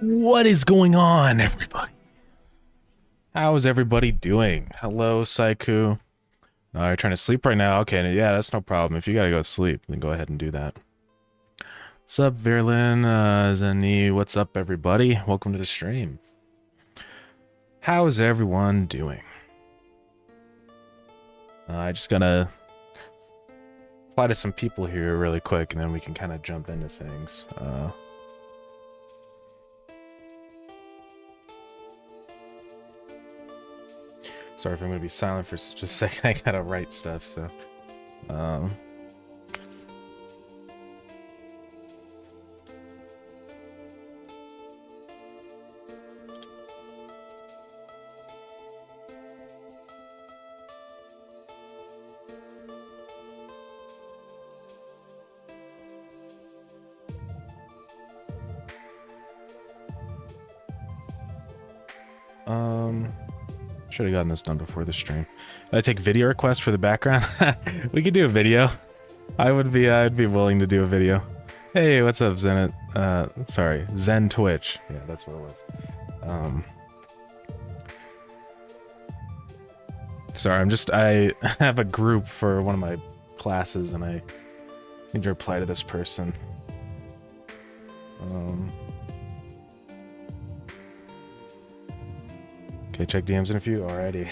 What is going on, everybody? How is everybody doing? Hello, Saiku. You're trying to sleep right now? Okay, yeah, that's no problem. If you gotta go to sleep, then go ahead and do that. What's up, Verlin? Zani, what's up, everybody? Welcome to the stream. How is everyone doing? I just gotta apply to some people here really quick, and then we can kind of jump into things. Sorry if I'm going to be silent for just a second. I gotta write stuff, so... Should have gotten this done before the stream. I take video requests for the background. We could do a video. I'd be willing to do a video. Hey, what's up, Zenit? Sorry, Zen Twitch. Yeah, that's what it was. Sorry, I have a group for one of my classes, and I need to reply to this person. Okay, check DMs in a few. Alrighty.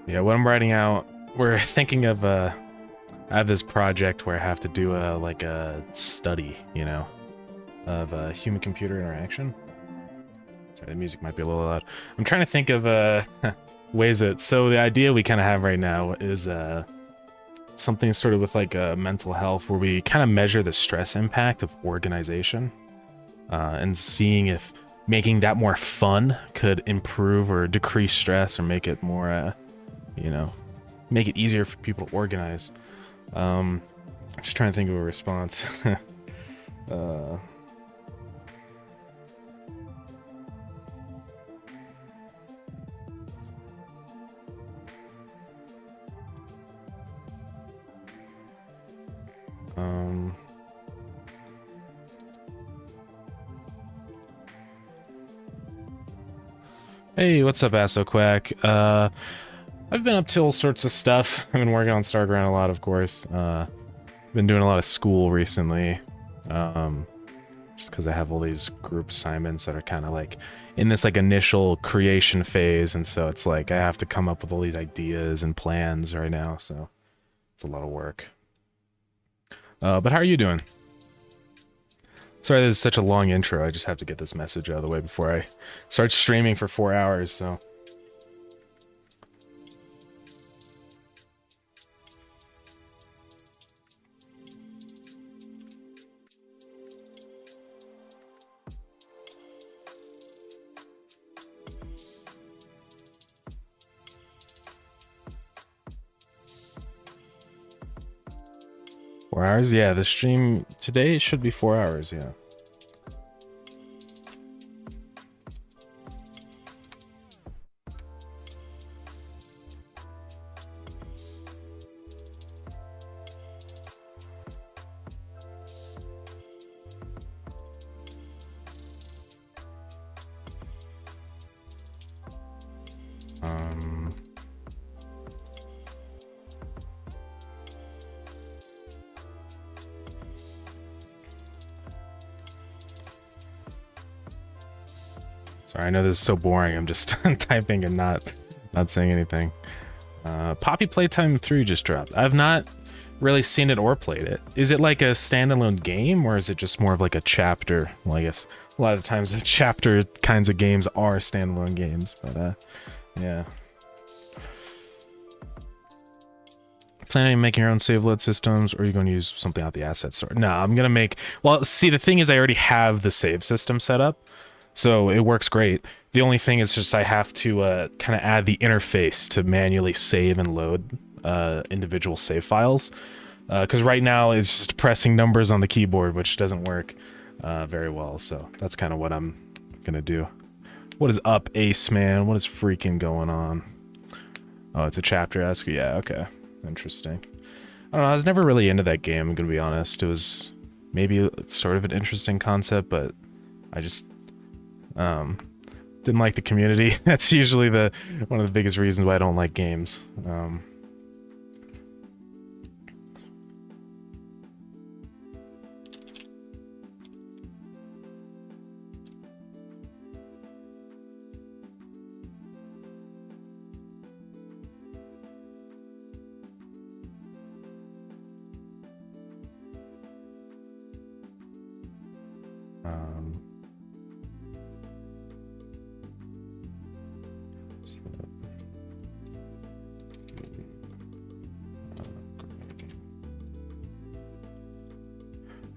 Yeah, what I'm writing out, we're thinking of, I have this project where I have to do a study, you know, of human-computer interaction. Sorry, the music might be a little loud. I'm trying to think of, ways that, so the idea we kind of have right now is, something sort of with like mental health, where we kind of measure the stress impact of organization, and seeing if making that more fun could improve or decrease stress or make it more, you know, make it easier for people to organize. Just trying to think of a response. Hey, what's up, AssoQuack? I've been up to all sorts of stuff. I've been working on Starground a lot, of course. Been doing a lot of school recently. Just because I have all these group assignments that are kind of like in this like initial creation phase, and so it's like I have to come up with all these ideas and plans right now, so it's a lot of work. But how are you doing? Sorry, this is such a long intro. I just have to get this message out of the way before I start streaming for 4 hours, so... Four hours? Yeah, the stream today should be 4 hours, yeah. Sorry, I know this is so boring. I'm just typing and not saying anything. Poppy Playtime 3 just dropped. I've not really seen it or played it. Is it like a standalone game, or is it just more of like a chapter? Well, I guess a lot of times the chapter kinds of games are standalone games, but yeah. Planning on making your own save load systems, or are you going to use something out the asset store? No, I'm going to make... Well, see, the thing is I already have the save system set up, so it works great. The only thing is just I have to kind of add the interface to manually save and load individual save files. Because right now it's just pressing numbers on the keyboard, which doesn't work very well. So that's kind of what I'm going to do. What is up, Ace Man? What is freaking going on? Oh, it's a chapter-esque? Yeah, okay. Interesting. I don't know, I was never really into that game, I'm gonna be honest. It was maybe sort of an interesting concept, but I just didn't like the community. That's usually one of the biggest reasons why I don't like games.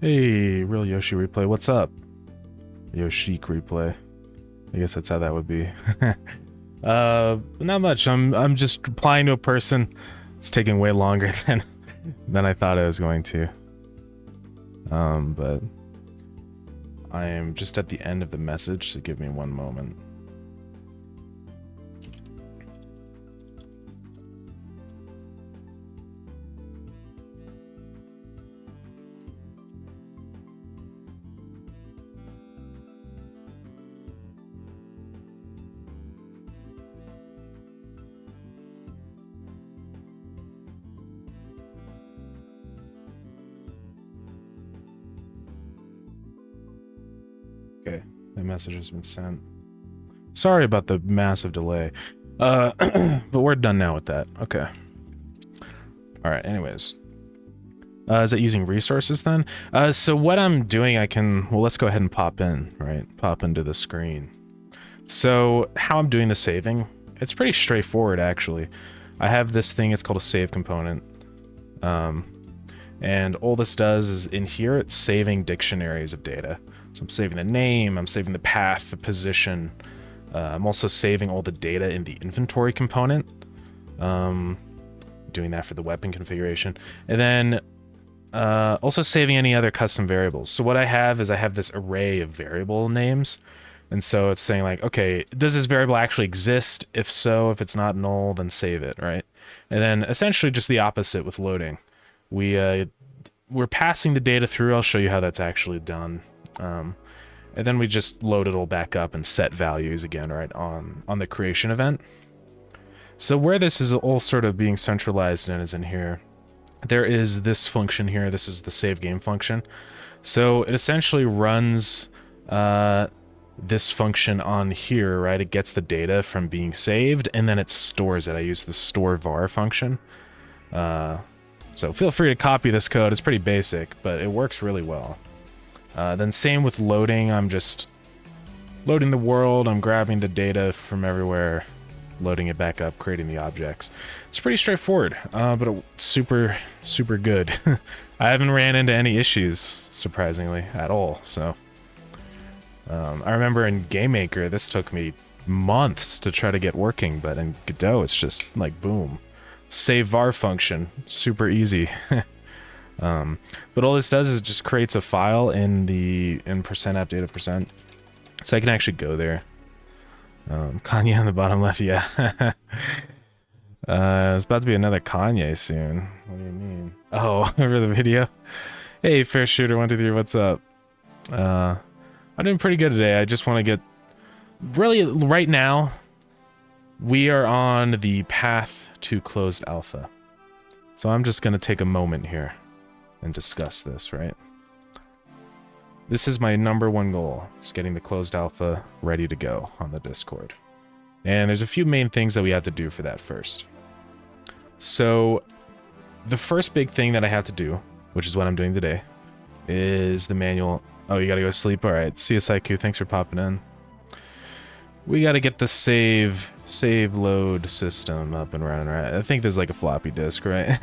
Hey, Real Yoshi Replay, what's up? Yoshik Replay. I guess that's how that would be. Not much. I'm just replying to a person. It's taking way longer than I thought it was going to. But I am just at the end of the message, so give me one moment. Okay, that message has been sent. Sorry about the massive delay. But we're done now with that. Okay. Alright, anyways. Is it using resources then? So what I'm doing, well, let's go ahead and pop in, right? Pop into the screen. So how I'm doing the saving, it's pretty straightforward, actually. I have this thing, it's called a save component. And all this does is in here, it's saving dictionaries of data. So I'm saving the name, I'm saving the path, the position. I'm also saving all the data in the inventory component. Doing that for the weapon configuration. And then also saving any other custom variables. So what I have is I have this array of variable names. And so it's saying like, okay, does this variable actually exist? If so, if it's not null, then save it, right? And then essentially just the opposite with loading. We're passing the data through. I'll show you how that's actually done. And then we just load it all back up and set values again, right, on the creation event. So where this is all sort of being centralized in is in here. There is this function here. This is the save game function. So it essentially runs this function on here, right? It gets the data from being saved, and then it stores it. I use the store var function. So feel free to copy this code. It's pretty basic, but it works really well. Then same with loading. I'm just loading the world. I'm grabbing the data from everywhere, loading it back up, creating the objects. It's pretty straightforward, but it's super, super good. I haven't ran into any issues, surprisingly, at all. So I remember in GameMaker, this took me months to try to get working, but in Godot, it's just like, boom. Save var function, super easy. But all this does is just creates a file in %appdata%, so I can actually go there. Kanye on the bottom left, yeah. There's about to be another Kanye soon. What do you mean? Oh, over the video? Hey, Fair Shooter 123, what's up? I'm doing pretty good today. I just want to get... Really, right now, we are on the path to closed alpha. So I'm just going to take a moment here and discuss this, right? This is my #1 goal, is getting the closed alpha ready to go on the Discord. And there's a few main things that we have to do for that first. So the first big thing that I have to do, which is what I'm doing today, is the manual. Oh, you gotta go to sleep? Alright, CSIQ, thanks for popping in. we got to get the save load system up and running, right? I think there's like a floppy disk, right?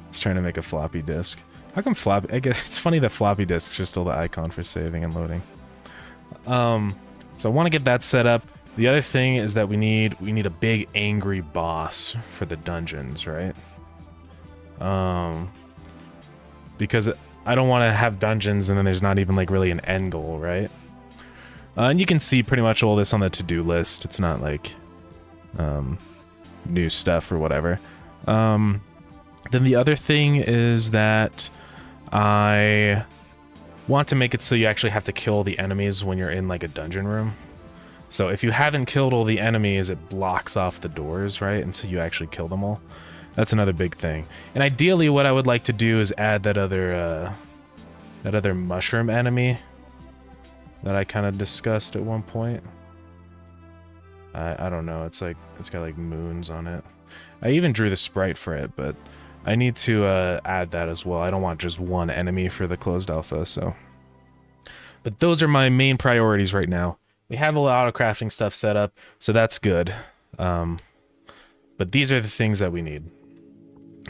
It's trying to make a floppy disk. How come floppy? I guess it's funny that floppy disks are still the icon for saving and loading. So I want to get that set up. The other thing is that we need a big angry boss for the dungeons, right? Because I don't want to have dungeons and then there's not even like really an end goal, right? And you can see pretty much all this on the to-do list. It's not like new stuff or whatever. Then the other thing is that I want to make it so you actually have to kill the enemies when you're in like a dungeon room. So if you haven't killed all the enemies, it blocks off the doors, right? Until you actually kill them all. That's another big thing. And ideally what I would like to do is add that other mushroom enemy that I kind of discussed at one point. I don't know, it's got like moons on it. I even drew the sprite for it, but I need to add that as well. I don't want just one enemy for the closed alpha, so. But those are my main priorities right now. We have a lot of crafting stuff set up, so that's good. But these are the things that we need.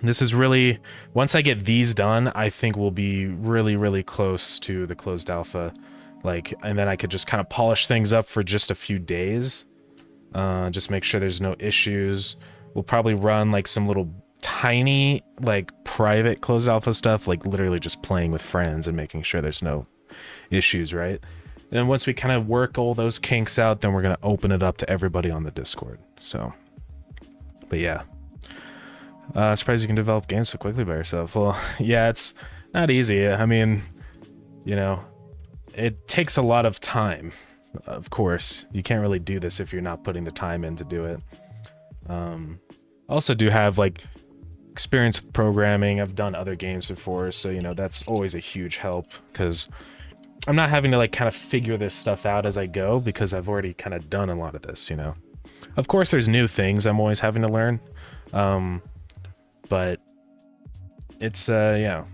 This is really, once I get these done, I think we'll be really, really close to the closed alpha. Like, and then I could just kind of polish things up for just a few days. Just make sure there's no issues. We'll probably run like some little tiny, like private closed alpha stuff, like literally just playing with friends and making sure there's no issues, right? And once we kind of work all those kinks out, then we're going to open it up to everybody on the Discord. So, but yeah. Surprised you can develop games so quickly by yourself. Well, yeah, it's not easy. I mean, you know, it takes a lot of time, of course. You can't really do this if you're not putting the time in to do it. I also do have, like, experience with programming. I've done other games before, so, you know, that's always a huge help, because I'm not having to, like, kind of figure this stuff out as I go, because I've already kind of done a lot of this, you know. Of course, there's new things I'm always having to learn, but it's, yeah.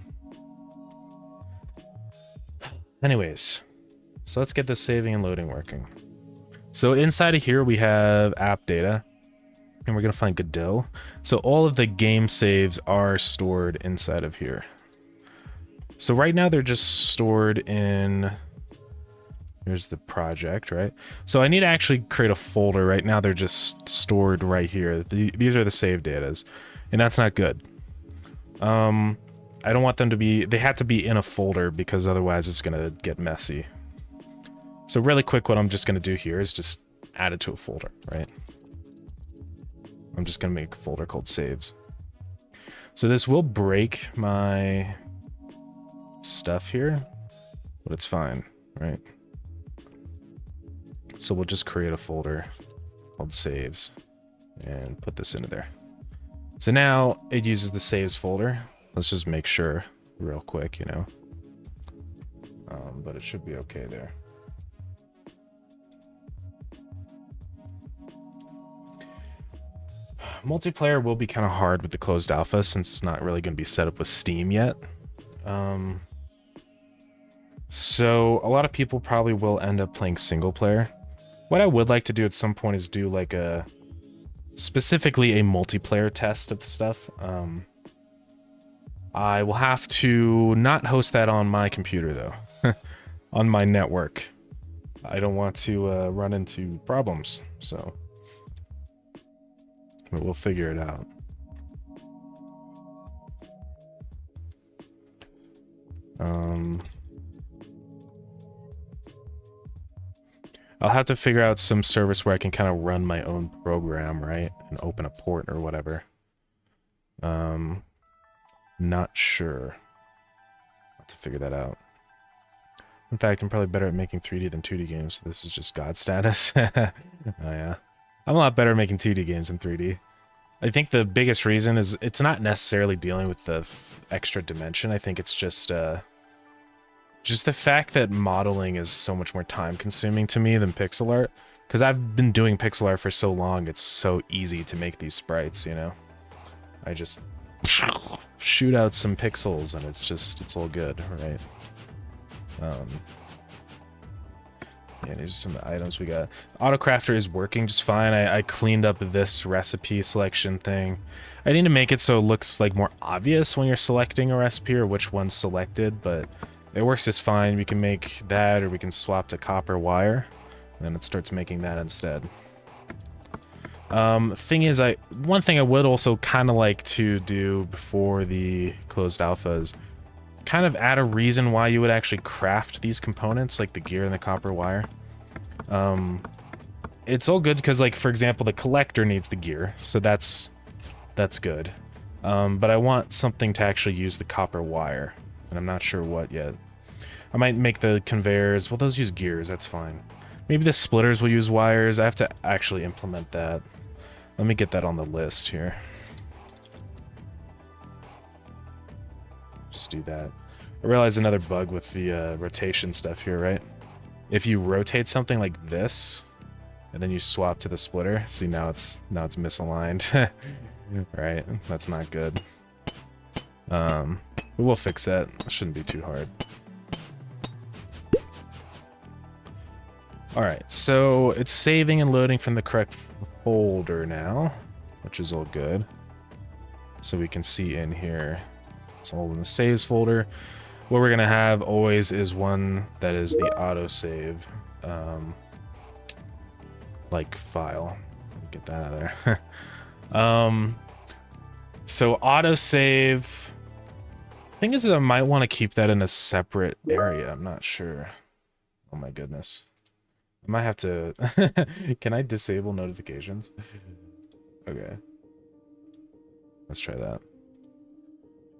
Anyways, so let's get this saving and loading working. So inside of here, we have app data, and we're going to find Godot. So all of the game saves are stored inside of here. So right now they're just stored in, here's the project, right? So I need to actually create a folder. Right now they're just stored right here. These are the save datas, and that's not good. I don't want them to be, they have to be in a folder because otherwise it's going to get messy. So really quick, what I'm just going to do here is just add it to a folder, right? I'm just going to make a folder called saves. So this will break my stuff here, but it's fine, right? So we'll just create a folder called saves and put this into there. So now it uses the saves folder. Let's just make sure real quick, you know. But it should be okay there. Multiplayer will be kind of hard with the closed alpha since it's not really going to be set up with Steam yet. So a lot of people probably will end up playing single player. What I would like to do at some point is do like specifically a multiplayer test of the stuff. I will have to not host that on my computer though, on my network. I don't want to run into problems, so but we'll figure it out. I'll have to figure out some service where I can kind of run my own program, right? And open a port or whatever. Not sure. I'll have to figure that out. In fact, I'm probably better at making 3D than 2D games. So this is just God status. Oh yeah. I'm a lot better at making 2D games than 3D. I think the biggest reason is it's not necessarily dealing with the extra dimension. I think it's just the fact that modeling is so much more time consuming to me than pixel art. Because I've been doing pixel art for so long, it's so easy to make these sprites, you know? I just shoot out some pixels and it's all good, right? Yeah, these are some of the items we got. Autocrafter is working just fine. I cleaned up this recipe selection thing. I need to make it so it looks like more obvious when you're selecting a recipe or which one's selected, but it works just fine. We can make that, or we can swap to copper wire, and then it starts making that instead. Thing is, one thing I would also kind of like to do before the closed alpha is kind of add a reason why you would actually craft these components, like the gear and the copper wire. It's all good because, like, for example, the collector needs the gear, so that's good. But I want something to actually use the copper wire, and I'm not sure what yet. I might make the conveyors, well, those use gears, that's fine. Maybe the splitters will use wires. I have to actually implement that. Let me get that on the list here. Just do that. I realized another bug with the rotation stuff here, right? If you rotate something like this, and then you swap to the splitter, see, now it's misaligned. Right, that's not good. But we'll fix that. It shouldn't be too hard. Alright, so it's saving and loading from the correct folder now, which is all good. So we can see in here, it's all in the saves folder. What we're gonna have always is one that is the autosave, like, file. Get that out of there. So autosave, thing is that I might want to keep that in a separate area. I'm not sure. Oh my goodness. I might have to... Can I disable notifications? Okay. Let's try that.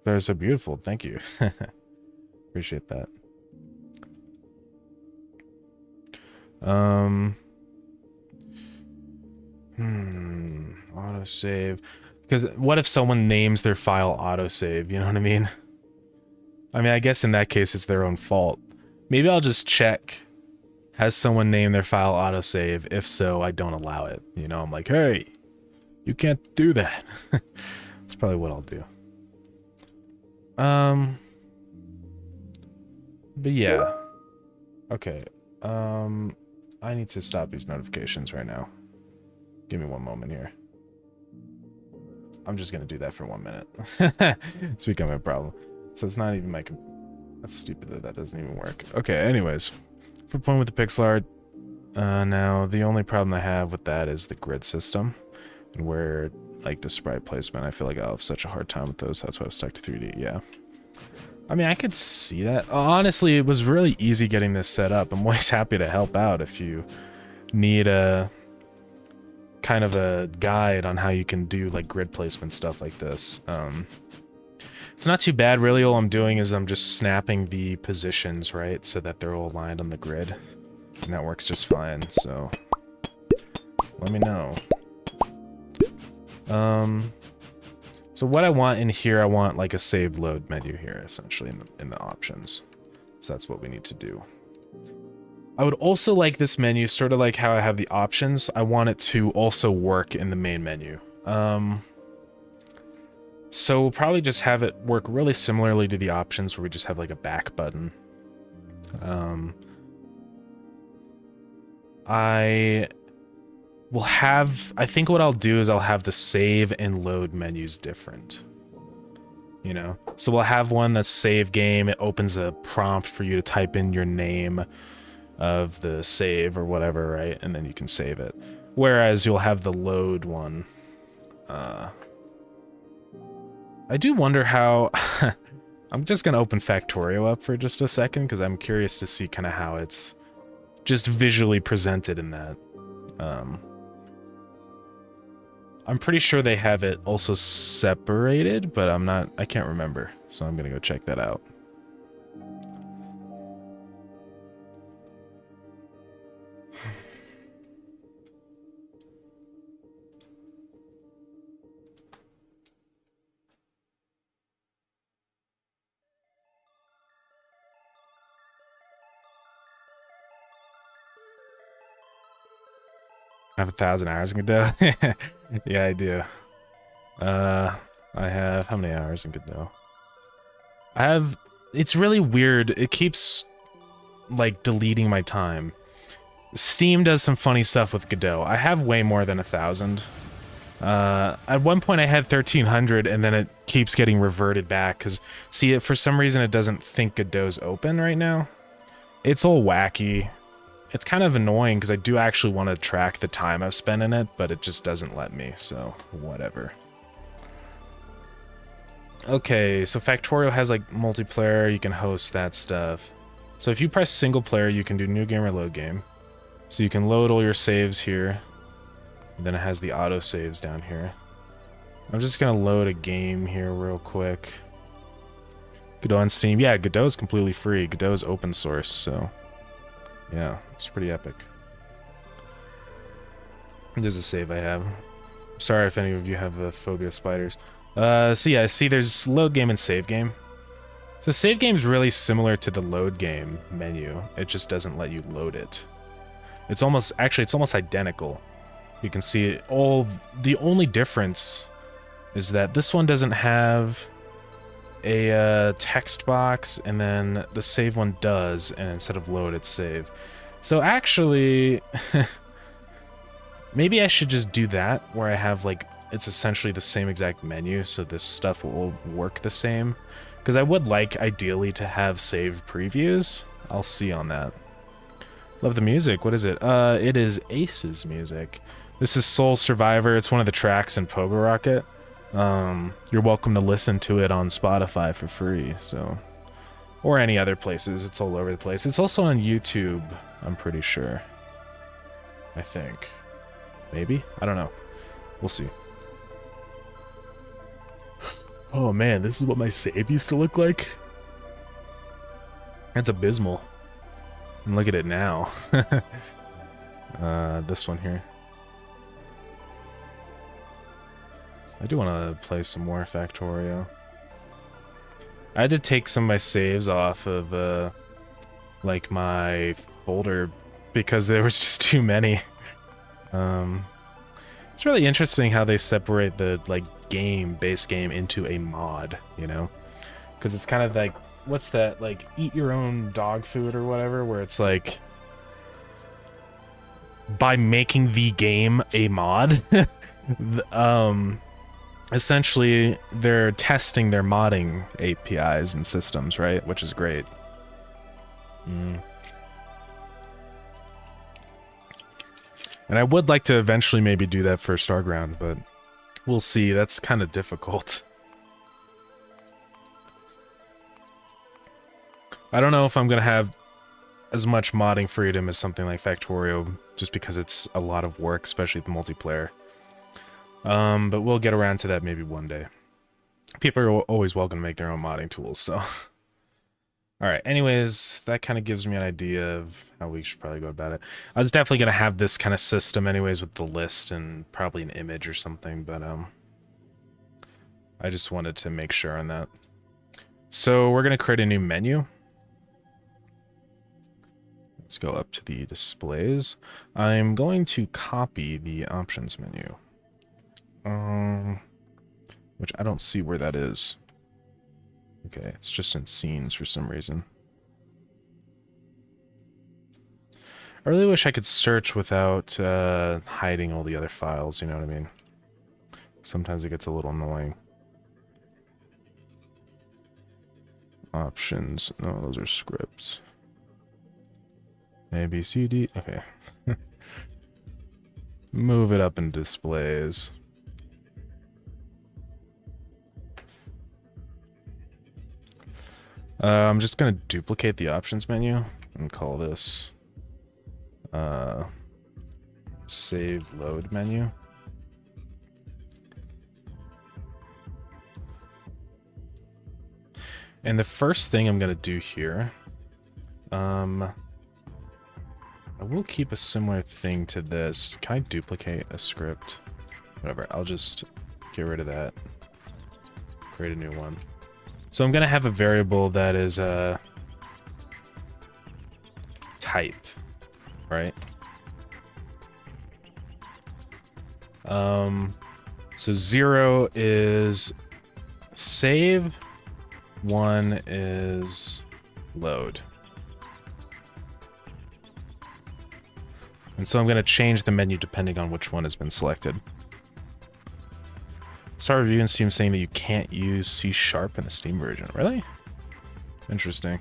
They're so beautiful. Thank you. Appreciate that. Autosave. Because what if someone names their file autosave? You know what I mean? I mean, I guess in that case it's their own fault. Maybe I'll just check. Has someone named their file autosave? If so, I don't allow it. You know, I'm like, hey, you can't do that. That's probably what I'll do. But yeah. Okay. I need to stop these notifications right now. Give me one moment here. I'm just gonna do that for 1 minute. It's becoming a problem. So it's not even my... That's stupid that that doesn't even work. Okay, anyways. For playing with the pixel art, now the only problem I have with that is the grid system. And where, like, the sprite placement, I feel like I'll have such a hard time with those. That's why I've stuck to 3D, yeah. I mean, I could see that. Honestly, it was really easy getting this set up. I'm always happy to help out if you need a... kind of a guide on how you can do, like, grid placement stuff like this. It's not too bad, really. All I'm doing is I'm just snapping the positions, right, so that they're all aligned on the grid. And that works just fine, so... let me know. So what I want in here, I want, like, a save load menu here, essentially, in the options. So that's what we need to do. I would also like this menu, sort of like how I have the options, I want it to also work in the main menu. So we'll probably just have it work really similarly to the options, where we just have, like, a back button. I think what I'll do is I'll have the save and load menus different. You know? So we'll have one that's save game, it opens a prompt for you to type in your name of the save or whatever, right? And then you can save it. Whereas you'll have the load one. I do wonder how... I'm just going to open Factorio up for just a second, because I'm curious to see kind of how it's just visually presented in that. I'm pretty sure they have it also separated, but I can't remember. So I'm going to go check that out. I have 1,000 hours in Godot. Yeah, I do. I have how many hours in Godot? I have... It's really weird. It keeps, like, deleting my time. Steam does some funny stuff with Godot. I have way more than 1,000. At one point I had 1,300, and then it keeps getting reverted back, because, see, for some reason it doesn't think Godot's open right now. It's all wacky. It's kind of annoying, because I do actually want to track the time I've spent in it, but it just doesn't let me, so whatever. Okay, so Factorio has, like, multiplayer, you can host that stuff. So if you press single player, you can do new game or load game. So you can load all your saves here. And then it has the auto saves down here. I'm just gonna load a game here real quick. Godot on Steam. Yeah, Godot is completely free. Godot is open source, so yeah, it's pretty epic. There's a save I have. Sorry if any of you have a phobia of spiders. So yeah, see, there's load game and save game. So save game is really similar to the load game menu. It just doesn't let you load it. It's almost, actually, it's almost identical. You can see it all. The only difference is that this one doesn't have a text box, and then the save one does, and instead of load, it's save. So actually, maybe I should just do that, where I have, like, it's essentially the same exact menu, so this stuff will work the same. Because I would like, ideally, to have save previews. I'll see on that. Love the music. What is it? It is Ace's music. This is Soul Survivor. It's one of the tracks in Pogo Rocket. You're welcome to listen to it on Spotify for free, so... Or any other places. It's all over the place. It's also on YouTube, I'm pretty sure. I think. Maybe? I don't know. We'll see. Oh man, this is what my save used to look like? That's abysmal. And look at it now. This one here. I do want to play some more Factorio. I had to take some of my saves off of, like, my folder because there was just too many. It's really interesting how they separate the, like, base game into a mod, you know? Because it's kind of like, what's that, like, eat your own dog food or whatever, where it's like, by making the game a mod, essentially they're testing their modding APIs and systems, right? Which is great. And I would like to eventually maybe do that for Starground, but we'll see. That's kind of difficult. I don't know if I'm going to have as much modding freedom as something like Factorio, just because it's a lot of work, especially the multiplayer. But we'll get around to that maybe one day. People are always welcome to make their own modding tools, so... Alright, anyways, that kind of gives me an idea of how we should probably go about it. I was definitely going to have this kind of system anyways with the list and probably an image or something, but I just wanted to make sure on that. So we're going to create a new menu. Let's go up to the displays. I'm going to copy the options menu. Which I don't see where that is. Okay, it's just in scenes for some reason. I really wish I could search without hiding all the other files, you know what I mean? Sometimes it gets a little annoying. Options. No, those are scripts. A, B, C, D. Okay. Move it up in displays. I'm just going to duplicate the options menu and call this save load menu. And the first thing I'm going to do here, I will keep a similar thing to this. Can I duplicate a script? Whatever, I'll just get rid of that. Create a new one. So I'm going to have a variable that is type, right? So 0 is save, 1 is load. And so I'm going to change the menu depending on which one has been selected. Star review in Steam saying that you can't use C# in a Steam version. Really? Interesting.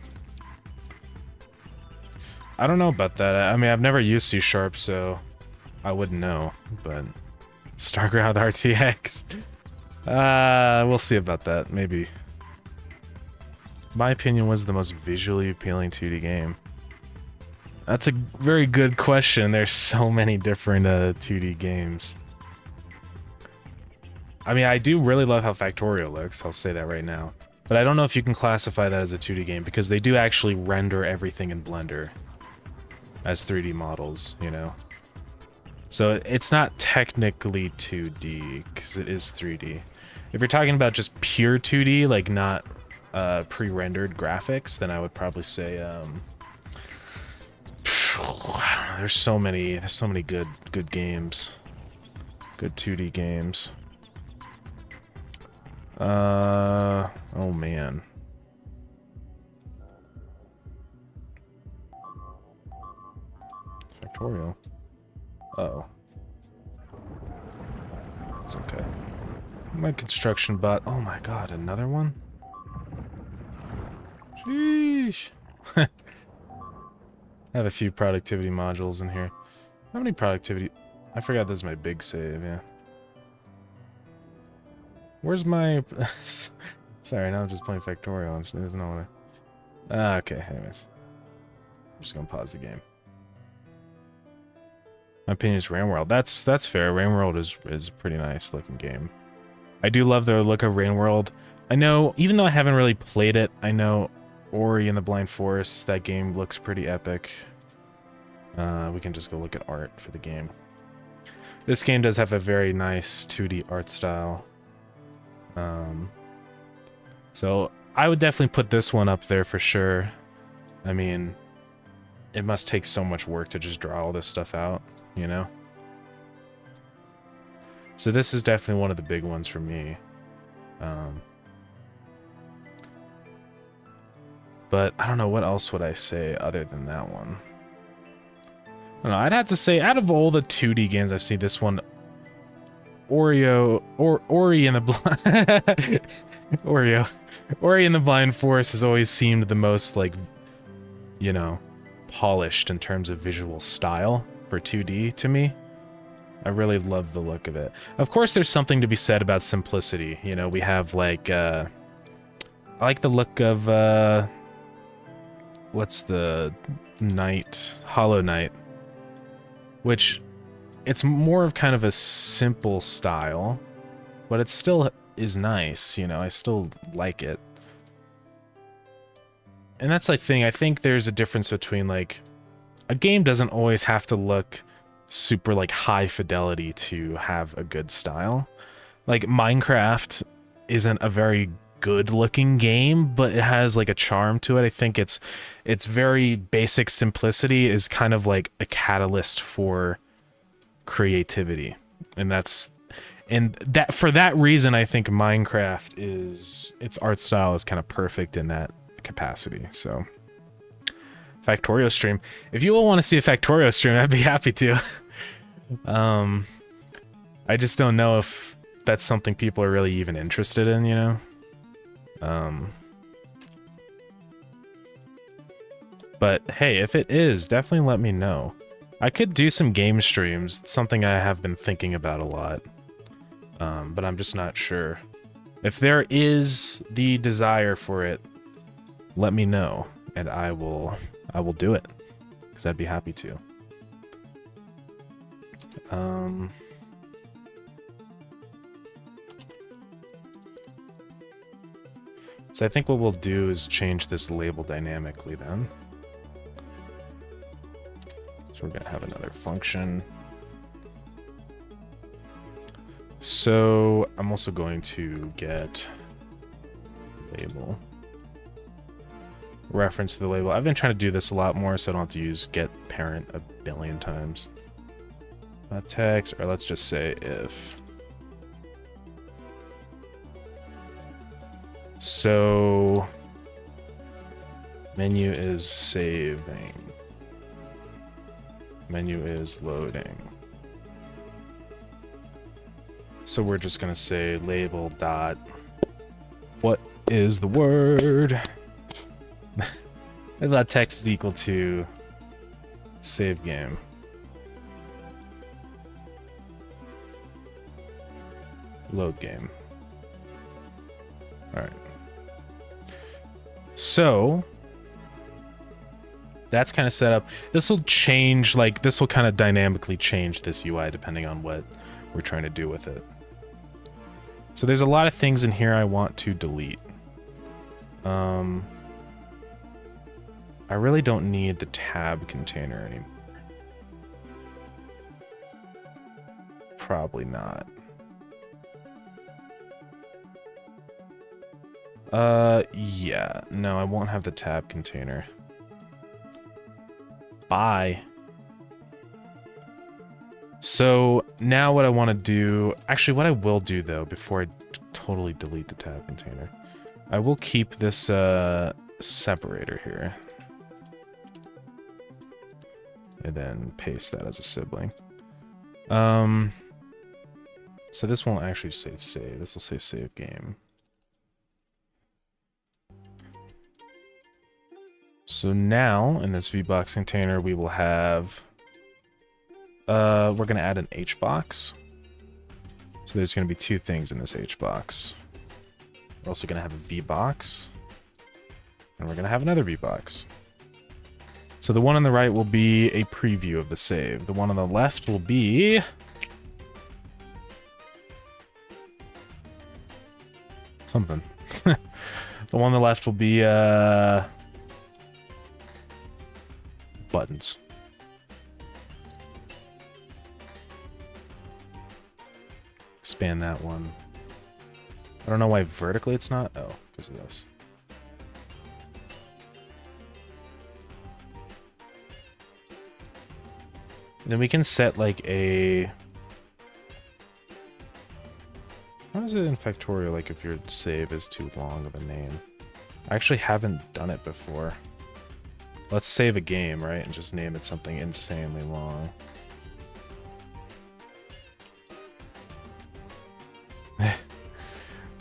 I don't know about that. I mean, I've never used C#, so I wouldn't know. But Starground RTX. We'll see about that. Maybe. My opinion was the most visually appealing 2D game. That's a very good question. There's so many different 2D games. I mean, I do really love how Factorio looks. I'll say that right now. But I don't know if you can classify that as a 2D game because they do actually render everything in Blender as 3D models, you know? So it's not technically 2D because it is 3D. If you're talking about just pure 2D, like not pre-rendered graphics, then I would probably say I don't know, there's so many good games. Good 2D games. Oh man. Factorial. Uh-oh. It's okay. My construction bot. Oh my god, another one? Sheesh. I have a few productivity modules in here. How many productivity? I forgot this is my big save, yeah. Where's my... Sorry, now I'm just playing Factorial. It doesn't know what I... okay, anyways. I'm just gonna pause the game. My opinion is Rainworld. That's fair. Rainworld is a pretty nice looking game. I do love the look of Rainworld. I know, even though I haven't really played it, I know Ori and the Blind Forest, that game looks pretty epic. We can just go look at art for the game. This game does have a very nice 2D art style. So I would definitely put this one up there for sure. I mean, it must take so much work to just draw all this stuff out, you know? So this is definitely one of the big ones for me. But I don't know, what else would I say other than that one? I don't know, I'd have to say, out of all the 2D games I've seen, this one, Ori and the Ori and the Blind Forest has always seemed the most, like, you know, polished in terms of visual style for 2D to me. I really love the look of it. Of course, there's something to be said about simplicity. You know, we have, like, I like the look of, what's the Knight? Hollow Knight. Which, it's more of kind of a simple style, but it still is nice, you know, I still like it. And that's the thing, I think there's a difference between, like, a game doesn't always have to look super, like, high fidelity to have a good style. Like, Minecraft isn't a very good looking game, but it has, like, a charm to it. I think it's very basic simplicity is kind of like a catalyst for creativity. And that for that reason, I think Minecraft its art style is kind of perfect in that capacity. So Factorio stream. If you all want to see a Factorio stream, I'd be happy to. I just don't know if that's something people are really even interested in, you know? But hey, if it is, definitely let me know. I could do some game streams. It's something I have been thinking about a lot. But I'm just not sure. If there is the desire for it, let me know, and I will do it, because I'd be happy to. So I think what we'll do is change this label dynamically then. So we're gonna have another function. So I'm also going to get label. Reference to the label. I've been trying to do this a lot more so I don't have to use get parent a billion times. Text, or let's just say if. So menu is saving. Menu is loading. So we're just gonna say label dot. What is the word? If that text is equal to save game. Load game. All right. So that's kind of set up. This will change, like, this will kind of dynamically change this UI depending on what we're trying to do with it. So there's a lot of things in here I want to delete. I really don't need the tab container anymore. Probably not. Yeah. No, I won't have the tab container. Bye. So now what I want to do, actually what I will do though, before I totally delete the tab container, I will keep this separator here. And then paste that as a sibling. So this won't actually say save. This will say save game. So now in this VBox container we will have we're going to add an HBox. So there's going to be two things in this HBox. We're also going to have a VBox. And we're going to have another VBox. So the one on the right will be a preview of the save. The one on the left will be something. The one on the left will be buttons. Expand that one. I don't know why vertically it's not. Oh, because of this. Then we can set like a... How is it in Factorio, like if your save is too long of a name? I actually haven't done it before. Let's save a game, right? And just name it something insanely long.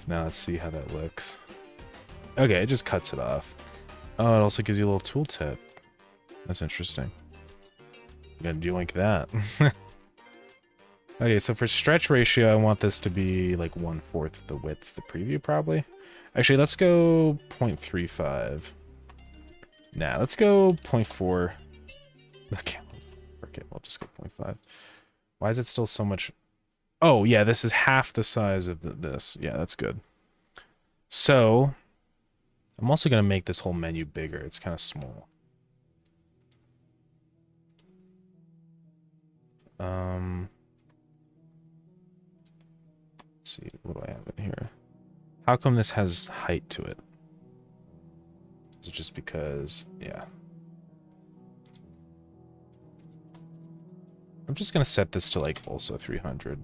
Now let's see how that looks. Okay, it just cuts it off. Oh, it also gives you a little tooltip. That's interesting. I'm gonna do like that. Okay, so for stretch ratio, I want this to be like 1/4 of the width of the preview, probably. Actually, let's go 0.35. Nah, let's go 0.4. Okay, we'll just go 0.5. Why is it still so much? Oh, yeah, this is half the size of this. Yeah, that's good. So, I'm also going to make this whole menu bigger. It's kind of small. Let's see, what do I have in here? How come this has height to it? Is it just because, yeah. I'm just going to set this to like also 300.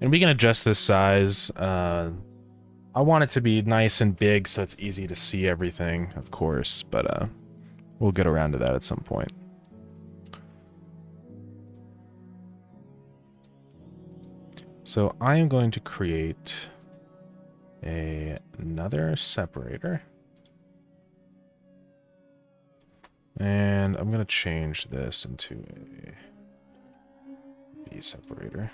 And we can adjust this size. I want it to be nice and big so it's easy to see everything, of course, but we'll get around to that at some point. So I am going to create another separator. And I'm going to change this into a V separator.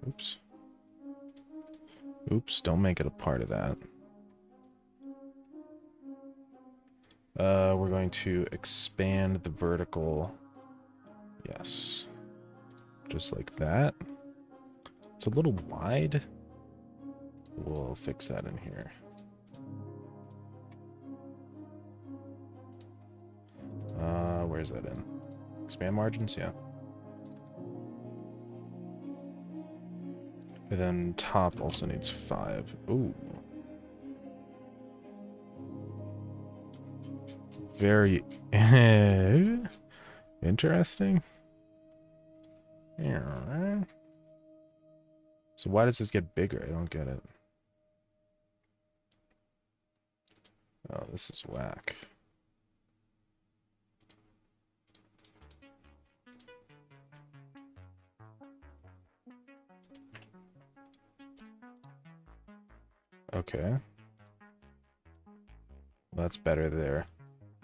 Oops. Oops, don't make it a part of that. We're going to expand the vertical. Yes. Just like that. It's a little wide. We'll fix that in here. Where's that in? Expand margins? Yeah. And then top also needs 5. Ooh. Very interesting. So why does this get bigger? I don't get it. Oh, this is whack. Okay. That's better there.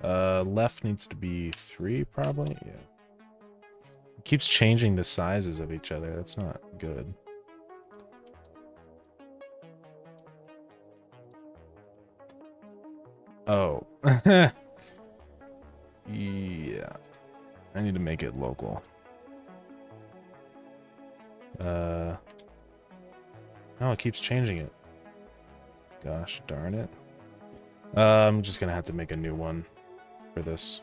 Left needs to be 3, probably? Yeah. It keeps changing the sizes of each other. That's not good. Oh. Yeah. I need to make it local. No, it keeps changing it. Gosh darn it. I'm just gonna have to make a new one for this.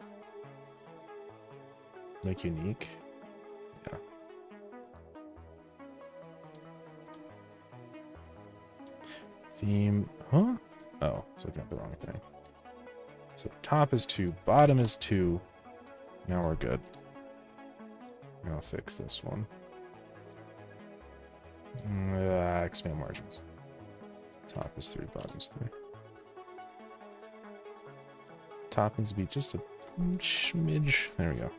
Make unique. Yeah. Theme. Huh? Oh, I was looking at the wrong thing. So top is 2, bottom is 2. Now we're good. I'll fix this one. Expand margins. Top is 3, bottom is 3. Top needs to be just a smidge. There we go.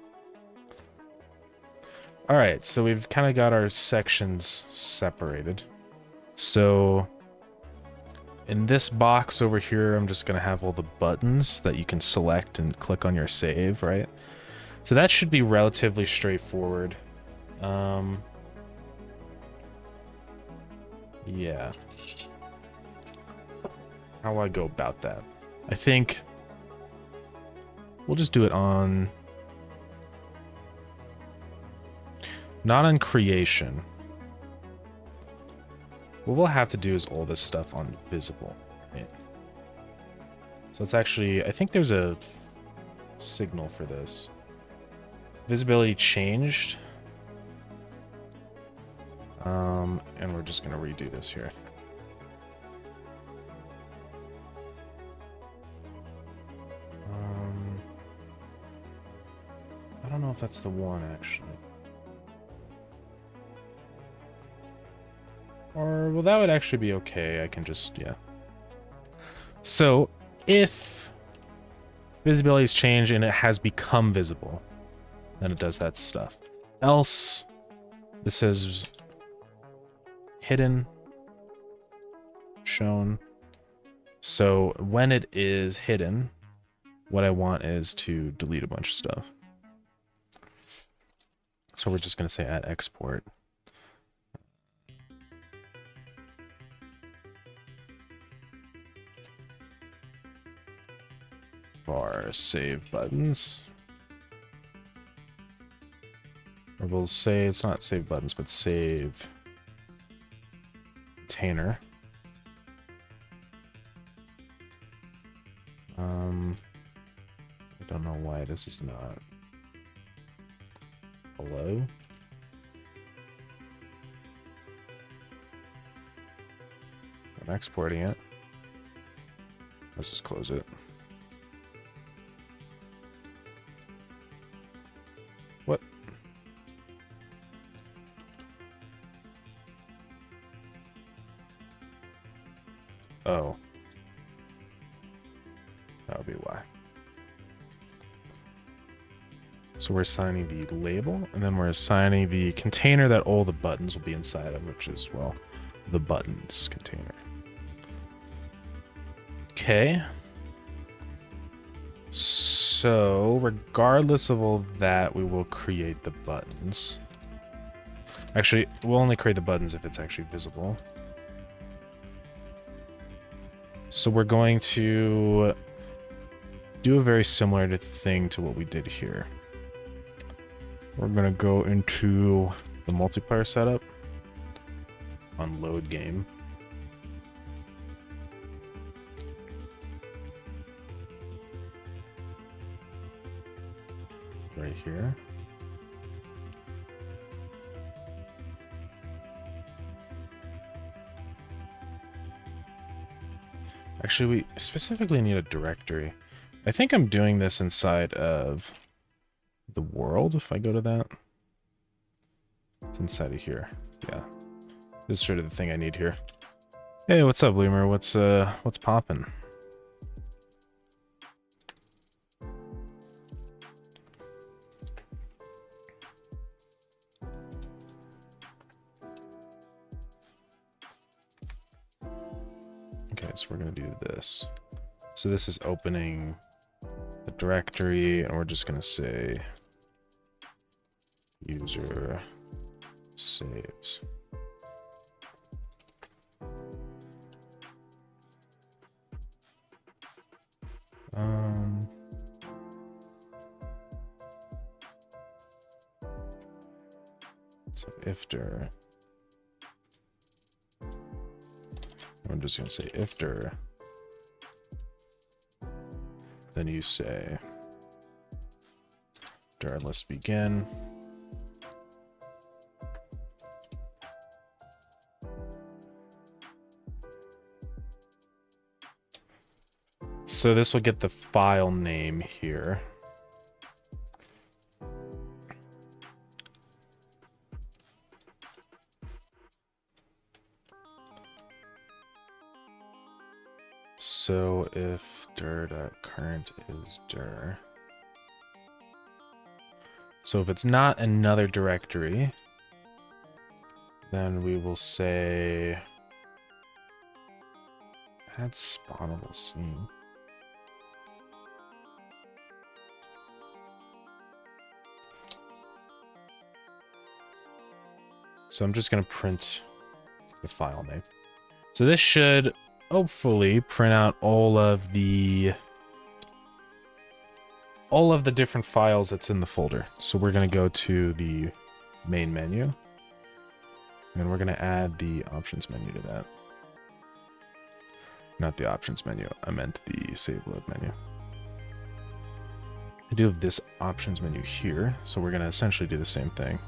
Alright, so we've kind of got our sections separated. So in this box over here, I'm just going to have all the buttons that you can select and click on your save, right? So that should be relatively straightforward. Yeah. How do I go about that? I think we'll just do it on... Not on creation. What we'll have to do is all this stuff on visible. Right? So it's actually... I think there's a signal for this. Visibility changed. And we're just going to redo this here. I don't know if that's the one, actually. Or, well, that would actually be okay. I can just, yeah. So, if visibility's changed and it has become visible, then it does that stuff. Else, this says hidden, shown. So, when it is hidden, what I want is to delete a bunch of stuff. So we're just going to say add export. Var save buttons. Or we'll say it's not save buttons, but save container. I don't know why this is not. Hello? I'm exporting it. Let's just close it. What? Oh. That would be why. So we're assigning the label, and then we're assigning the container that all the buttons will be inside of, which is, well, the buttons container. Okay. So, regardless of all that, we will create the buttons. Actually, we'll only create the buttons if it's actually visible. So we're going to do a very similar thing to what we did here. We're going to go into the multiplayer setup on load game. Right here. Actually, we specifically need a directory. I think I'm doing this inside of the world, if I go to that. It's inside of here. Yeah. This is sort of the thing I need here. Hey, what's up, Lemur? What's poppin'? Okay, so we're going to do this. So this is opening the directory, and we're just going to say user saves. So ifdir. I'm just going to say ifdir. Then you say dir list begin. So this will get the file name here. So if dir.current is dir. So if it's not another directory, then we will say add spawnable scene. So I'm just going to print the file name. So this should hopefully print out all of the different files that's in the folder. So we're going to go to the main menu, and we're going to add the options menu to that. Not the options menu, I meant the save load menu. I do have this options menu here, so we're going to essentially do the same thing.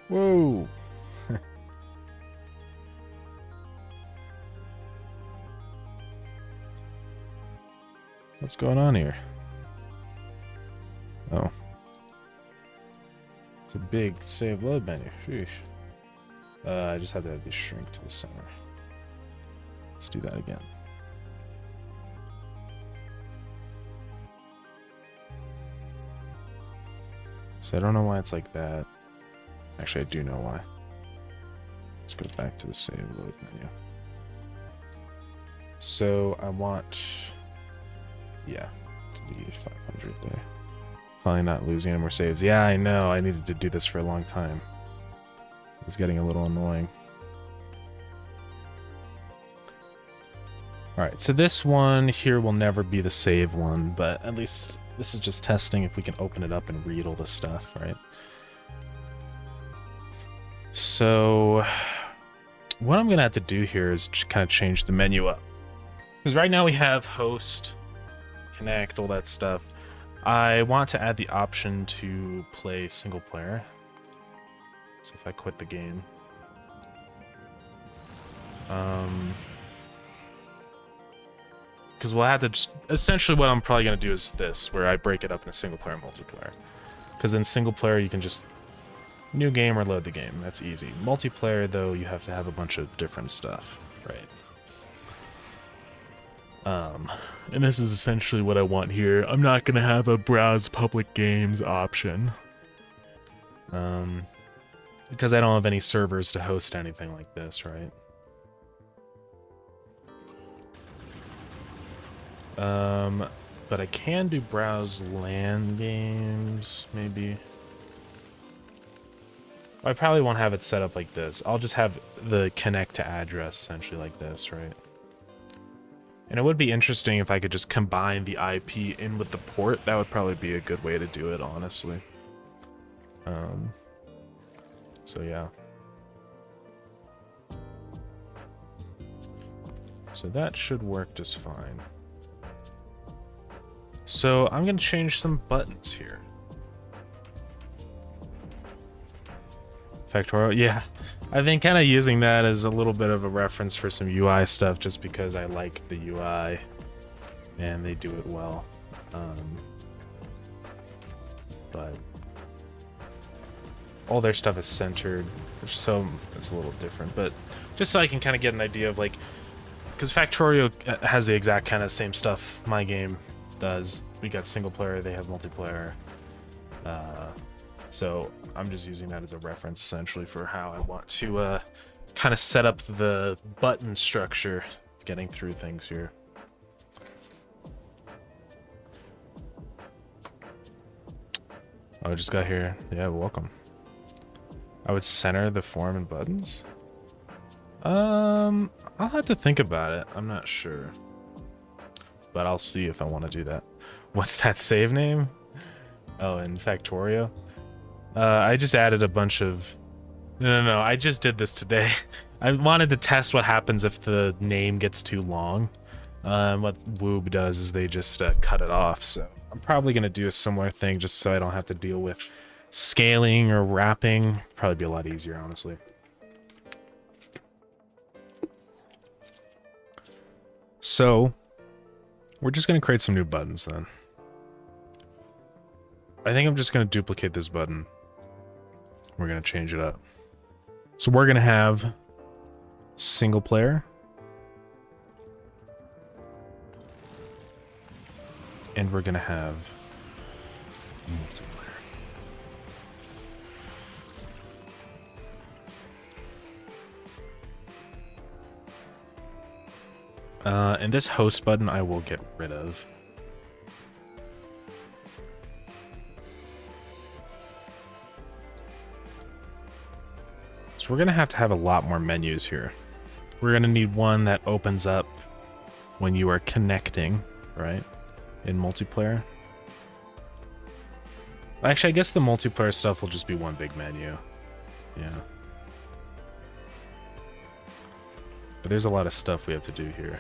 Whoa! What's going on here? Oh. It's a big save load menu. Sheesh. I just had to have this shrink to the center. Let's do that again. So I don't know why it's like that. Actually, I do know why. Let's go back to the save load menu. So I want, yeah, to be 500 there. Finally not losing any more saves. Yeah, I know. I needed to do this for a long time. It's getting a little annoying. Alright, so this one here will never be the save one, but at least this is just testing if we can open it up and read all the stuff, right? So what I'm going to have to do here is kind of change the menu up. Because right now we have host, connect, all that stuff. I want to add the option to play single player. So if I quit the game, because we'll have to just, essentially what I'm probably going to do is this, where I break it up into single player and multiplayer. Because in single player you can just new game or load the game. That's easy. Multiplayer though, you have to have a bunch of different stuff, right? And this is essentially what I want here. I'm not going to have a browse public games option. Because I don't have any servers to host anything like this, right? But I can do browse LAN games, maybe. I probably won't have it set up like this. I'll just have the connect to address essentially like this, right? And it would be interesting if I could just combine the IP in with the port. That would probably be a good way to do it, honestly. So yeah. So that should work just fine. So I'm going to change some buttons here. Factorial, yeah. I've been kind of using that as a little bit of a reference for some UI stuff just because I like the UI and they do it well. But all their stuff is centered, so it's a little different. But just so I can kind of get an idea of like, because Factorio has the exact kind of same stuff my game does. We got single player, they have multiplayer. So I'm just using that as a reference essentially for how I want to kind of set up the button structure, getting through things here. Oh, I just got here. Yeah, welcome. I would center the form and buttons. I'll have to think about it. I'm not sure, but I'll see if I want to do that. What's that save name? Oh, in Factorio. I just added a bunch of... No, I just did this today. I wanted to test what happens if the name gets too long. What Woob does is they just cut it off, so I'm probably going to do a similar thing just so I don't have to deal with scaling or wrapping. Probably be a lot easier, honestly. So, we're just going to create some new buttons then. I think I'm just going to duplicate this button. We're going to change it up. So we're going to have single player. And we're going to have multiplayer. And this host button I will get rid of. So we're going to have a lot more menus here. We're going to need one that opens up when you are connecting, right? In multiplayer. Actually, I guess the multiplayer stuff will just be one big menu. Yeah. But there's a lot of stuff we have to do here.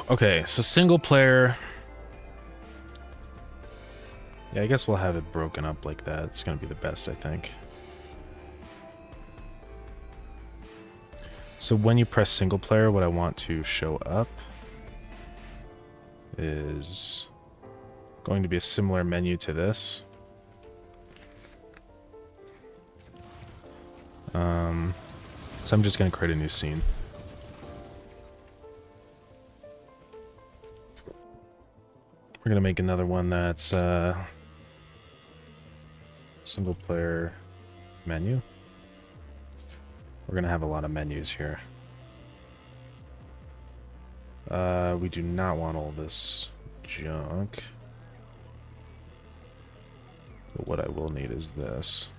Okay, so single player. Yeah, I guess we'll have it broken up like that. It's going to be the best, I think. So when you press single player, what I want to show up is going to be a similar menu to this. So I'm just going to create a new scene. We're going to make another one that's single player menu. We're going to have a lot of menus here. We do not want all this junk. But what I will need is this.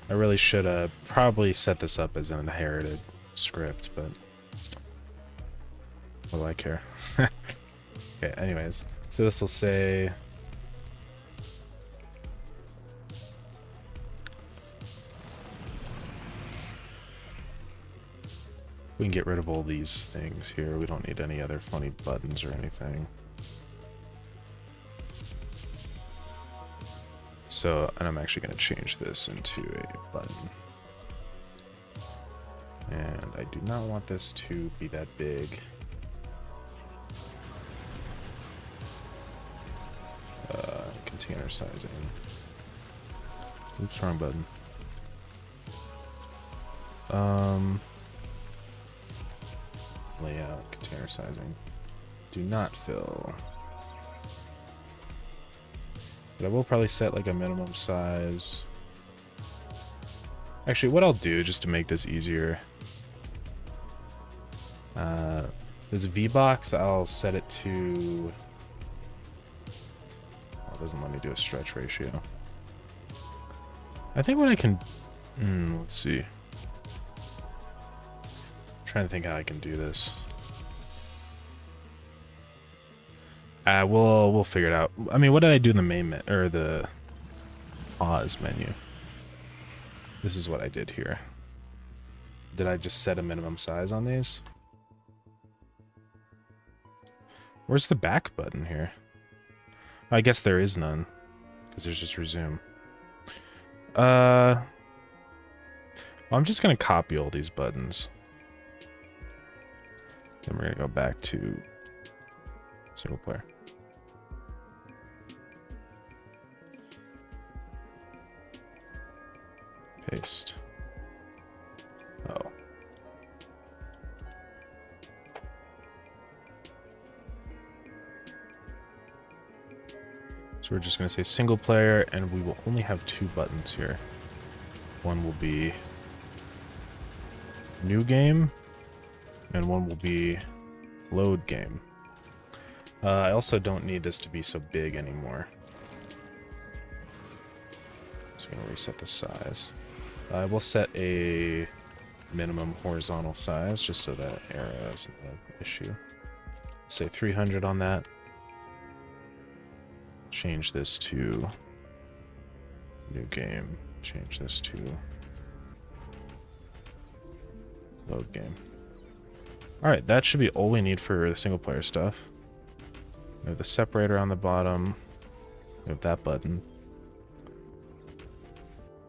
I really should probably set this up as an inherited script, but what do I care? Okay, anyways, so this will say we can get rid of all these things here. We don't need any other funny buttons or anything. So, and I'm actually going to change this into a button. And I do not want this to be that big. Container sizing. Oops, wrong button. Layout, container sizing. Do not fill. But I will probably set like a minimum size. Actually, what I'll do just to make this easier, this V-box, I'll set it to... Oh, it doesn't let me do a stretch ratio. I think what I can... let's see. I'm trying to think how I can do this. We'll figure it out. I mean, what did I do in the main or the pause menu? This is what I did here. Did I just set a minimum size on these? Where's the back button here? I guess there is none, because there's just resume. Well, I'm just gonna copy all these buttons. Then we're gonna go back to single player. Paste. Oh. So we're just going to say single player, and we will only have 2 buttons here. One will be new game, and one will be load game. I also don't need this to be so big anymore. Just going to reset the size. I will set a minimum horizontal size just so that area isn't an issue. Say 300 on that. Change this to new game. Change this to load game. Alright, that should be all we need for the single player stuff. We have the separator on the bottom. We have that button.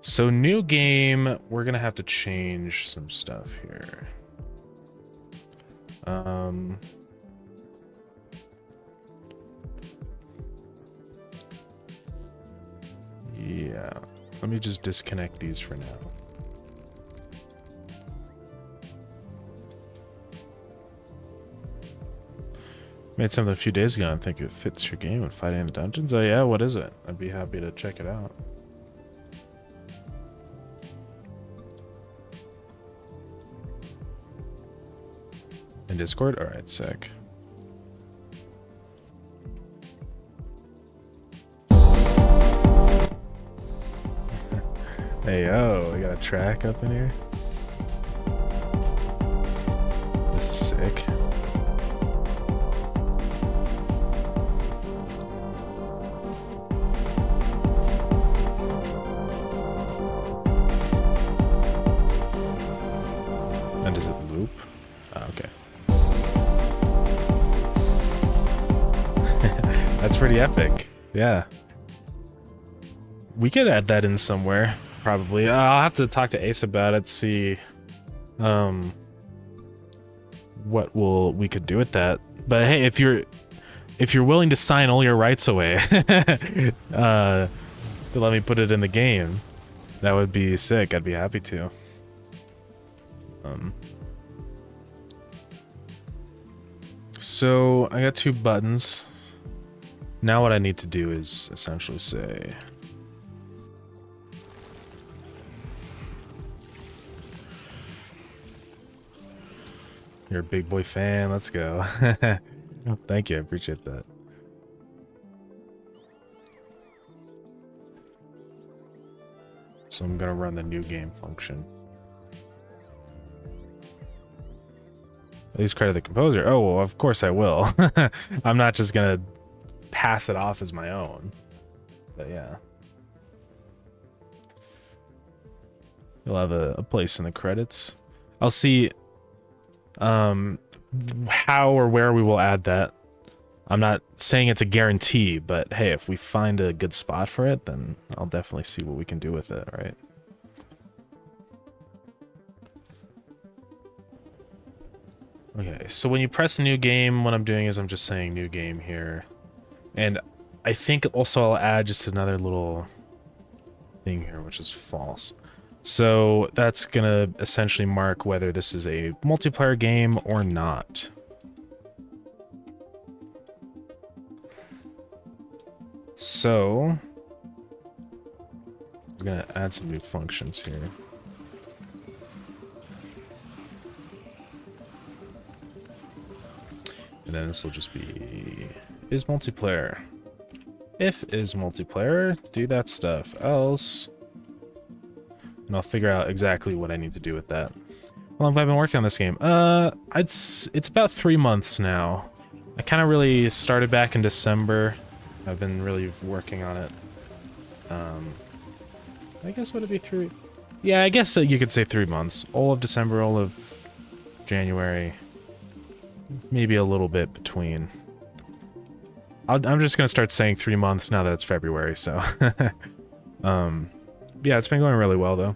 So new game, we're gonna have to change some stuff here. Yeah, let me just disconnect these for now. Made something a few days ago and think it fits your game with fighting in the dungeons. Oh yeah, what is it? I'd be happy to check it out. In Discord? Alright, sick. Hey yo, we got a track up in here. This is sick. And does it loop? Oh, okay. That's pretty epic. Yeah. We could add that in somewhere, probably. I'll have to talk to Ace about it, see what we could do with that. But hey, if you're willing to sign all your rights away to let me put it in the game, that would be sick. I'd be happy to. So I got 2 buttons. Now what I need to do is essentially say you're a big boy fan, let's go. Thank you, I appreciate that. So I'm gonna run the new game function. At least credit the composer. Oh, well, of course I will. I'm not just gonna pass it off as my own. But yeah. You'll have a place in the credits. I'll see how or where we will add that. I'm not saying it's a guarantee, but hey, if we find a good spot for it, then I'll definitely see what we can do with it, right? Okay, so when you press new game, what I'm doing is I'm just saying new game here. And I think also I'll add just another little thing here, which is false. So that's gonna essentially mark whether this is a multiplayer game or not. So we're gonna add some new functions here. And then this will just be is multiplayer. If is multiplayer, do that stuff. Else, and I'll figure out exactly what I need to do with that. How long have I been working on this game? It's about 3 months now. I kind of really started back in December. I've been really working on it. I guess would it be 3? Yeah, I guess you could say 3 months. All of December, all of January. Maybe a little bit between. I'm just gonna start saying 3 months now that it's February, so. Yeah, it's been going really well though.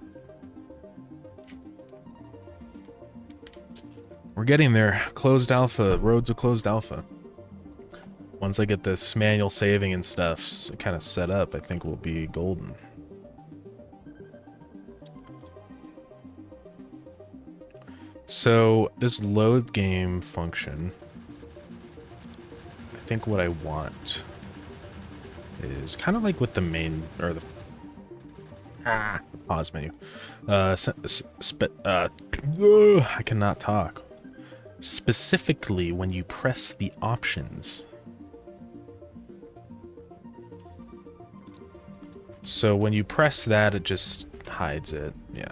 We're getting there. Closed alpha, road to closed alpha. Once I get this manual saving and stuff kind of set up, I think we'll be golden. So this load game function, I think what I want is kind of like with the main, or the pause menu. I cannot talk. Specifically when you press the options. So when you press that, it just hides it. Yeah.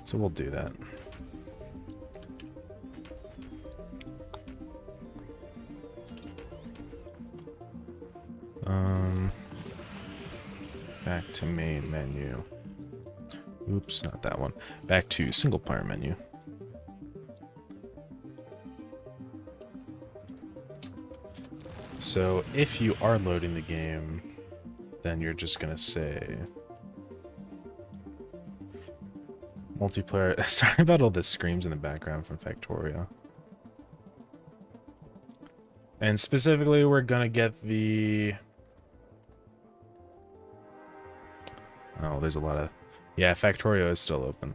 So we'll do that. Back to main menu. Oops, not that one. Back to single player menu. So if you are loading the game, then you're just gonna say multiplayer. Sorry about all the screams in the background from Factorio. And specifically, we're gonna get the... Oh, there's a lot of... Yeah, Factorio is still open.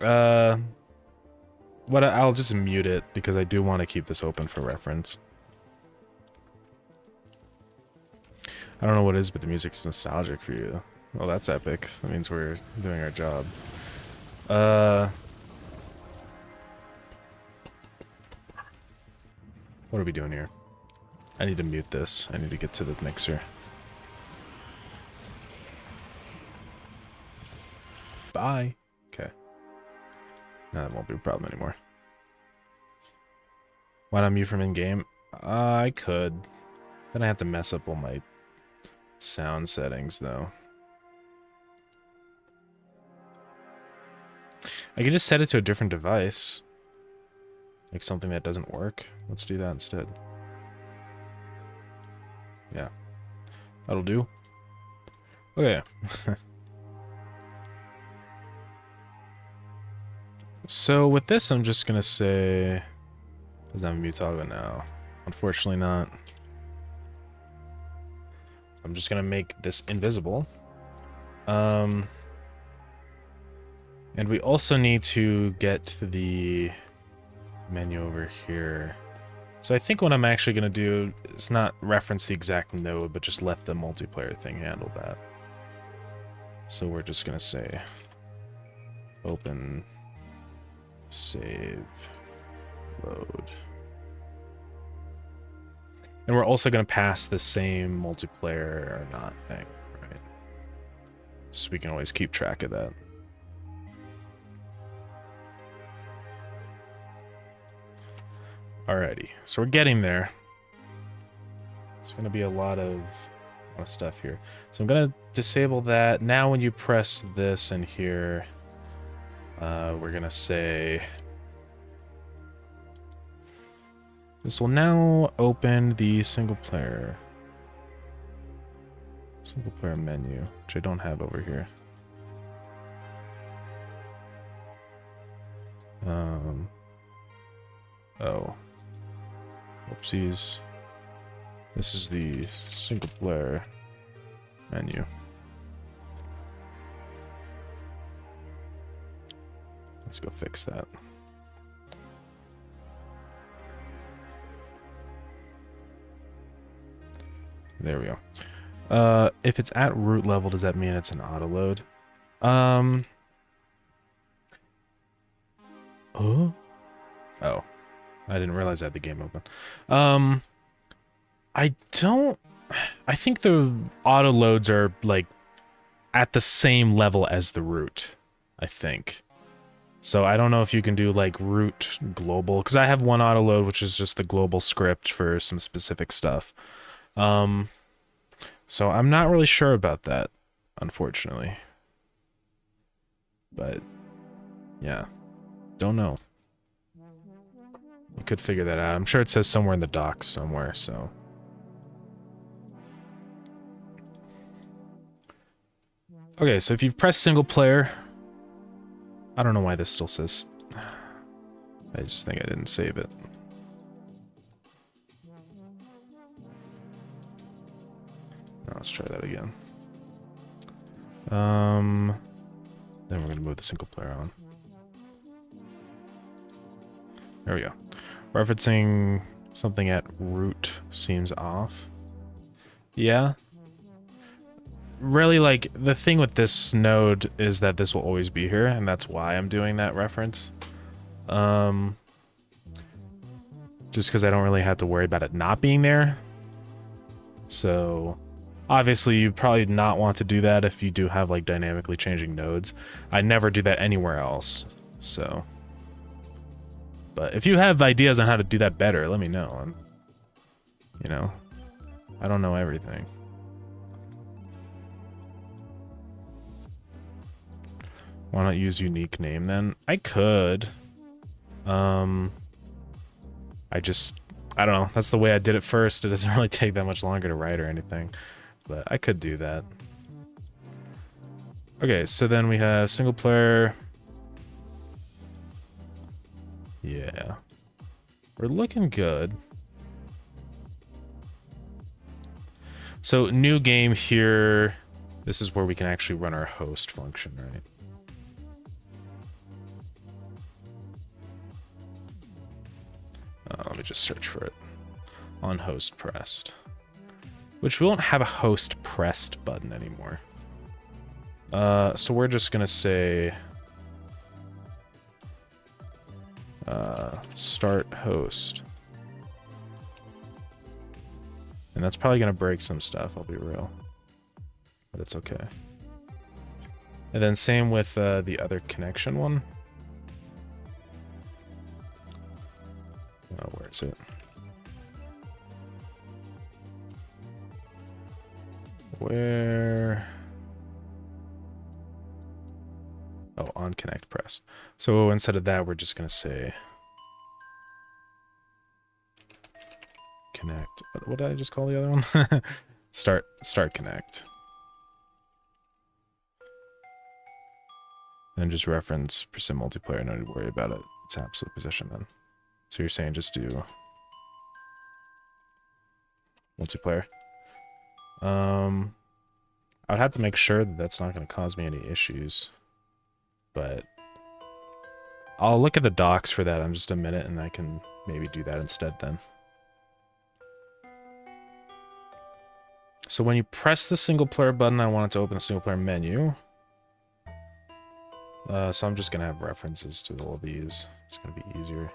I'll just mute it because I do want to keep this open for reference. I don't know what it is, but the music's nostalgic for you. Well, that's epic. That means we're doing our job. What are we doing here? I need to mute this. I need to get to the mixer. Bye. Okay. Now that won't be a problem anymore. Why not mute from in-game? I could. Then I have to mess up all my sound settings, though. I could just set it to a different device. Like something that doesn't work. Let's do that instead. Yeah. That'll do. Okay. So with this, I'm just gonna say... Does that have a mute toggle? No. Unfortunately not. I'm just gonna make this invisible. And we also need to get to the menu over here. So I think what I'm actually gonna do is not reference the exact node, but just let the multiplayer thing handle that. So we're just gonna say open, save, load. And we're also going to pass the same multiplayer or not thing, right? So we can always keep track of that. Alrighty, so we're getting there. It's going to be a lot of stuff here. So I'm going to disable that. Now when you press this in here, we're going to say... This will now open the single player menu, which I don't have over here. Oh. Whoopsies. This is the single player menu. Let's go fix that. There we go. If it's at root level, does that mean it's an auto load? Oh. I didn't realize I had the game open. I think the auto loads are like at the same level as the root, I think. So I don't know if you can do like root global, because I have one auto load, which is just the global script for some specific stuff. So I'm not really sure about that, unfortunately. But, yeah. Don't know. You could figure that out. I'm sure it says somewhere in the docs somewhere, so... Okay, so if you've pressed single player... I don't know why this still says... I just think I didn't save it. Let's try that again. Then we're going to move the single player on. There we go. Referencing something at root seems off. Yeah. Really, like, the thing with this node is that this will always be here, and that's why I'm doing that reference. Just because I don't really have to worry about it not being there. So, obviously, you probably not want to do that if you do have, like, dynamically changing nodes. I never do that anywhere else, so... But if you have ideas on how to do that better, let me know. You know, I don't know everything. Why not use unique name then? I could. I don't know. That's the way I did it first. It doesn't really take that much longer to write or anything. But I could do that. Okay, so then we have single player. Yeah. We're looking good. So new game here. This is where we can actually run our host function, right? Let me just search for it. On host pressed. Which we won't have a host pressed button anymore. So we're just gonna say start host. And that's probably gonna break some stuff, I'll be real. But it's okay. And then same with the other connection one. Oh, where is it? Where? Oh, on connect press. So instead of that, we're just going to say connect. What did I just call the other one? start connect. Then just reference percent multiplayer. No need to worry about it. It's absolute position then. So you're saying just do multiplayer. I would have to make sure that that's not going to cause me any issues. But I'll look at the docs for that in just a minute, and I can maybe do that instead then. So when you press the single player button, I want it to open the single player menu. So I'm just going to have references to all these. It's going to be easier.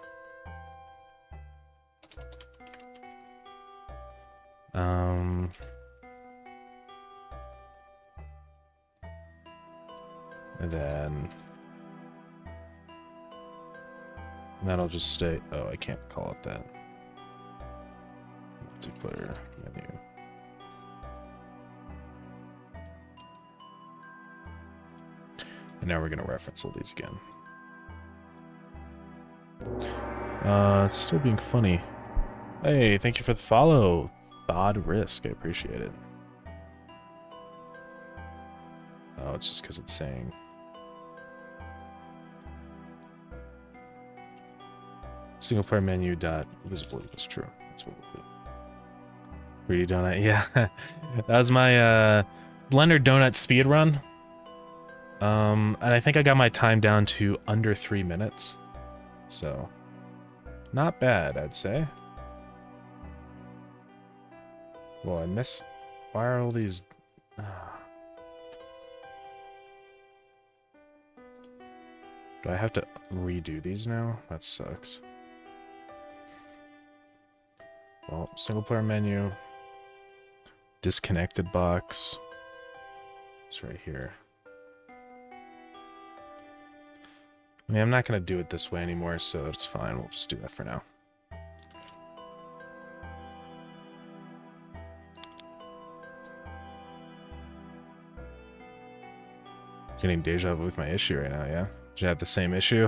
And then I'll just stay. Oh, I can't call it that. Multiplayer menu. And now we're going to reference all these again. It's still being funny. Hey, thank you for the follow. Bod Risk, I appreciate it. Oh, it's just because it's saying... Single player menu dot visible equals true. That's what we'll do. Greedy donut, yeah. That was my Blender donut speed run. And I think I got my time down to under 3 minutes. So, not bad, I'd say. Well, I miss... Why are all these... Do I have to redo these now? That sucks. Well, single player menu. Disconnected box. It's right here. I mean, I'm not going to do it this way anymore, so it's fine. We'll just do that for now. Getting deja vu with my issue right now, yeah? Did you have the same issue?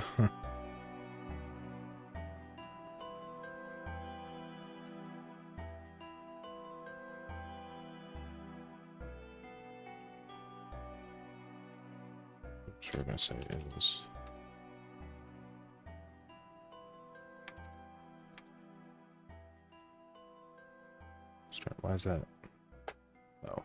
Oops, we're gonna say is... Why is that? Oh.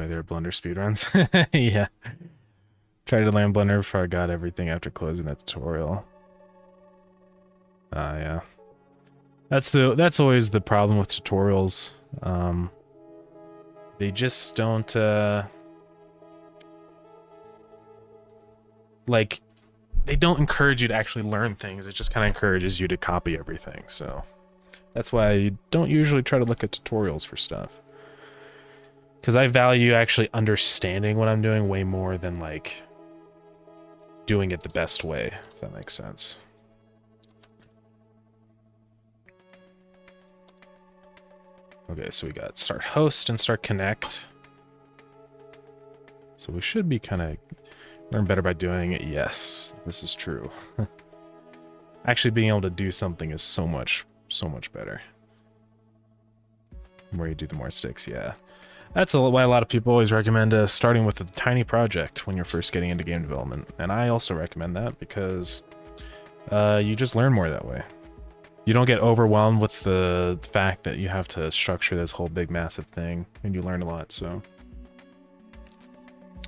funny. They're Blender speedruns. Yeah. Tried to learn Blender before I got everything after closing that tutorial. Yeah. That's always the problem with tutorials. They just don't like they don't encourage you to actually learn things. It just kind of encourages you to copy everything. So that's why I don't usually try to look at tutorials for stuff. Because I value actually understanding what I'm doing way more than like doing it the best way, if that makes sense. Okay, so we got start host and start connect. So we should be kind of learn better by doing it. Yes, this is true. Actually being able to do something is so much better. The more you do, the more it sticks, yeah. That's why a lot of people always recommend starting with a tiny project when you're first getting into game development. And I also recommend that because you just learn more that way. You don't get overwhelmed with the fact that you have to structure this whole big massive thing, and you learn a lot, so.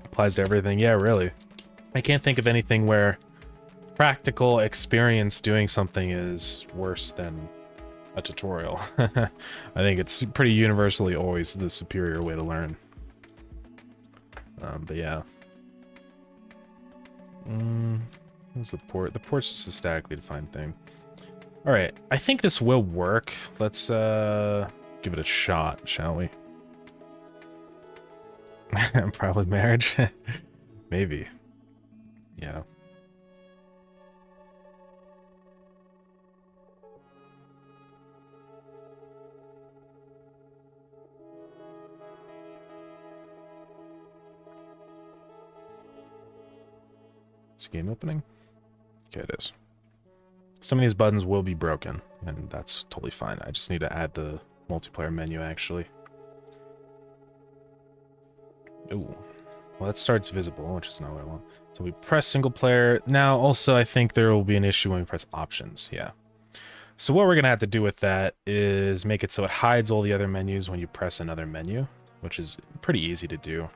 Applies to everything. Yeah, really. I can't think of anything where practical experience doing something is worse than a tutorial. I think it's pretty universally always the superior way to learn. But yeah. What's the port? The port's just a statically defined thing. Alright, I think this will work. Let's give it a shot, shall we? Probably marriage. Maybe. Yeah. Is game opening? Okay, it is. Some of these buttons will be broken, and that's totally fine. I just need to add the multiplayer menu, actually. Ooh. Well, that starts visible, which is not what I want. So we press single player. Now, also, I think there will be an issue when we press options. Yeah. So what we're going to have to do with that is make it so it hides all the other menus when you press another menu, which is pretty easy to do.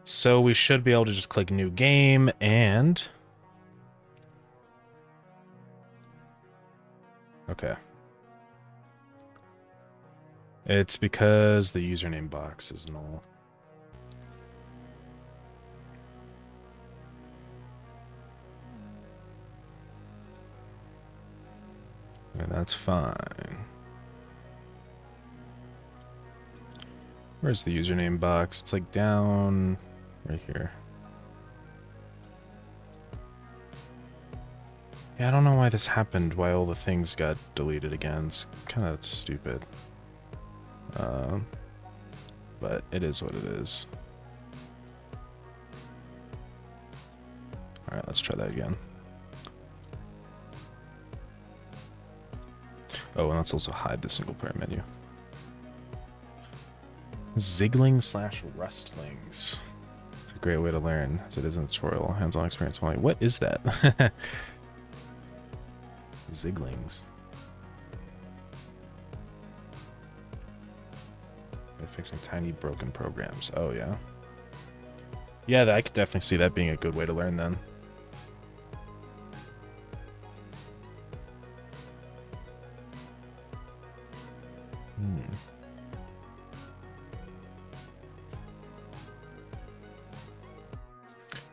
So we should be able to just click new game and... Okay. It's because the username box is null. And that's fine. Where's the username box? It's like down right here. Yeah, I don't know why this happened, why all the things got deleted again. It's kind of stupid. But it is what it is. Alright, let's try that again. Oh, and let's also hide the single player menu. Ziggling/rustlings. It's a great way to learn, as it is in the tutorial. Hands-on experience only. What is that? Zigglings. By fixing tiny broken programs. Oh, yeah. Yeah, I could definitely see that being a good way to learn then.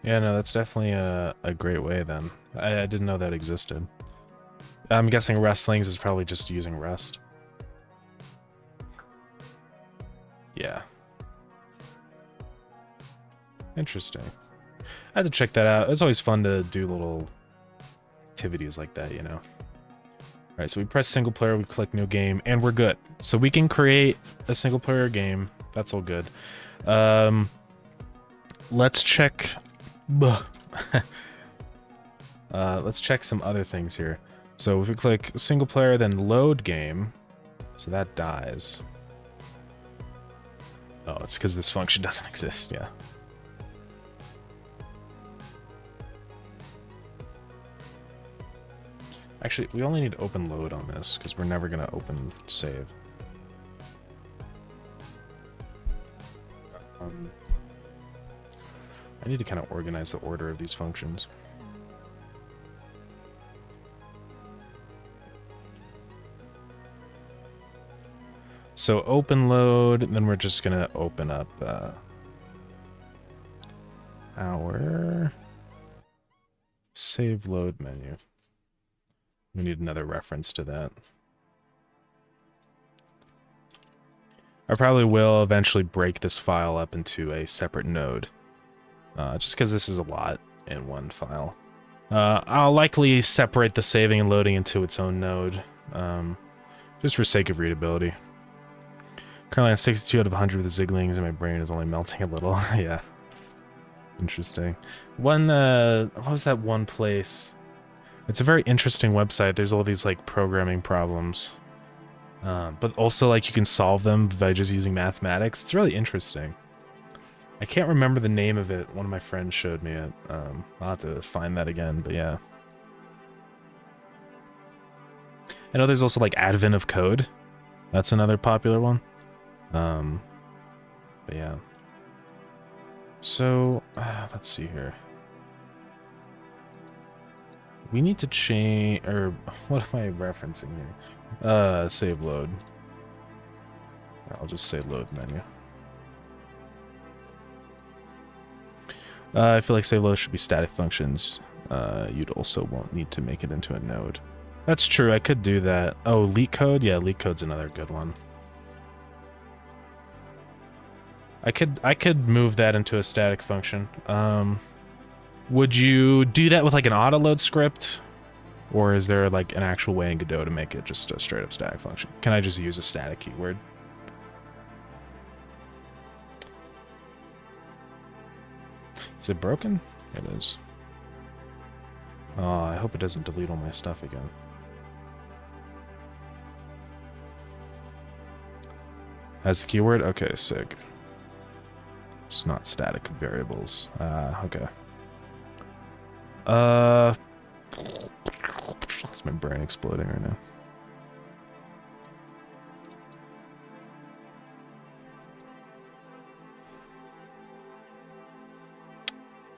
Yeah, no, that's definitely a great way then. I didn't know that existed. I'm guessing Rustlings is probably just using Rust. Yeah. Interesting. I had to check that out. It's always fun to do little activities like that, you know. Alright, so we press single player, we click new game, and we're good. So we can create a single player game. That's all good. Let's check... let's check some other things here. So if we click single player, then load game, so that dies. Oh, it's because this function doesn't exist, yeah. Actually, we only need to open load on this, because we're never going to open save. I need to kind of organize the order of these functions. So open load, then we're just gonna open up our save load menu. We need another reference to that. I probably will eventually break this file up into a separate node, just because this is a lot in one file. I'll likely separate the saving and loading into its own node, just for sake of readability. Currently on 62 out of 100 with the zigglings, and my brain is only melting a little. Yeah. Interesting. What was that one place? It's a very interesting website. There's all these, like, programming problems. But also, like, you can solve them by just using mathematics. It's really interesting. I can't remember the name of it. One of my friends showed me it. I'll have to find that again, but yeah. I know there's also, like, Advent of Code. That's another popular one. But yeah. So, let's see here. We need to change, or what am I referencing here? Save load. I'll just say load menu. I feel like save load should be static functions. You'd also won't need to make it into a node. That's true, I could do that. Oh, leak code? Yeah, leak code's another good one. I could move that into a static function. Would you do that with like an autoload script? Or is there like an actual way in Godot to make it just a straight up static function? Can I just use a static keyword? Is it broken? It is. Oh, I hope it doesn't delete all my stuff again. Has the keyword? Okay, sick. It's not static variables. Okay. That's my brain exploding right now.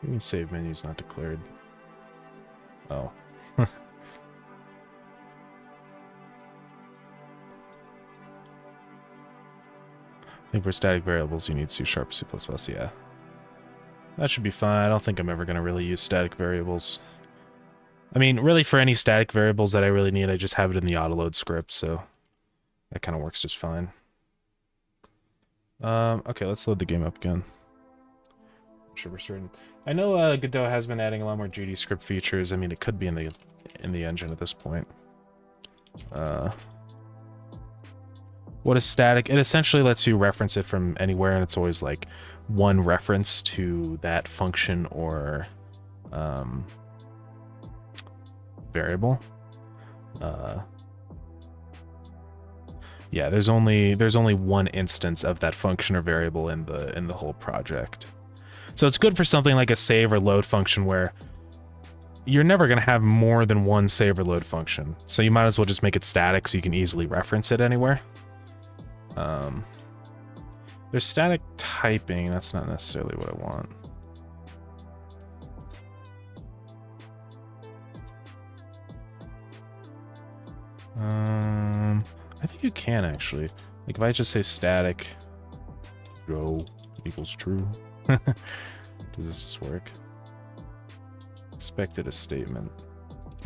You can save menus not declared. Oh. I think for static variables you need C#, C++, yeah. That should be fine. I don't think I'm ever going to really use static variables. I mean, really for any static variables that I really need, I just have it in the autoload script, so that kind of works just fine. Okay, let's load the game up again. I'm sure we're certain. I know Godot has been adding a lot more GDScript features. I mean, it could be in the engine at this point. What is static? It essentially lets you reference it from anywhere, and it's always like one reference to that function or variable. Yeah, there's only one instance of that function or variable in the whole project. So it's good for something like a save or load function where you're never going to have more than one save or load function. So you might as well just make it static so you can easily reference it anywhere. There's static typing. That's not necessarily what I want. I think you can actually. Like if I just say static go equals true. Does this just work? Expected a statement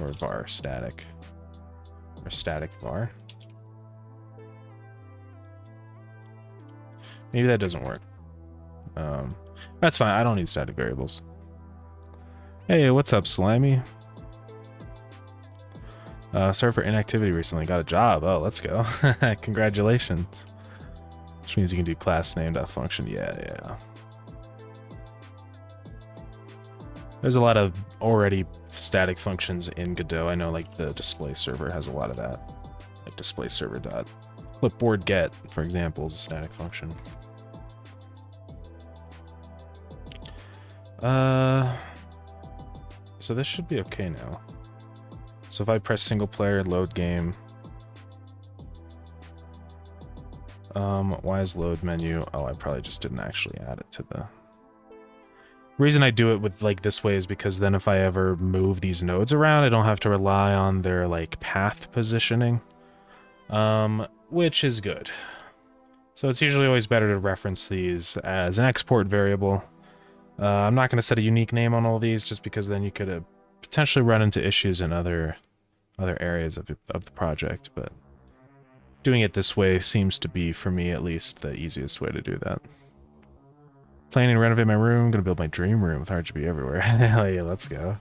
or var static or static var. Maybe that doesn't work. That's fine. I don't need static variables. Hey, what's up, Slimy? Sorry for inactivity recently. Got a job. Oh, let's go. Congratulations. Which means you can do class name.function. Yeah. There's a lot of already static functions in Godot. I know like the display server has a lot of that. Like display server dot clipboard get, for example, is a static function. So this should be okay now. So if I press single player, load game. Why is load menu? Oh, I probably just didn't actually add it to the... Reason I do it with like this way is because then if I ever move these nodes around, I don't have to rely on their like path positioning, which is good. So it's usually always better to reference these as an export variable. I'm not going to set a unique name on all these just because then you could potentially run into issues in other areas of the project, but doing it this way seems to be, for me at least, the easiest way to do that. Planning to renovate my room, gonna build my dream room with RGB everywhere. Hell yeah, let's go.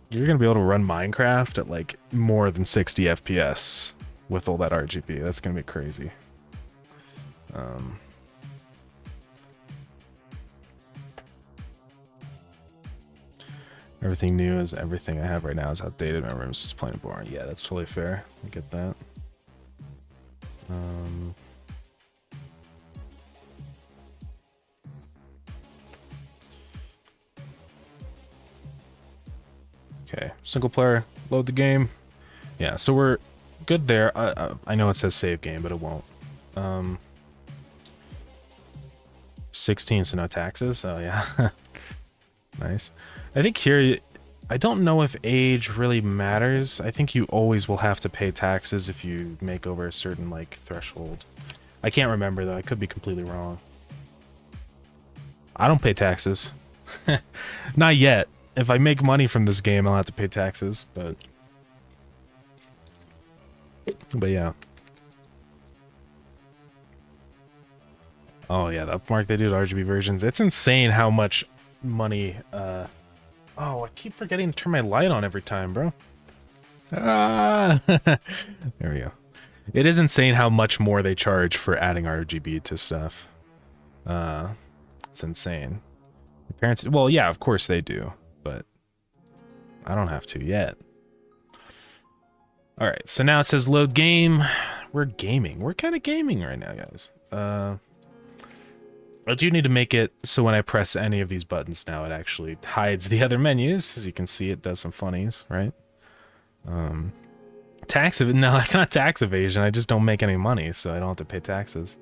You're gonna be able to run Minecraft at like more than 60 FPS with all that RGB. That's gonna be crazy. Everything new is everything I have right now is outdated. My room's just plain boring. Yeah, that's totally fair. I get that. Okay, single player, load the game. Yeah, so we're good there. I know it says save game, but it won't. 16, so no taxes. Oh yeah, nice. I think here, I don't know if age really matters. I think you always will have to pay taxes if you make over a certain like threshold. I can't remember though. I could be completely wrong. I don't pay taxes. Not yet. If I make money from this game, I'll have to pay taxes, but yeah. Oh yeah, the upmark they do to RGB versions. It's insane how much money, oh, I keep forgetting to turn my light on every time, bro. Ah! There we go. It is insane how much more they charge for adding RGB to stuff. It's insane. Your parents, well, yeah, of course they do, but I don't have to yet. All right, so now it says load game. We're gaming. We're kind of gaming right now, guys. I do need to make it so when I press any of these buttons now, it actually hides the other menus. As you can see, it does some funnies, right? No, it's not tax evasion. I just don't make any money, so I don't have to pay taxes.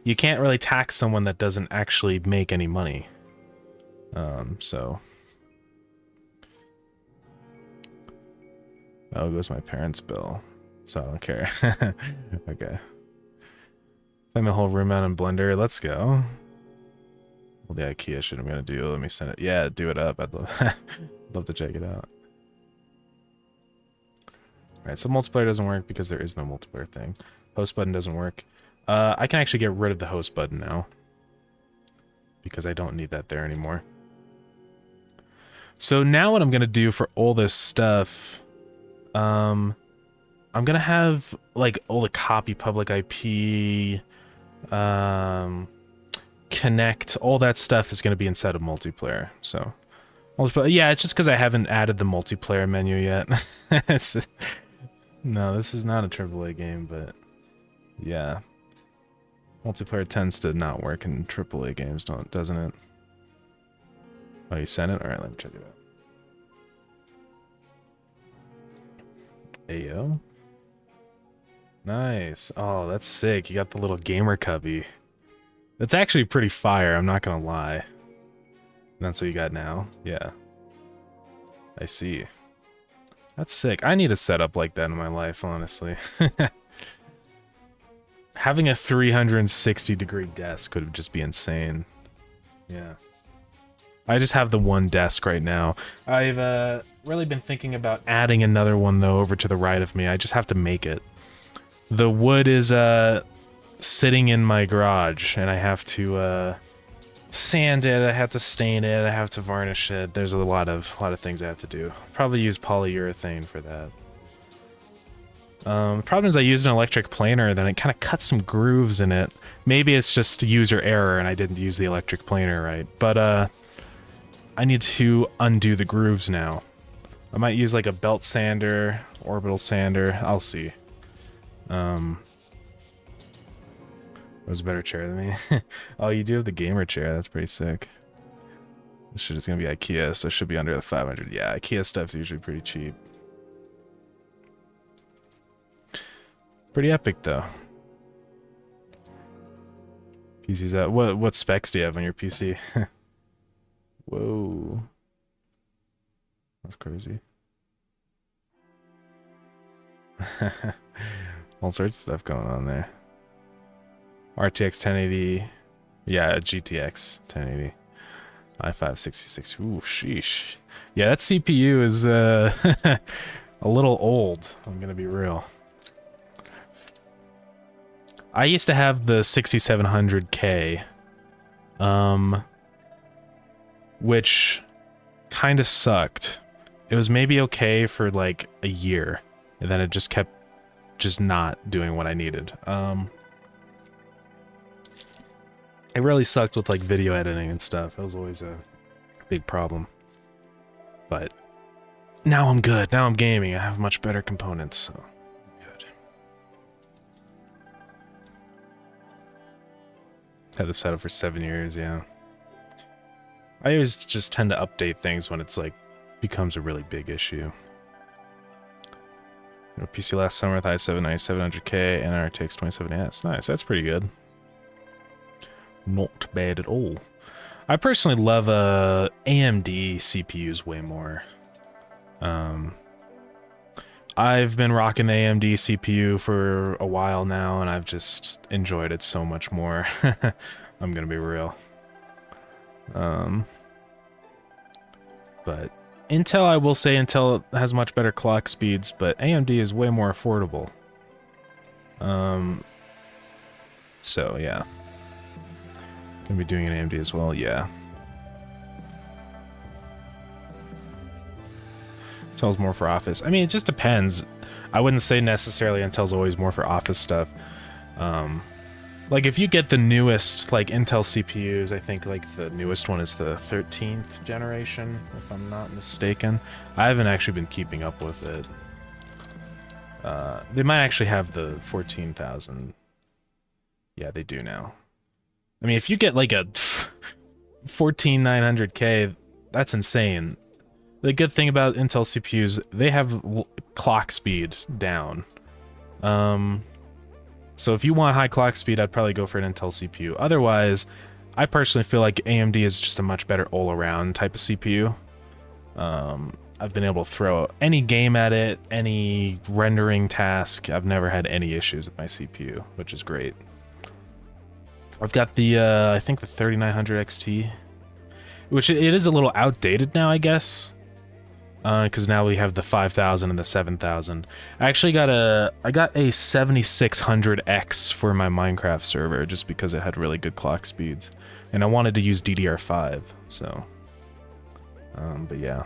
You can't really tax someone that doesn't actually make any money. So... Oh, it goes my parents' bill, so I don't care. Okay. Play my whole room out in Blender. Let's go. Well, the IKEA shit I'm gonna do. Let me send it. Yeah, do it up. I'd love to check it out. Alright, so multiplayer doesn't work because there is no multiplayer thing. Host button doesn't work. I can actually get rid of the host button now, because I don't need that there anymore. So now what I'm gonna do for all this stuff... I'm gonna have like all the copy public IP, connect, all that stuff is gonna be inside of multiplayer. So, yeah, it's just because I haven't added the multiplayer menu yet. No, this is not a AAA game, but yeah, multiplayer tends to not work in AAA games, doesn't it? Oh, you sent it? All right, let me check it out. Ayo. Nice. Oh, that's sick. You got the little gamer cubby. That's actually pretty fire, I'm not gonna lie. That's what you got now? Yeah. I see. That's sick. I need a setup like that in my life, honestly. Having a 360-degree desk would just be insane. Yeah. I just have the one desk right now. I've really been thinking about adding another one, though, over to the right of me. I just have to make it. The wood is sitting in my garage, and I have to sand it, I have to stain it, I have to varnish it. There's a lot of things I have to do. Probably use polyurethane for that. The problem is I used an electric planer, then it kind of cuts some grooves in it. Maybe it's just user error, and I didn't use the electric planer right. But, I need to undo the grooves now. I might use like a belt sander, orbital sander. I'll see. Was a better chair than me. Oh, you do have the gamer chair. That's pretty sick. This shit is gonna be IKEA, so it should be under the 500. Yeah, IKEA stuff's usually pretty cheap. Pretty epic though. PC's at what specs do you have on your PC? Whoa. That's crazy. All sorts of stuff going on there. RTX 1080. Yeah, GTX 1080. i5 66. Ooh, sheesh. Yeah, that CPU is a little old. I'm gonna be real. I used to have the 6700K, which kind of sucked. It was maybe okay for like a year, and then it just kept not doing what I needed. It really sucked with like video editing and stuff. That was always a big problem. But now I'm good. Now I'm gaming. I have much better components, so good. Had this setup for 7 years, yeah. I always just tend to update things when it's like becomes a really big issue. You know, PC last summer with i7 9700K and RTX 2070S. Nice, that's pretty good. Not bad at all. I personally love AMD CPUs way more. I've been rocking the AMD CPU for a while now, and I've just enjoyed it so much more. I'm gonna be real. But Intel, I will say Intel has much better clock speeds, but AMD is way more affordable. So yeah. Gonna be doing an AMD as well, yeah. Intel's more for office. I mean, it just depends. I wouldn't say necessarily Intel's always more for office stuff. Like if you get the newest like Intel CPUs, I think like the newest one is the 13th generation, if I'm not mistaken. I haven't actually been keeping up with it. They might actually have the 14,000. Yeah, they do now. I mean, if you get like a 14900K, that's insane. The good thing about Intel CPUs, they have clock speed down. So if you want high clock speed, I'd probably go for an Intel CPU. Otherwise, I personally feel like AMD is just a much better all-around type of CPU. I've been able to throw any game at it, any rendering task. I've never had any issues with my CPU, which is great. I've got the, I think the 3900 XT, which it is a little outdated now, I guess. Because now we have the 5000 and the 7000. I actually got a 7600X for my Minecraft server just because it had really good clock speeds, and I wanted to use DDR5. So, but yeah,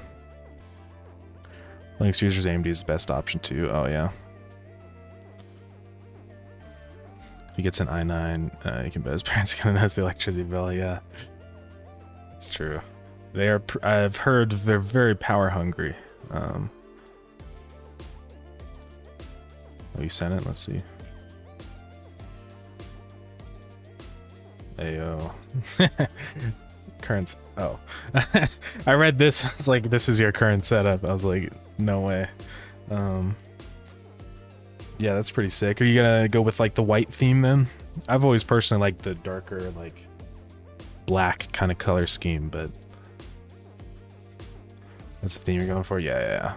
Linux users AMD is the best option too. Oh yeah. If he gets an i9, you can bet his parents are gonna notice the electricity bill. Yeah, it's true. They are. I've heard they're very power hungry. Oh, you sent it. Let's see. Ayo. Current. Oh, I read this. It's like this is your current setup. I was like, no way. Yeah, that's pretty sick. Are you gonna go with like the white theme then? I've always personally liked the darker like black kind of color scheme, but. That's the theme you're going for? Yeah.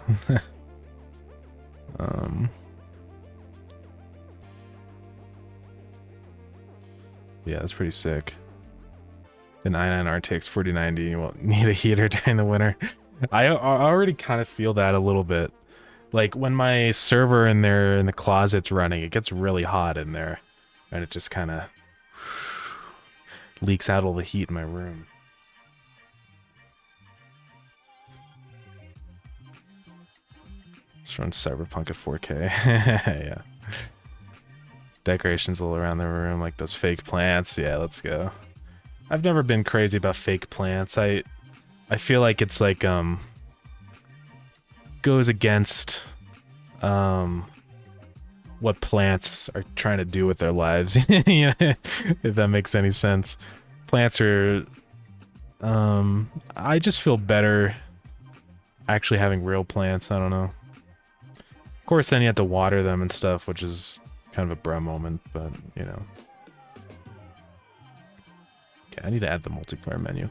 Yeah, that's pretty sick. An i9 RTX 4090, you won't need a heater during the winter. I already kind of feel that a little bit. Like when my server in the closet's running, it gets really hot in there, and it just kind of leaks out all the heat in my room. Just run Cyberpunk at 4K. Yeah. Decorations all around the room, like those fake plants. Yeah, let's go. I've never been crazy about fake plants. I feel like it's like goes against what plants are trying to do with their lives. You know, if that makes any sense. Plants are I just feel better actually having real plants. I don't know. Of course, then you have to water them and stuff, which is kind of a bruh moment, but, you know. Okay, I need to add the multiplayer menu.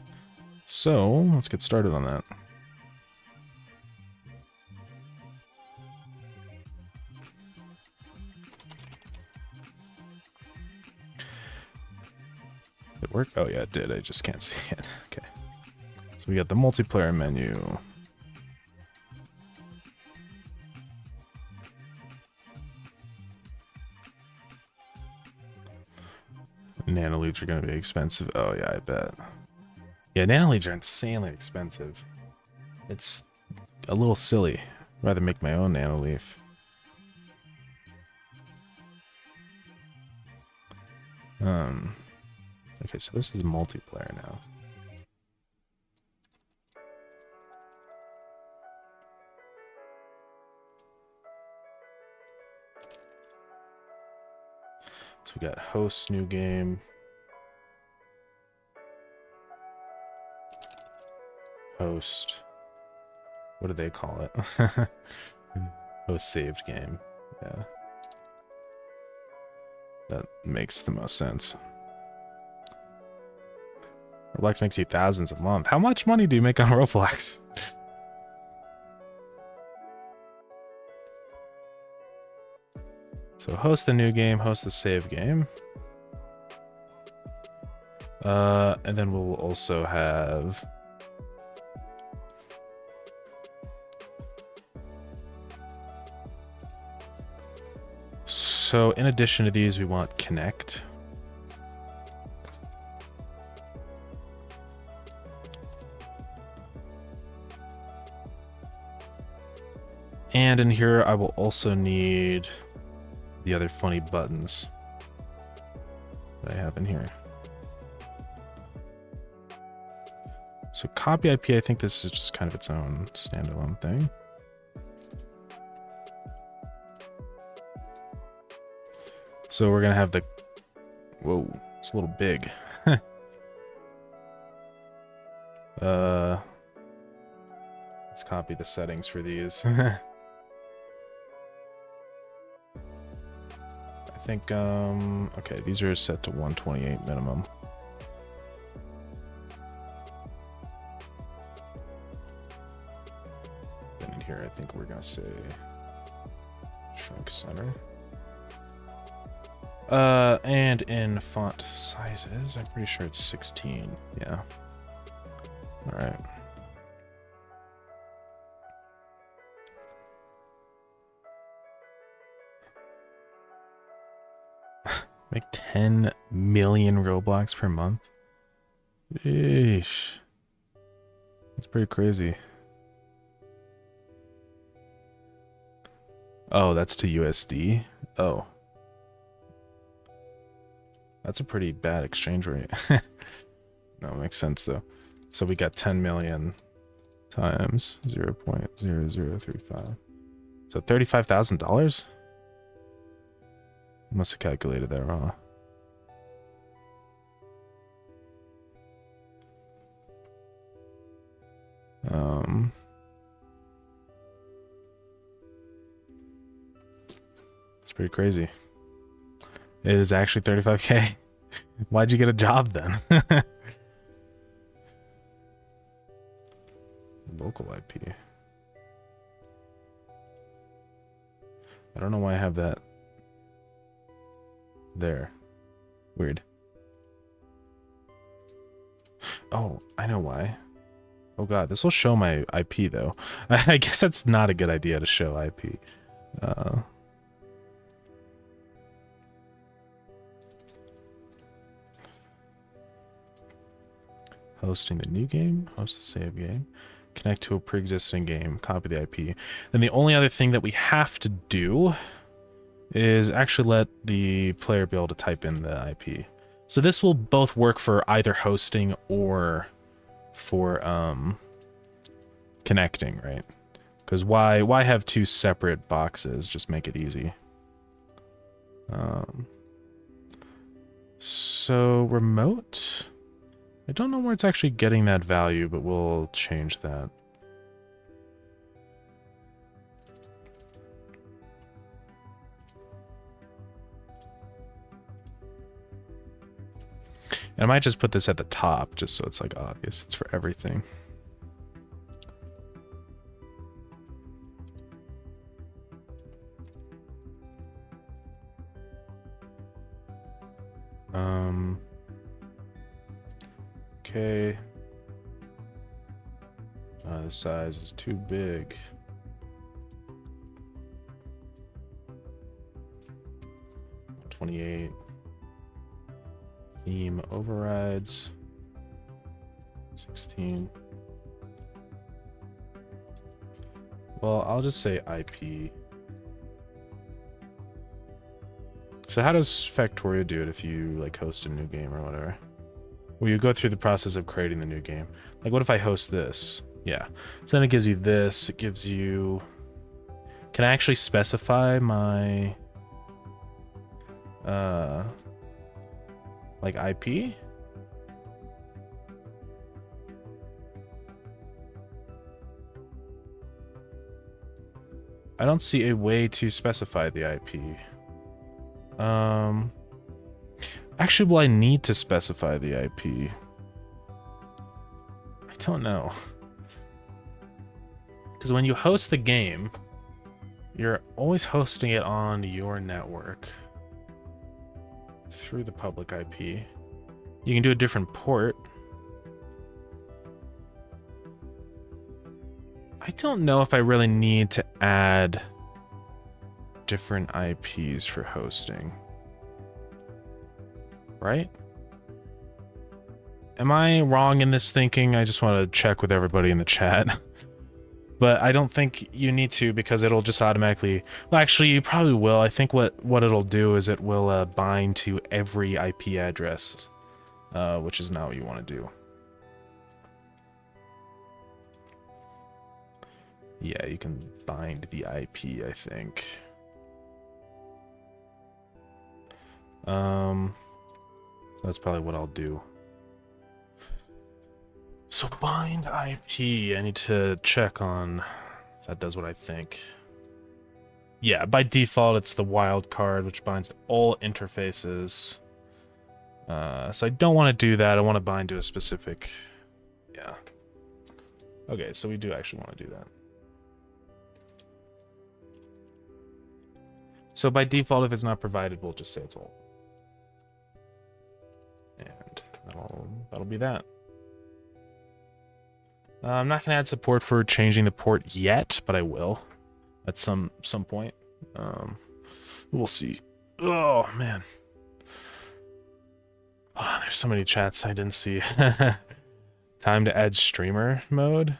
So let's get started on that. Did it work? Oh yeah, it did. I just can't see it. Okay. So we got the multiplayer menu. Nanoleaves are going to be expensive. Oh yeah, I bet. Yeah, nanoleaves are insanely expensive. It's a little silly. I'd rather make my own nanoleaf. Okay, so this is multiplayer now. So we got host, new game. Host. What do they call it? Host saved game. Yeah. That makes the most sense. Roblox makes you thousands a month. How much money do you make on Roblox? So host the new game, host the save game. And then we'll also have... So in addition to these, we want connect. And in here, I will also need the other funny buttons that I have in here. So copy IP, I think this is just kind of its own standalone thing. So we're gonna have the, whoa, it's a little big. Let's copy the settings for these. I think, okay, these are set to 128 minimum. Then in here, I think we're gonna say shrink center. And in font sizes, I'm pretty sure it's 16. Yeah. All right. Make 10 million Roblox per month. Eesh. That's pretty crazy. Oh, that's to USD? Oh. That's a pretty bad exchange rate. No, it makes sense though. So we got 10 million times 0.0035. So $35,000? Must have calculated that wrong. It's pretty crazy. It is actually 35K. Why'd you get a job then? Local IP. I don't know why I have that there. Weird. Oh, I know why. Oh god, this will show my IP though. I guess that's not a good idea to show IP. Hosting the new game, host the save game, connect to a pre-existing game, copy the IP. Then the only other thing that we have to do is actually let the player be able to type in the IP. So this will both work for either hosting or for connecting, right? Because why have two separate boxes? Just make it easy. So remote, I don't know where it's actually getting that value, but we'll change that. And I might just put this at the top, just so it's like obvious. It's for everything. Okay. The size is too big. $28. Theme overrides. 16. Well, I'll just say IP. So how does Factorio do it if you like host a new game or whatever? Well, you go through the process of creating the new game. Like, what if I host this? Yeah. So then it gives you this. It gives you... Can I actually specify my... like IP? I don't see a way to specify the IP. Actually, will I need to specify the IP? I don't know. Because when you host the game, you're always hosting it on your network through the public IP. You can do a different port. I don't know if I really need to add different IPs for hosting. Right? Am I wrong in this thinking? I just want to check with everybody in the chat. But I don't think you need to, because it'll just automatically... Well, actually, you probably will. I think what it'll do is it will bind to every IP address, which is not what you want to do. Yeah, you can bind the IP, I think. So that's probably what I'll do. So bind IP, I need to check on if that does what I think. Yeah, by default, it's the wildcard, which binds to all interfaces. So I don't want to do that. I want to bind to a specific... Yeah. Okay, so we do actually want to do that. So by default, if it's not provided, we'll just say it's all. And that'll be that. I'm not going to add support for changing the port yet, but I will at some point. We'll see. Oh, man. Oh, there's so many chats I didn't see. Time to add streamer mode.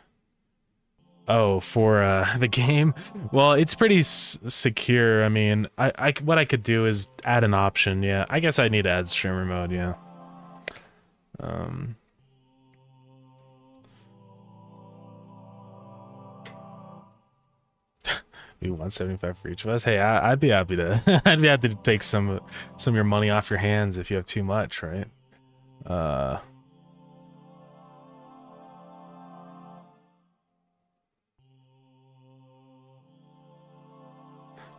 Oh, for the game? Well, it's pretty secure. I mean, what I could do is add an option. Yeah, I guess I need to add streamer mode. Yeah. Be 175 for each of us. Hey, I'd be happy to. I'd be happy to take some of your money off your hands if you have too much, right?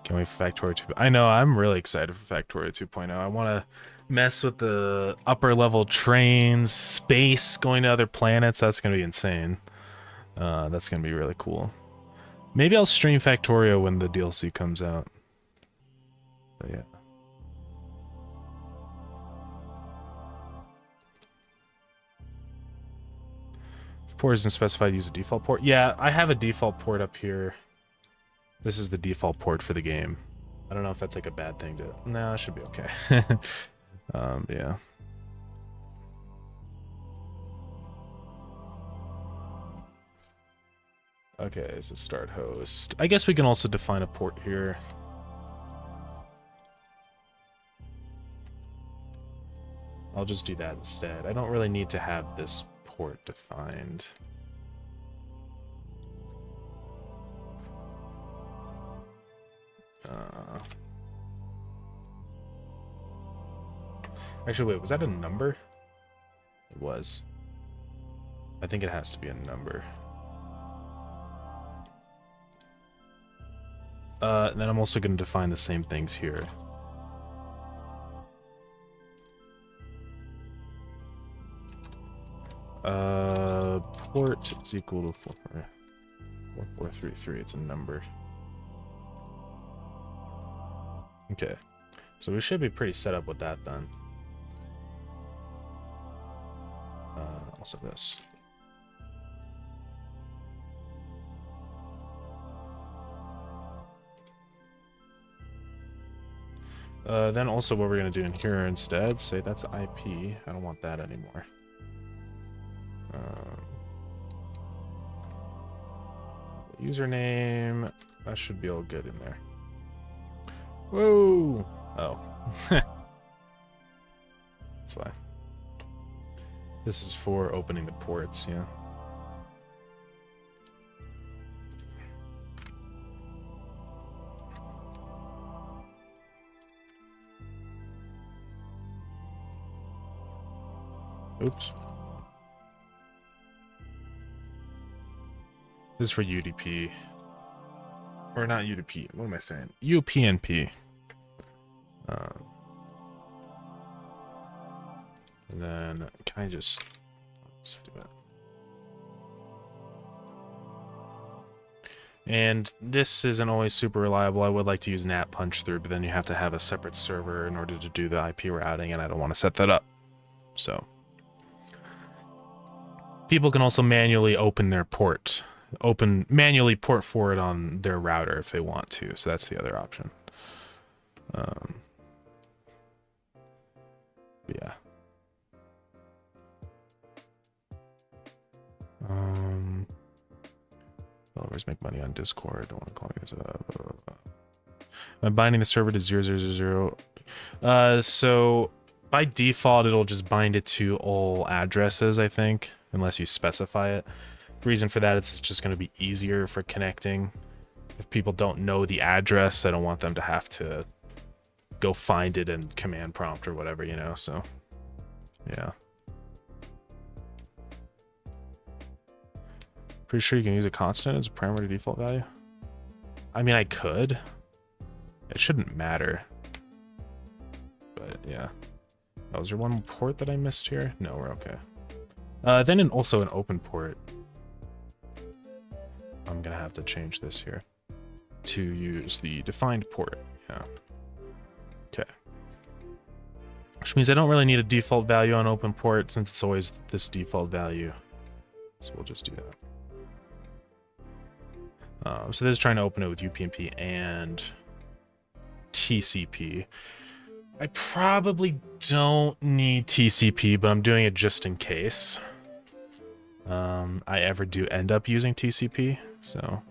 Can't wait for Factorio 2. I know, I'm really excited for Factorio 2.0. I want to mess with the upper level trains, space, going to other planets. That's going to be insane. That's going to be really cool. Maybe I'll stream Factorio when the DLC comes out. But yeah. If port isn't specified, use a default port. Yeah, I have a default port up here. This is the default port for the game. I don't know if that's like a bad thing to... No, it should be okay. Yeah. Okay, so start host. I guess we can also define a port here. I'll just do that instead. I don't really need to have this port defined. Actually, wait, was that a number? It was. I think it has to be a number. And then I'm also going to define the same things here. Port is equal to 4433. It's a number. Okay. So we should be pretty set up with that then. Also this. Then also what we're going to do in here instead, say that's IP. I don't want that anymore. Username, that should be all good in there. Whoa! Oh. That's why. This is for opening the ports, yeah. Oops. This is for UDP. Or not UDP, what am I saying? UPnP. And then, can I just do it? And this isn't always super reliable. I would like to use NAT punch through, but then you have to have a separate server in order to do the IP routing, and I don't want to set that up. So, people can also manually open their port. Manually port forward on their router if they want to, so that's the other option. Yeah. Developers make money on Discord. Don't want to call you this. I'm binding the server to 0000. So by default, it'll just bind it to all addresses, I think, unless you specify it. The reason for that is it's just going to be easier for connecting. If people don't know the address, I don't want them to have to go find it in command prompt or whatever, you know, so yeah. Pretty sure you can use a constant as a primary default value. I mean, I could. It shouldn't matter. But yeah. Oh, is there one port that I missed here? No, we're okay. Then also an open port. I'm gonna have to change this here to use the defined port. Yeah. Okay. Which means I don't really need a default value on open port since it's always this default value. So we'll just do that. So this is trying to open it with UPnP and TCP. I probably don't need TCP, but I'm doing it just in case I ever do end up using TCP. So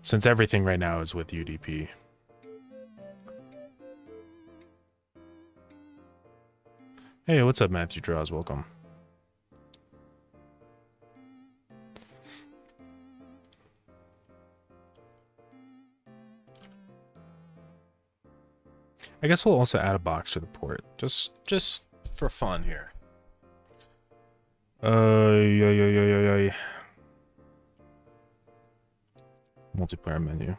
since everything right now is with UDP. Hey, what's up, Matthew Draws? Welcome. I guess we'll also add a box to the port, just for fun here. Multiplayer menu.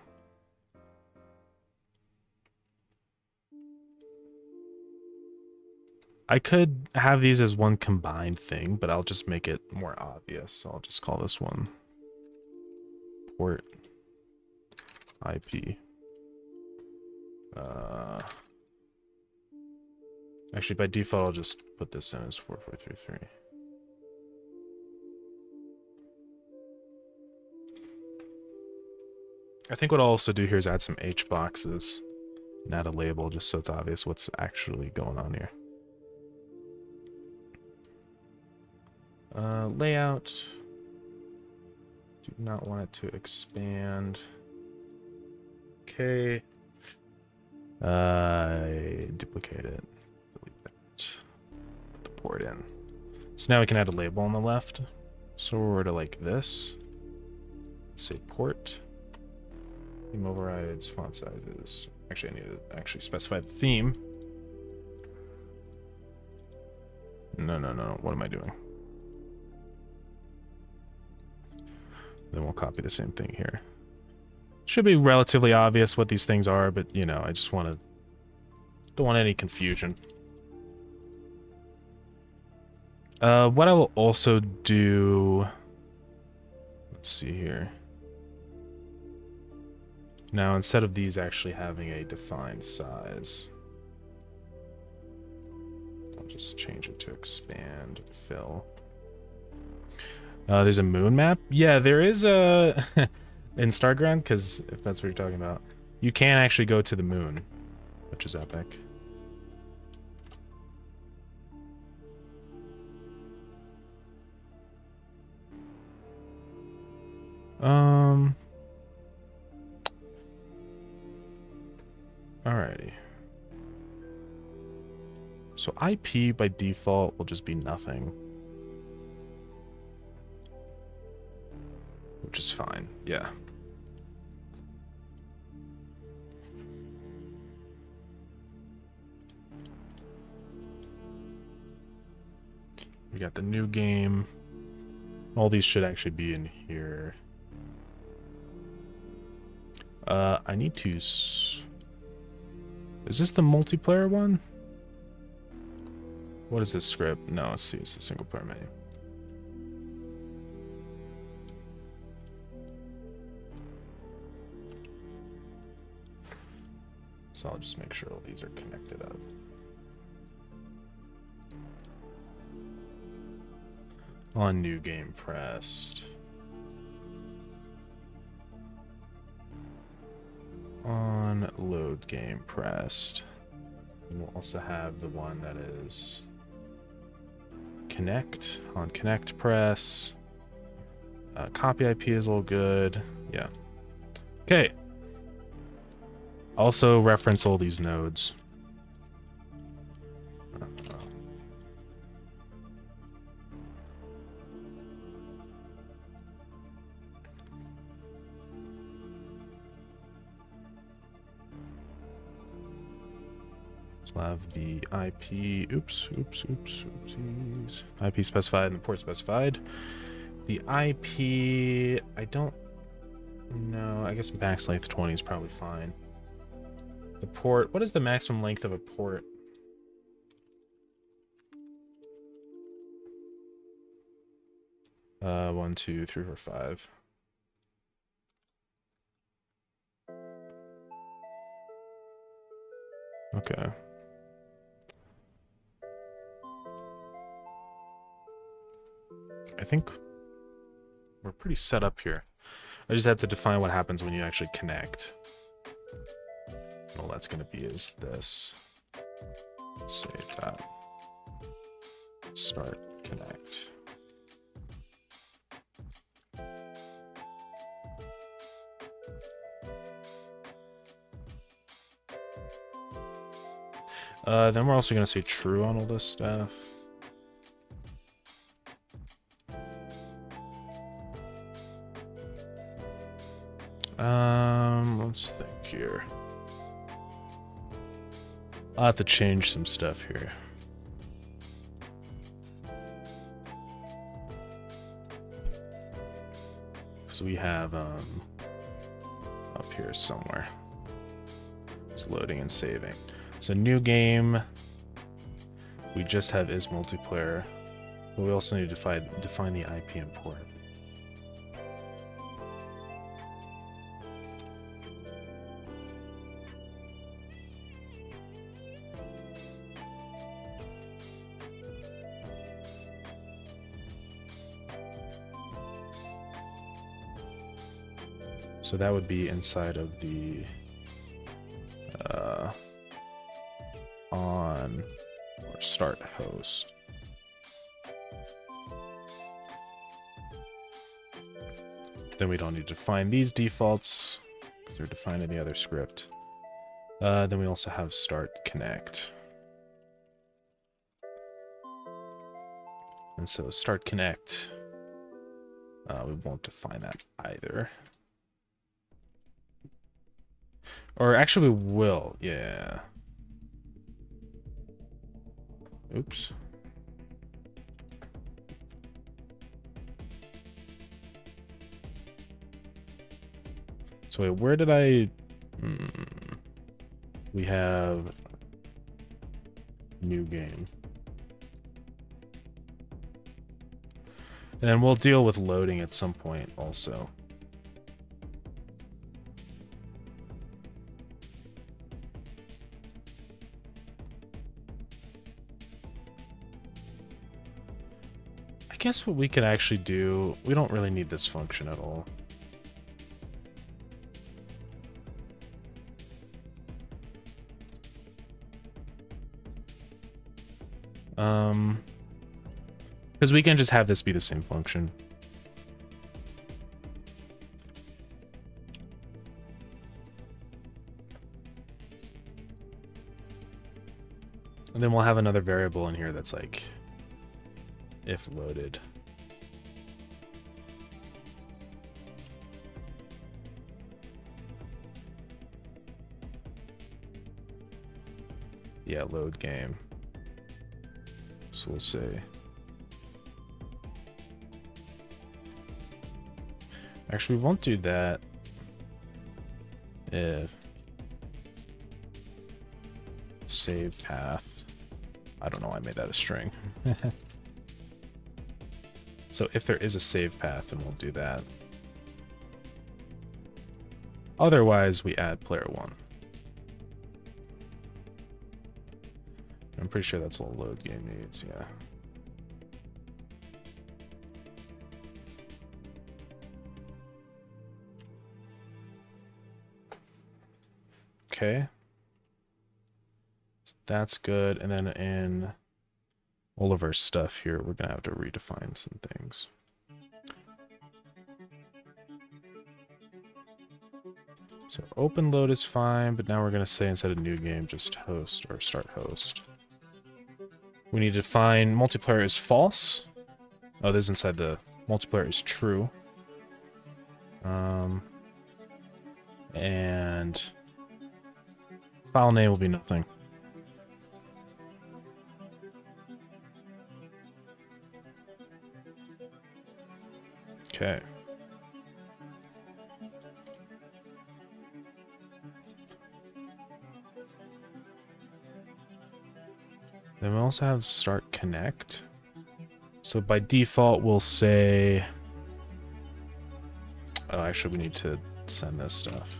I could have these as one combined thing, but I'll just make it more obvious. So I'll just call this one port IP. Actually, by default, I'll just put this in as 4433. I think what I'll also do here is add some H boxes and add a label just so it's obvious what's actually going on here. Layout. Do not want it to expand. Okay. Duplicate it. Delete that. Put the port in. So now we can add a label on the left. So we're to like this. Let's say port. Theme overrides, font sizes. Actually, I need to actually specify the theme. No. What am I doing? Then we'll copy the same thing here. Should be relatively obvious what these things are, but you know, I just don't want any confusion. What I will also do, let's see here. Now, instead of these actually having a defined size, I'll just change it to expand fill. There's a moon map. Yeah, there is a in Starground, because if that's what you're talking about, you can actually go to the moon, which is epic. Alrighty. So IP by default will just be nothing. Which is fine, yeah. We got the new game. All these should actually be in here. I need to... Is this the multiplayer one? What is this script? No, let's see. It's the single player menu. So I'll just make sure all these are connected up. On new game pressed. On load game pressed. And we'll also have the one that is connect. On connect press. Copy IP is all good. Yeah. Okay. Also reference all these nodes. We'll have the IP, oopsies. IP specified and the port specified. The IP, I don't know, I guess max length 20 is probably fine. The port, what is the maximum length of a port? One, two, three, four, five. Okay. I think we're pretty set up here. I just have to define what happens when you actually connect. All that's going to be is this. Save that. Start connect. Then we're also going to say true on all this stuff. Let's think here. I'll have to change some stuff here. So we have, up here somewhere. It's loading and saving. So new game, we just have is multiplayer, but we also need to define the IP and port. So that would be inside of the on or start host. Then we don't need to define these defaults because they're defined in the other script. Then we also have start connect. And so start connect, we won't define that either. Or actually we will, yeah. Oops. So wait, where did I... We have new game. And then we'll deal with loading at some point also. I guess what we could actually do, we don't really need this function at all. Because we can just have this be the same function. And then we'll have another variable in here that's like, if loaded. Yeah, load game. So we'll say. Actually, we won't do that if save path. I don't know why I made that a string. So if there is a save path, then we'll do that. Otherwise, we add player 1. I'm pretty sure that's all load game needs, yeah. Okay. So that's good. And then in all of our stuff here, we're gonna have to redefine some things. So open load is fine, but now we're gonna say instead of new game, just host or start host. We need to define multiplayer is false. Oh, this is inside the multiplayer is true. And file name will be nothing. Okay. Then we also have start connect. So by default, we'll say... Oh, actually, we need to send this stuff.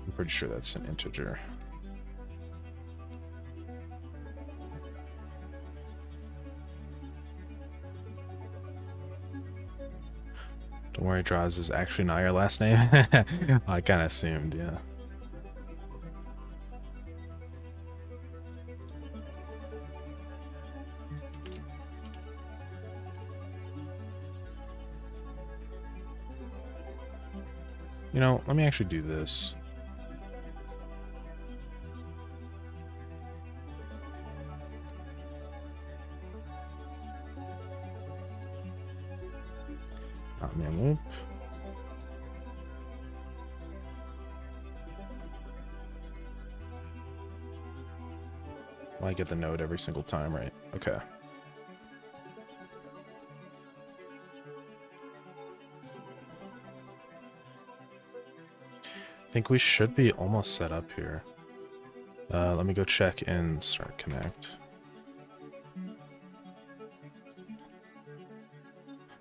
I'm pretty sure that's an integer. Don't worry, Draws is actually not your last name. I kind of assumed, yeah. You know, let me actually do this. Main loop. Well, I get the node every single time, right? Okay. I think we should be almost set up here. Let me go check and start connect.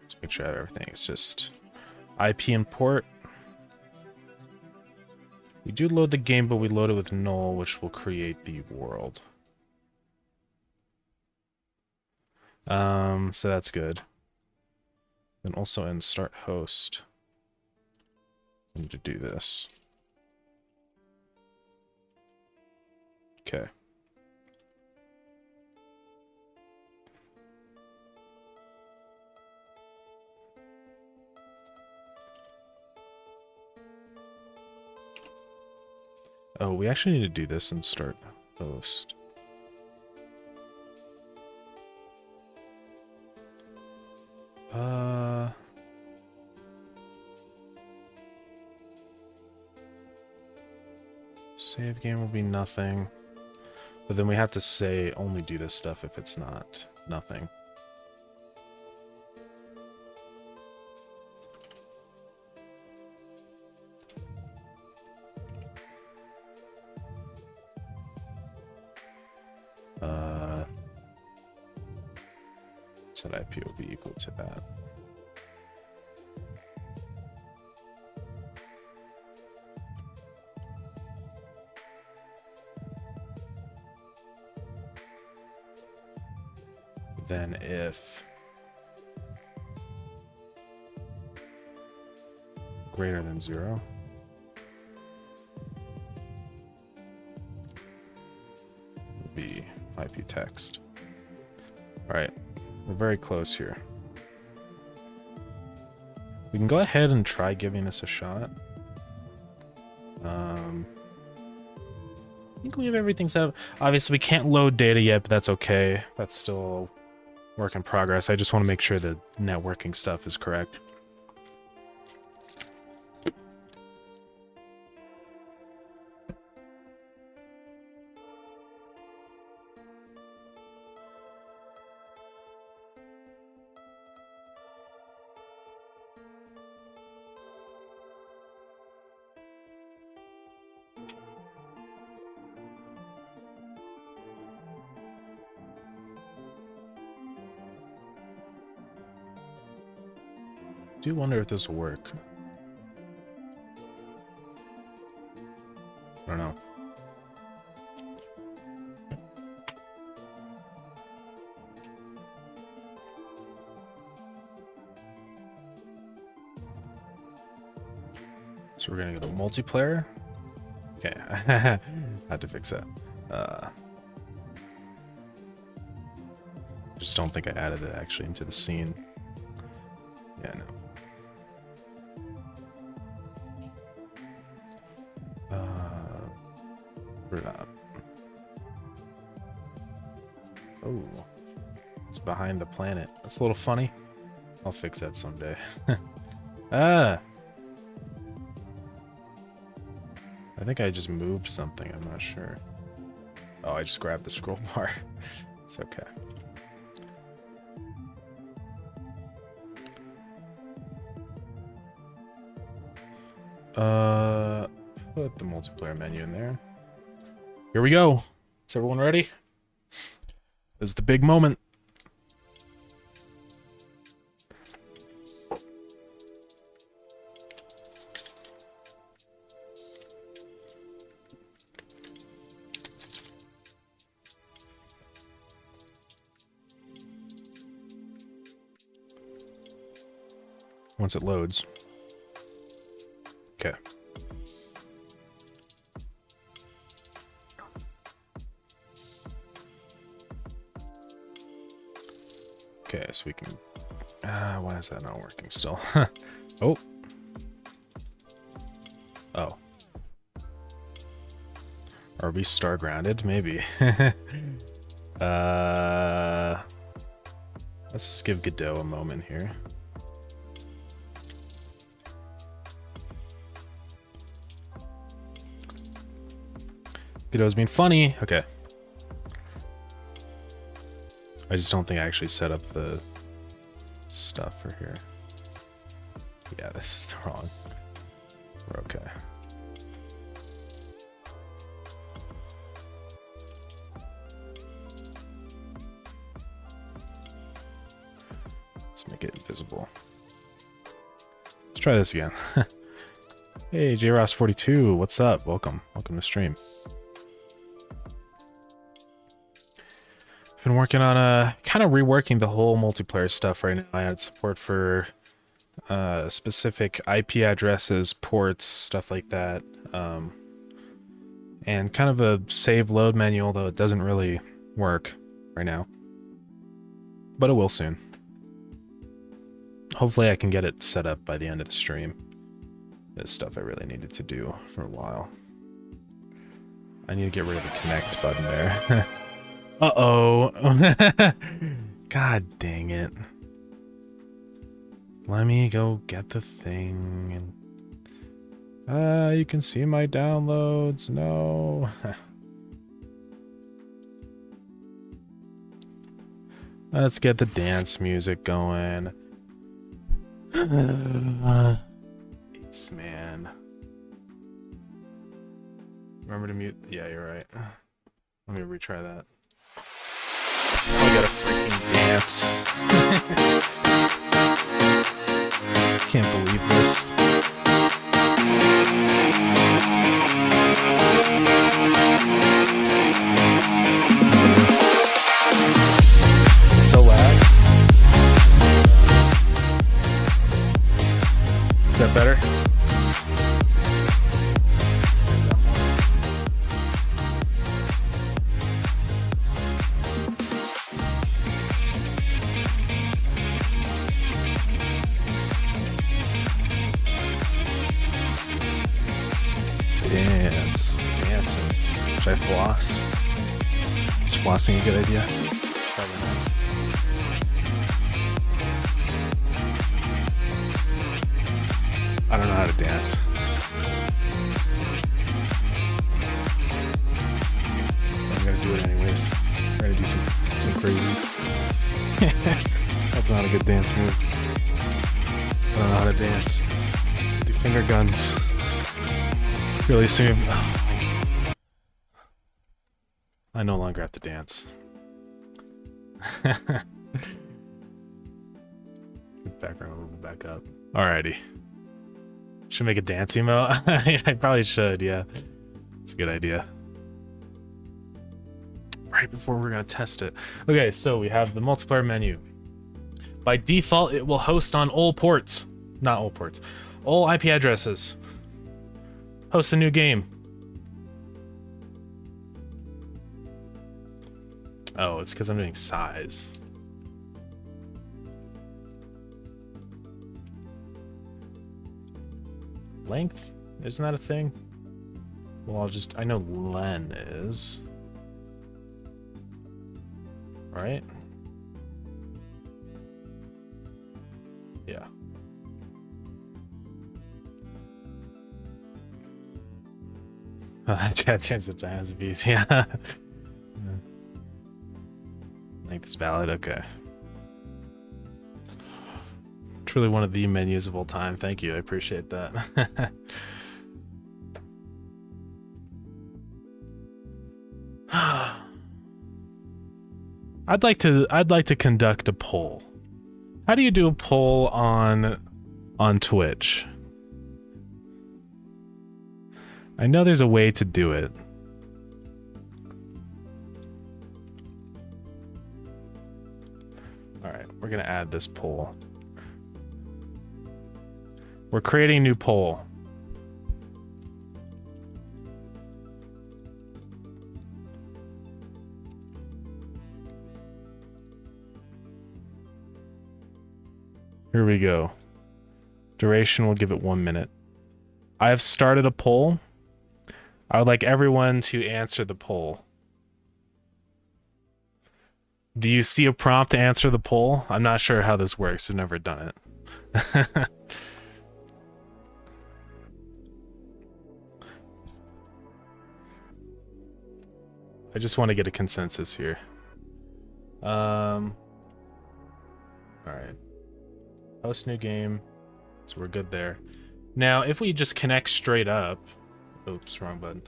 Let's make sure everything is just IP import. We do load the game, but we load it with null, which will create the world. So that's good. Then also in start host, I need to do this. Okay. Oh, we actually need to do this and start host. Save game will be nothing. But then we have to say only do this stuff if it's not nothing. Set IP will be equal to that. Then if greater than 0, will be IP text. All right, we're very close here. We can go ahead and try giving this a shot. I think we have everything set up. Obviously, we can't load data yet, but that's okay. That's still work in progress. I just want to make sure the networking stuff is correct. I do wonder if this will work. I don't know. So we're gonna go to multiplayer. Okay, had to fix that. Just don't think I added it actually into the scene. Yeah, no. Up. Oh, it's behind the planet. That's a little funny. I'll fix that someday. Ah! I think I just moved something. I'm not sure. Oh, I just grabbed the scroll bar. It's okay. Put the multiplayer menu in there. Here we go. Is everyone ready? This is the big moment. Once it loads. Okay. Okay, so we can... why is that not working still? Oh. Oh. Are we Stargrounded? Maybe. Let's just give Godot a moment here. Godot's being funny. Okay. I just don't think I actually set up the stuff for here. Yeah, this is wrong. We're okay. Let's make it invisible. Let's try this again. Hey, JRoss42, what's up? Welcome. Welcome to stream. Been working on kind of reworking the whole multiplayer stuff right now. I had support for specific IP addresses, ports, stuff like that, and kind of a save load menu, although it doesn't really work right now, but it will soon. Hopefully I can get it set up by the end of the stream. This stuff I really needed to do for a while. I need to get rid of the connect button there. Uh-oh. God dang it. Let me go get the thing. And you can see my downloads. No. Let's get the dance music going. Ace, man. Remember to mute. Yeah, you're right. Let me retry that. I gotta freaking dance. Can't believe this. It's so loud. Is that better? Dancing. Should I floss? Is flossing a good idea? Probably not. I don't know how to dance. I'm gonna do it anyways. I'm gonna do some crazies. That's not a good dance move. I don't know how to dance. Do finger guns. Really soon. Oh, I no longer have to dance. Background will move back up. Alrighty. Should make a dance emote? I probably should, yeah. It's a good idea. Right before we're gonna test it. Okay, so we have the multiplayer menu. By default, it will host on all ports. Not all ports. All IP addresses. Host a new game. Oh, it's because I'm doing size. Length? Isn't that a thing? Well, I know len is. Right? Yeah. Oh, that chat changed it to has a piece, yeah. Length is valid, okay. Truly one of the menus of all time. Thank you, I appreciate that. I'd like to conduct a poll. How do you do a poll on Twitch? I know there's a way to do it. Alright, we're gonna add this poll. We're creating a new poll. Here we go. Duration, we'll give it 1 minute. I have started a poll. I would like everyone to answer the poll. Do you see a prompt to answer the poll? I'm not sure how this works. I've never done it. I just want to get a consensus here. All right. Host new game. So we're good there. Now, if we just connect straight up... Oops, wrong button.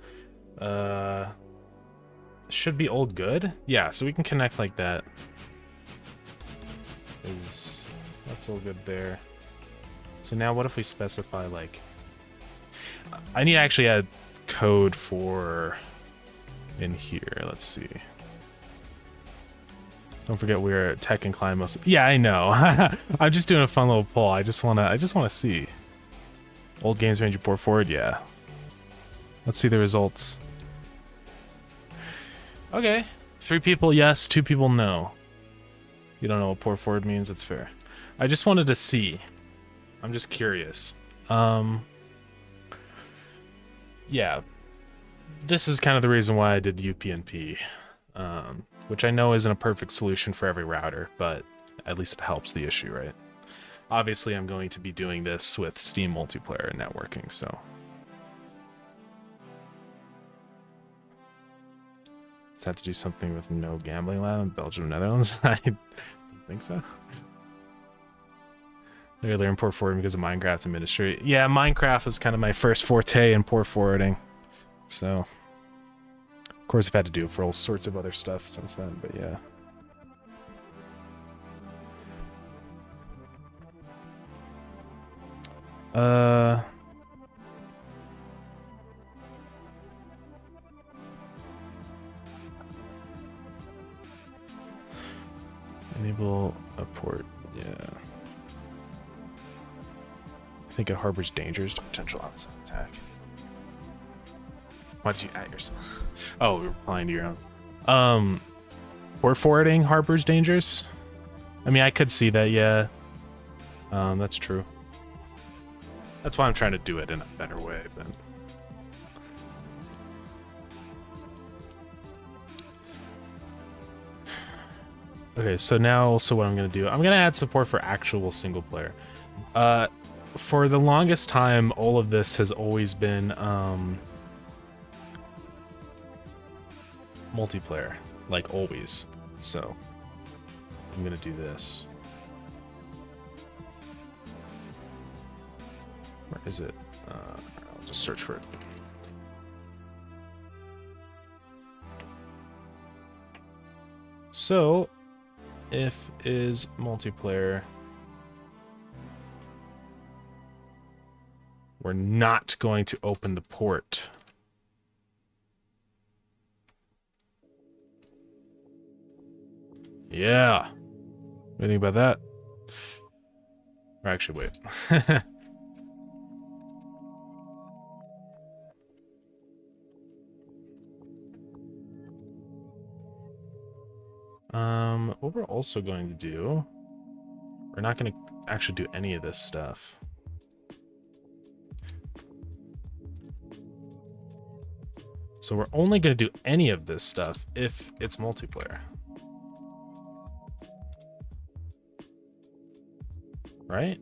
Should be old good? Yeah, so we can connect like that. That's all good there. So now what if we specify like... I need to actually add code for... in here, let's see. Don't forget we're tech inclined most. Yeah, I know. I'm just doing a fun little poll. I just wanna see. Old games range port forward, yeah. Let's see the results. Okay. 3 people yes, 2 people no. You don't know what port forward means, it's fair. I just wanted to see. I'm just curious. Yeah. This is kind of the reason why I did UPnP. Which I know isn't a perfect solution for every router, but at least it helps the issue, right? Obviously, I'm going to be doing this with Steam multiplayer and networking, so... Does that have to do something with no gambling allowed in Belgium and Netherlands? I don't think so. I learned port forwarding because of Minecraft and Ministry. Yeah, Minecraft was kind of my first forte in port forwarding. So, of course, I've had to do it for all sorts of other stuff since then, but yeah. Enable a port. Yeah. I think it harbors dangers to potential outside attack. Why did you at yourself? Oh, we're replying to your own. Port forwarding harbors dangers. I mean, I could see that. Yeah. That's true. That's why I'm trying to do it in a better way than. Okay, so now also what I'm going to do, I'm going to add support for actual single player. For the longest time, all of this has always been multiplayer, like always. So I'm going to do this. Where is it? I'll just search for it. So if is multiplayer, we're not going to open the port. Yeah. What do you think about that? Or actually, wait. What we're also going to do, we're not going to actually do any of this stuff. So we're only going to do any of this stuff if it's multiplayer. Right?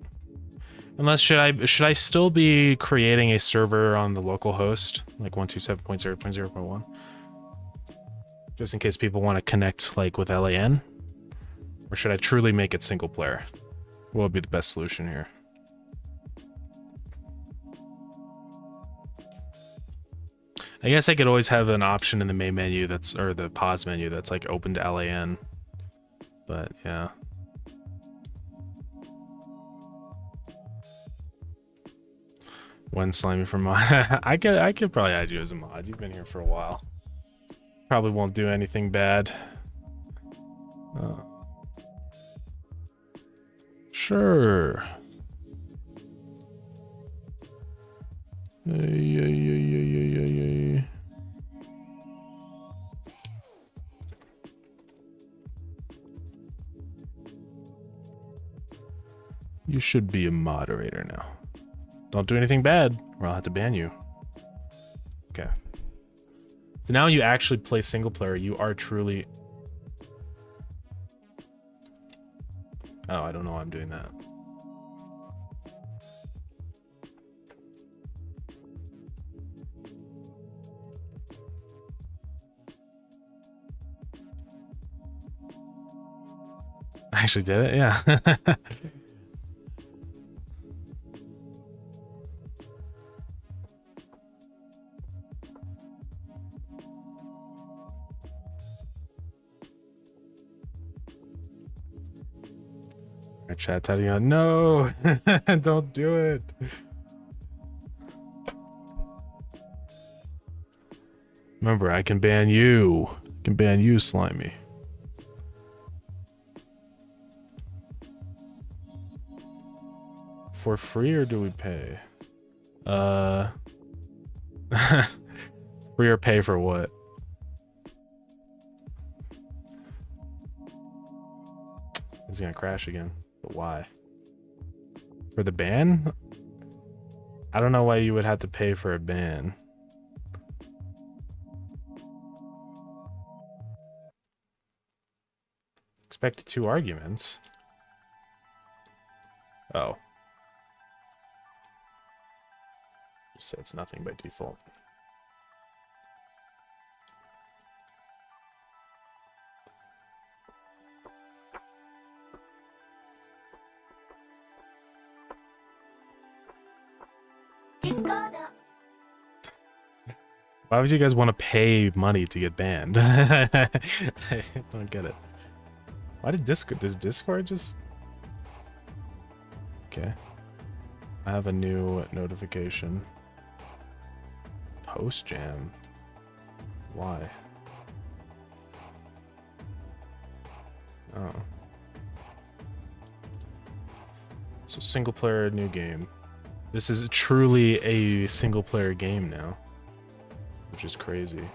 Unless should I still be creating a server on the local host, like 127.0.0.1? Just in case people want to connect like with LAN? Or should I truly make it single player? What would be the best solution here? I guess I could always have an option in the main menu that's, or the pause menu that's like open to LAN. But yeah. When Slimy for mod. I could probably add you as a mod. You've been here for a while. Probably won't do anything bad. Sure. You should be a moderator now. Don't do anything bad, or I'll have to ban you. Okay. So now you actually play single player. You are truly... Oh, I don't know why I'm doing that. I actually did it, yeah. Chat telling you, no, don't do it. Remember, I can ban you. I can ban you, Slimy. For free or do we pay? Free or pay for what? It's gonna crash again. But why? For the ban? I don't know why you would have to pay for a ban. Expected 2 arguments. Oh. Just say it's nothing by default. Why would you guys want to pay money to get banned? I don't get it. Why did Discord just... Okay. I have a new notification. Post jam. Why? Oh. So single player new game. This is truly a single player game now, which is crazy.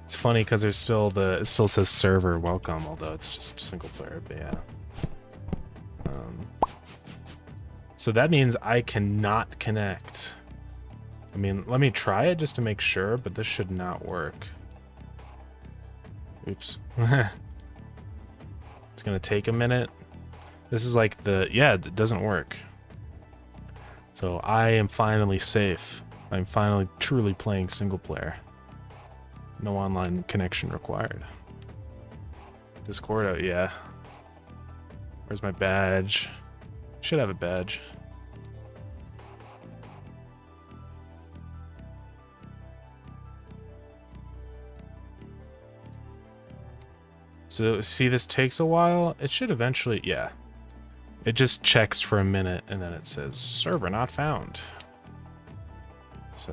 It's funny because there's still it still says server welcome, although it's just single player, but yeah. So that means I cannot connect. I mean, let me try it just to make sure, but this should not work. Oops. It's gonna take a minute. This is like yeah, it doesn't work. So I am finally safe. I'm finally truly playing single player. No online connection required. Discord, yeah. Where's my badge? Should have a badge. So see, this takes a while. It should eventually, yeah. It just checks for a minute and then it says server not found. So.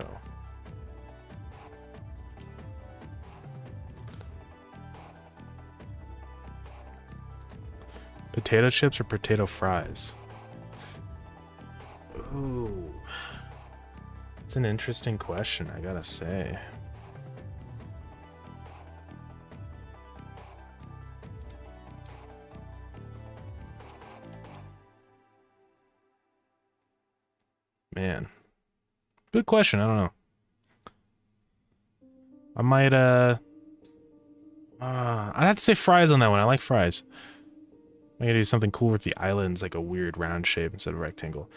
Potato chips or potato fries? Ooh. It's an interesting question, I gotta say. Man. Good question, I don't know. I might, I'd have to say fries on that one. I like fries. I'm gonna do something cool with the islands, like a weird round shape instead of rectangle.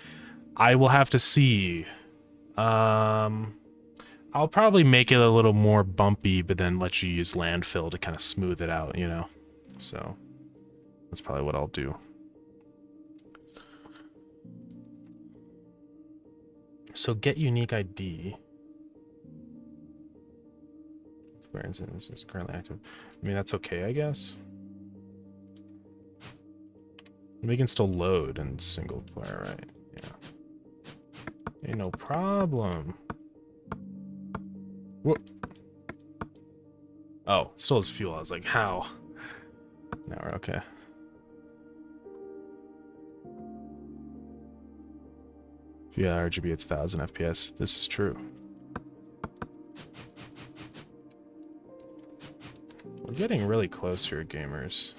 I will have to see. I'll probably make it a little more bumpy, but then let you use landfill to kind of smooth it out, you know? So, that's probably what I'll do. So get unique ID. For instance, this is currently active. I mean, that's okay, I guess. We can still load in single player, right? Yeah. Hey, no problem. Whoop. Oh, still has fuel. I was like, how? Now we're okay. If you got RGB, it's 1000 FPS. This is true. We're getting really close here, gamers.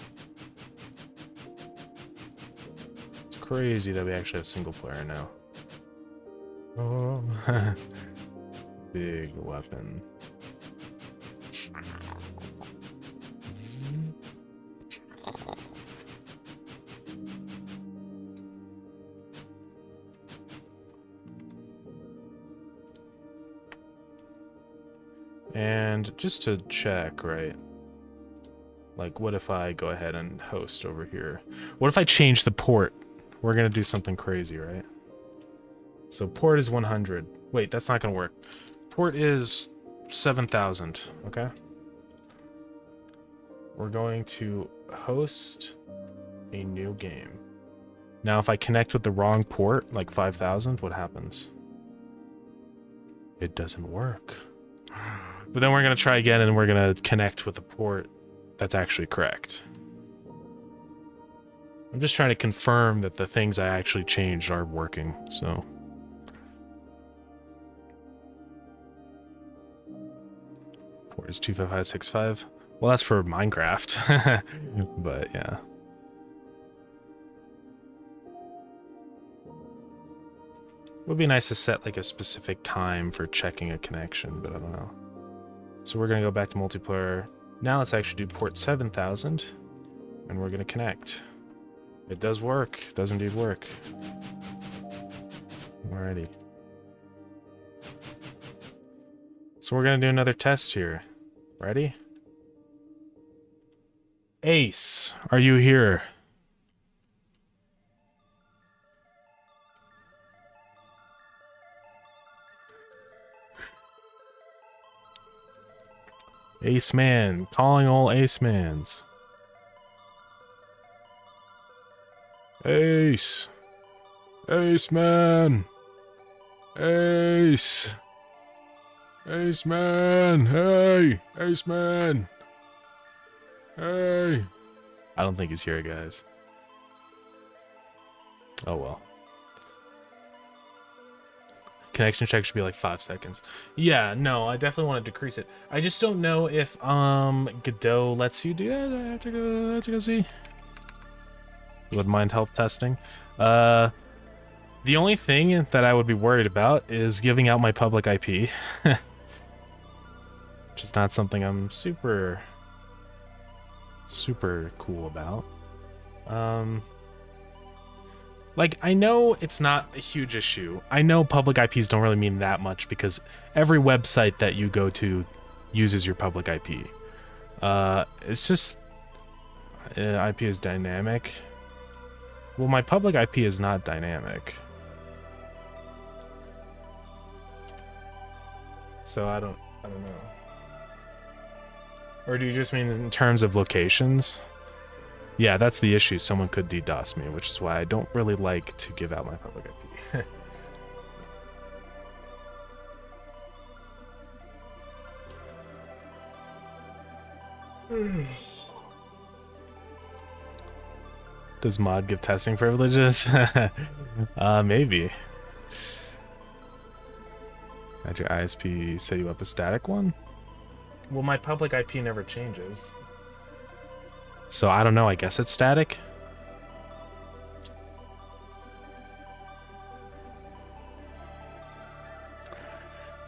It's crazy that we actually have single player now. Oh, big weapon. And just to check, right? Like, what if I go ahead and host over here? What if I change the port? We're gonna do something crazy, right? So port is 100. Wait, that's not gonna work. Port is 7000, okay? We're going to host a new game. Now, if I connect with the wrong port, like 5000, what happens? It doesn't work. But then we're gonna try again and we're gonna connect with the port that's actually correct. I'm just trying to confirm that the things I actually changed are working, so. Port is 25565. Well, that's for Minecraft. But yeah. It would be nice to set like a specific time for checking a connection, but I don't know. So we're gonna go back to multiplayer. Now let's actually do port 7000, and we're gonna connect. It does work. It does indeed work. Alrighty. So we're gonna do another test here. Ready? Ace, are you here? Ace Man, calling all Ace Mans. Ace. Ace man! Ace! Ace man! Hey! Ace man! Hey! I don't think he's here, guys. Oh well. Connection check should be like 5 seconds. Yeah, no, I definitely want to decrease it. I just don't know if Godot lets you do that. I have to go see. You wouldn't mind help testing? The only thing that I would be worried about is giving out my public IP. Which is not something I'm super cool about. Like, I know it's not a huge issue. I know public IPs don't really mean that much because every website that you go to uses your public IP. It's just IP is dynamic. Well, my public IP is not dynamic. So I don't know. Or do you just mean in terms of locations? Yeah, that's the issue. Someone could DDoS me, which is why I don't really like to give out my public IP. Does mod give testing privileges? Maybe. Had your ISP set you up a static one? Well, my public IP never changes. So I don't know, I guess it's static.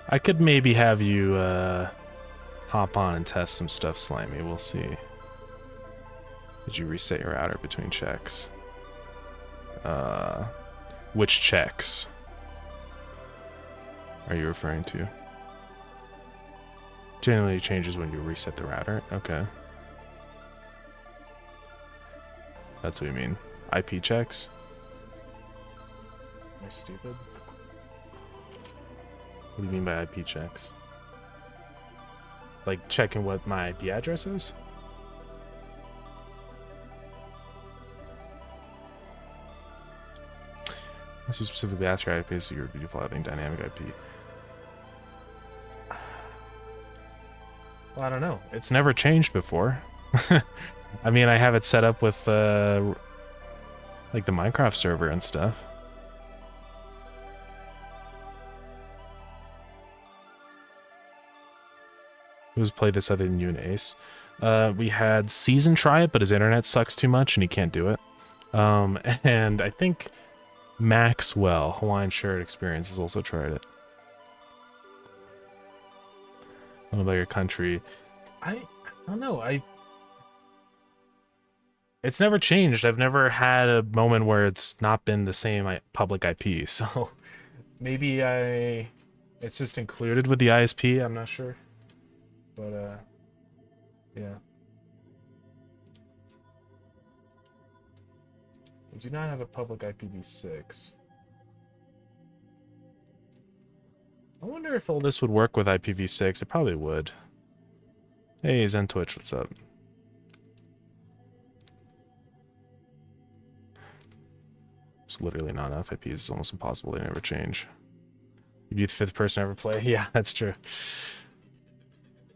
I could maybe have you hop on and test some stuff, Slimy. We'll see. Did you reset your router between checks? Which checks are you referring to? Generally changes when you reset the router. Okay. That's what you mean. IP checks? Am I stupid? What do you mean by IP checks? Like checking what my IP address is? Unless you specifically ask your IP, so you're defaulting dynamic IP. Well, I don't know. It's never changed before. I mean, I have it set up with, like the Minecraft server and stuff. Who's played this other than you and Ace? We had Season try it, but his internet sucks too much and he can't do it. And I think Maxwell, Hawaiian Shared Experience, has also tried it. I don't know about your country. I don't know. It's never changed. I've never had a moment where it's not been the same public IP. So maybe it's just included with the ISP. I'm not sure. But yeah. We do not have a public IPv6. I wonder if all this would work with IPv6. It probably would. Hey, Zen Twitch, what's up? There's literally not enough IPs. It's almost impossible. They never change. You'd be the 5th person to ever play? Yeah, that's true.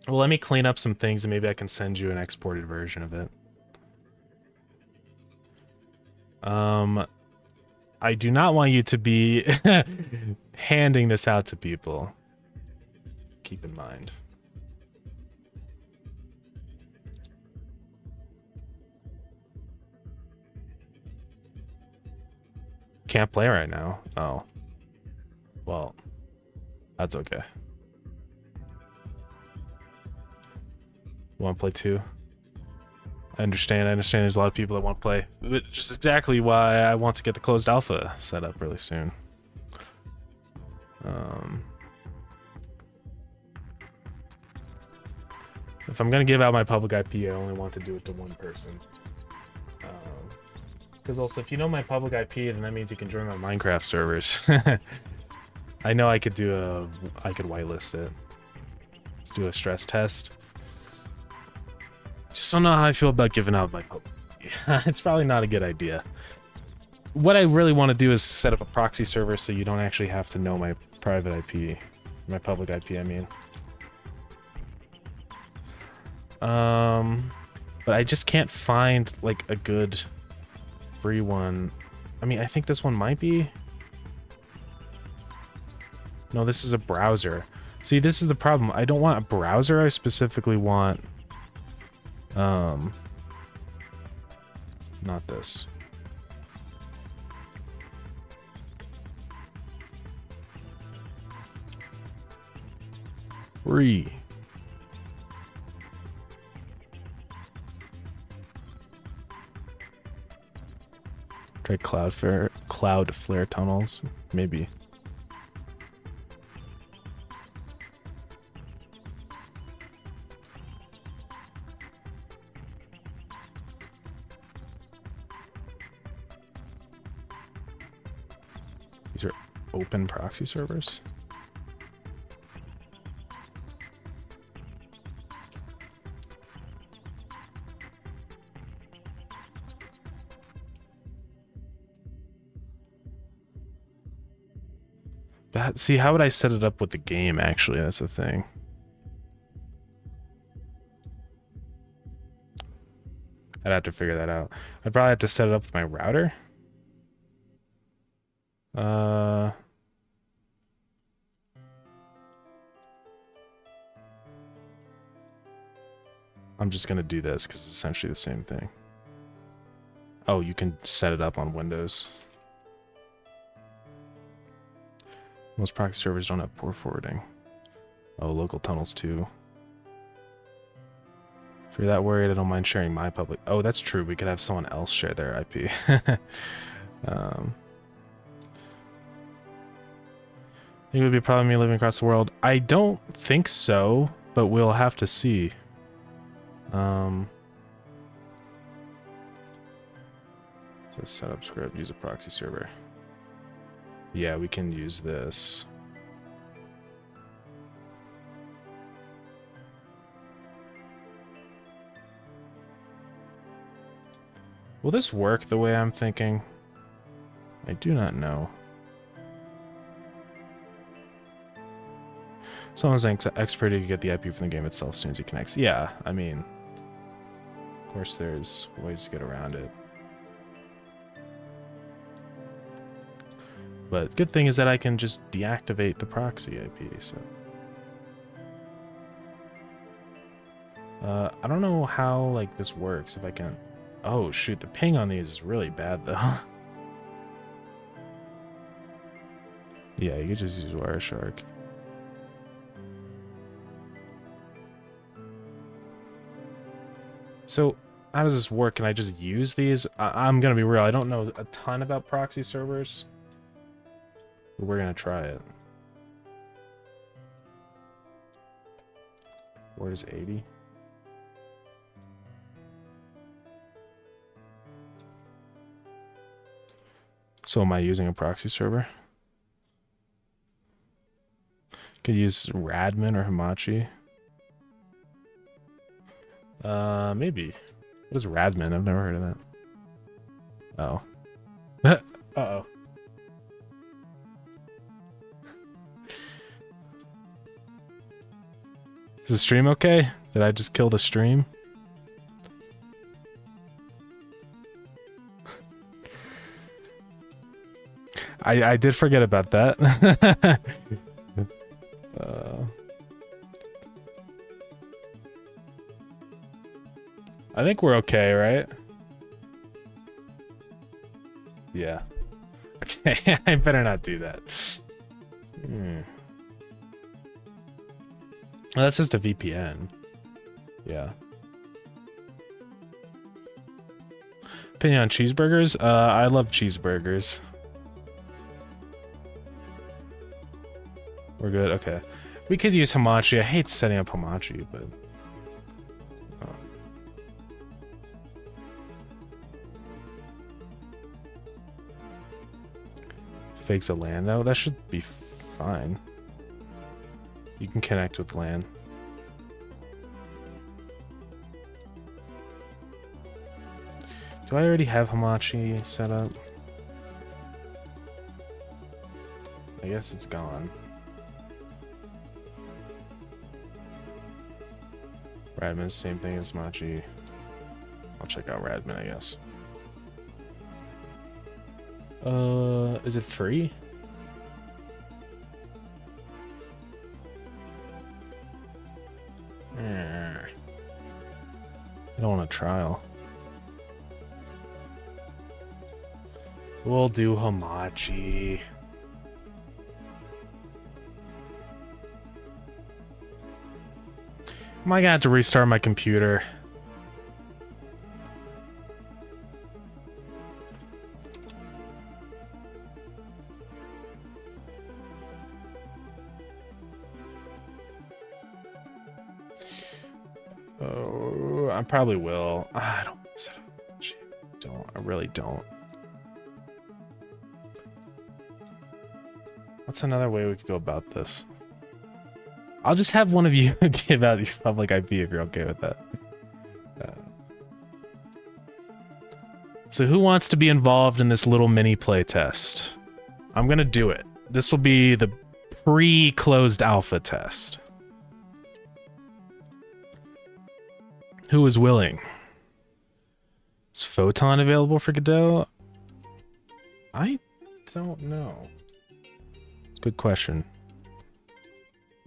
Well, let me clean up some things and maybe I can send you an exported version of it. I do not want you to be handing this out to people. Keep in mind. Can't play right now. Oh. Well, that's okay. Want to play too? I understand there's a lot of people that want to play. Which is exactly why I want to get the closed alpha set up really soon. If I'm going to give out my public IP, I only want to do it to one person. Because also, if you know my public IP, then that means you can join my Minecraft servers. I know I could whitelist it. Let's do a stress test. Just don't know how I feel about giving out my public IP. It's probably not a good idea. what I really want to do is set up a proxy server so you don't actually have to know my private IP. My public IP, I mean. But I just can't find, like, a good free one. I mean, I think this one might be. No, this is a browser. See, this is the problem. I don't want a browser. I specifically want, not this. Free. Try Cloudflare tunnels, maybe. These are open proxy servers. See, how would I set it up with the game, actually? That's the thing. I'd have to figure that out. I'd probably have to set it up with my router. I'm just gonna do this because it's essentially the same thing. Oh, you can set it up on Windows. Most proxy servers don't have port forwarding. Oh, local tunnels too. If you're that worried, I don't mind sharing my public. Oh, that's true. We could have someone else share their IP. I think it would be a problem me living across the world. I don't think so, but we'll have to see. So setup script, use a proxy server. Yeah, we can use this. Will this work the way I'm thinking? I do not know. Someone's expert to get the IP from the game itself as soon as he connects. Yeah, I mean, of course there's ways to get around it. But good thing is that I can just deactivate the proxy IP, so. I don't know how, like, this works, if I can. Oh, shoot, the ping on these is really bad, though. Yeah, you could just use Wireshark. So, how does this work? Can I just use these? I'm gonna be real, I don't know a ton about proxy servers. But we're gonna try it. Where's 80? So am I using a proxy server? Could use Radmin or Hamachi. Maybe. What is Radmin? I've never heard of that. Oh. Uh-oh. Is the stream okay? Did I just kill the stream? I did forget about that. I think we're okay, right? Yeah. Okay, I better not do that. Well, that's just a VPN. Yeah. Opinion on cheeseburgers? I love cheeseburgers. We're good? Okay. We could use Hamachi. I hate setting up Hamachi, but... Fakes a LAN, though? That should be fine. You can connect with LAN. Do I already have Hamachi set up? I guess it's gone. Radmin, same thing as Machi. I'll check out Radmin, I guess. Is it free? I don't want a trial. We'll do Hamachi. Am I gonna have to restart my computer? Oh, I probably will. I don't set up. Don't. I really don't. What's another way we could go about this? I'll just have one of you give out your public IP if you're okay with that. So who wants to be involved in this little mini play test? I'm gonna do it. This will be the pre-closed alpha test. Who is willing? Is Photon available for Godot? I don't know. Good question.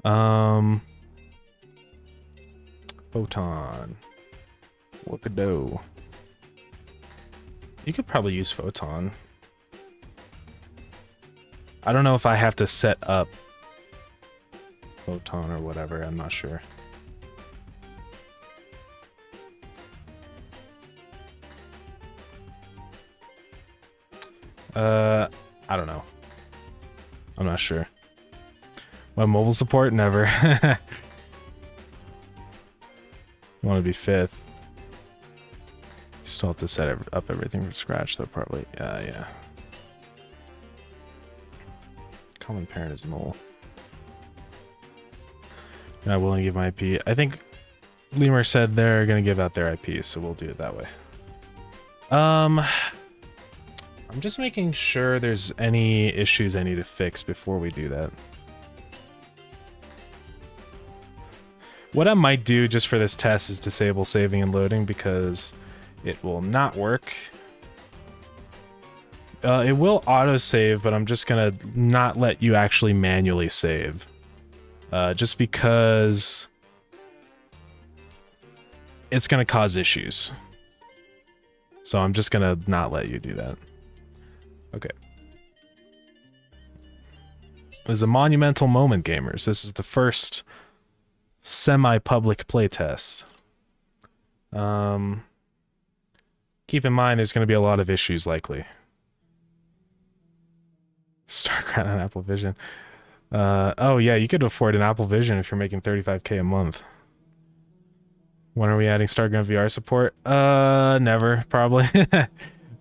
Photon. What Godot? You could probably use Photon. I don't know if I have to set up Photon or whatever. I'm not sure. I don't know. I'm not sure. What, mobile support? Never. You want to be fifth. You still have to set up everything from scratch, though, probably. Yeah. Common parent is null. You're not willing to give my IP. I think Lemur said they're going to give out their IP, so we'll do it that way. I'm just making sure there's any issues I need to fix before we do that. What I might do just for this test is disable saving and loading because it will not work. It will autosave, but I'm just gonna not let you actually manually save. Just because it's gonna cause issues. So I'm just gonna not let you do that. Okay. This is a monumental moment, gamers. This is the first semi-public playtest. Keep in mind there's going to be a lot of issues likely. Starground on Apple Vision. Oh yeah, you could afford an Apple Vision if you're making 35K a month. When are we adding Starground VR support? Never, probably.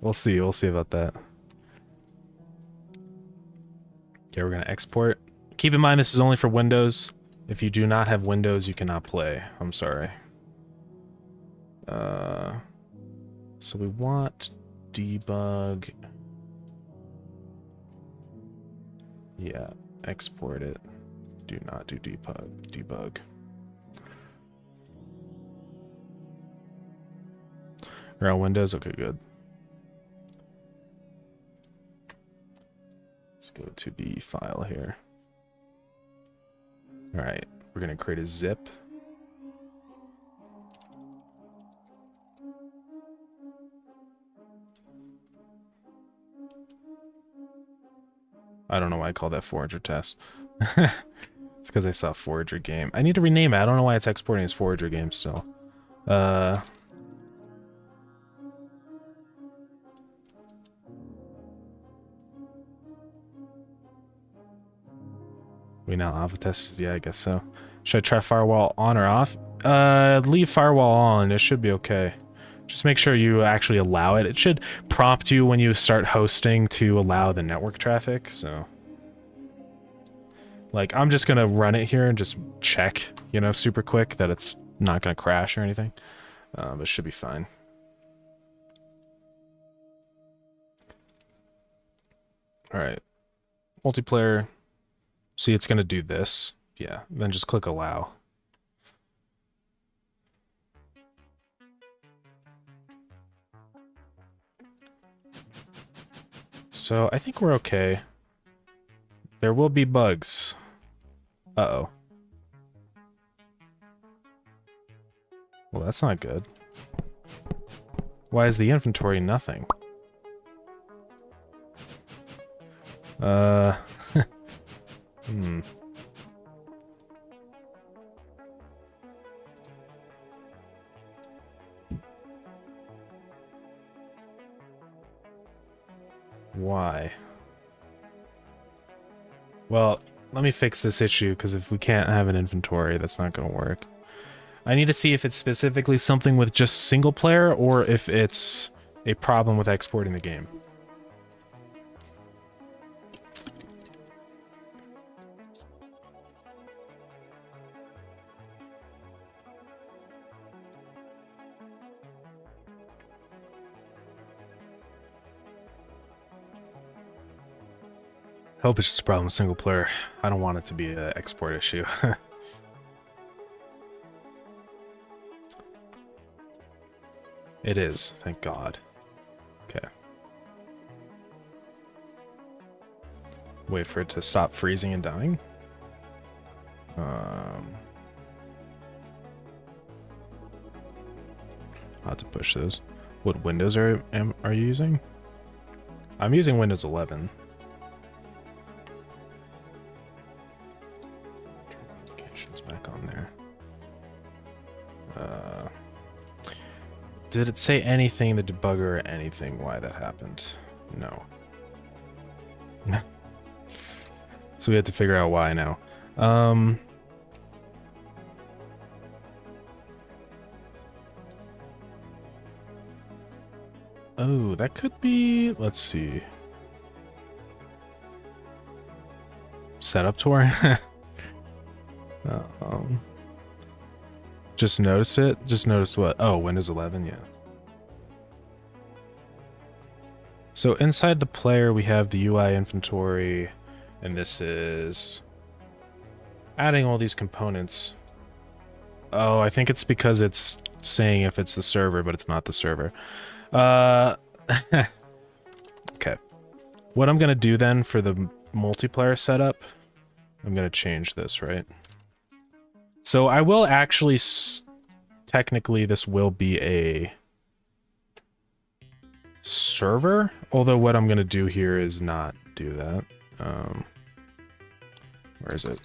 We'll see about that. Okay, we're gonna export. Keep in mind this is only for Windows. If you do not have Windows, you cannot play. I'm sorry. So we want debug. Yeah, export it. Do not do debug. You're on Windows? Okay, good. Let's go to the file here. All right, we're gonna create a zip. I don't know why I call that Forager test. It's because I saw Forager game. I need to rename it. I don't know why it's exporting as Forager game still. We now alpha test? Yeah, I guess so. Should I try firewall on or off? Leave firewall on. It should be okay. Just make sure you actually allow it. It should prompt you when you start hosting to allow the network traffic, so... Like, I'm just gonna run it here and just check, you know, super quick that it's not gonna crash or anything. But it should be fine. Alright. Multiplayer. See, it's going to do this. Yeah, then just click allow. So I think we're okay. There will be bugs. Uh-oh. Well, that's not good. Why is the inventory nothing? Hmm. Why? Well, let me fix this issue, because if we can't have an inventory, that's not going to work. I need to see if it's specifically something with just single player, or if it's a problem with exporting the game. I hope it's just a problem with single player. I don't want it to be an export issue. It is, thank God. Okay. Wait for it to stop freezing and dying. I'll have to push those. What Windows are you using? I'm using Windows 11. Applications back on there. Did it say anything in the debugger or anything why that happened? No. So we have to figure out why now. Oh, that could be, let's see. Setup tour? Just noticed it? Just noticed what? Oh, Windows 11, yeah. So inside the player, we have the UI inventory, and this is adding all these components. Oh, I think it's because it's saying if it's the server, but it's not the server. Okay. What I'm gonna do then for the multiplayer setup, I'm gonna change this, right? So I will actually, technically this will be a server, although what I'm gonna do here is not do that. Where is it?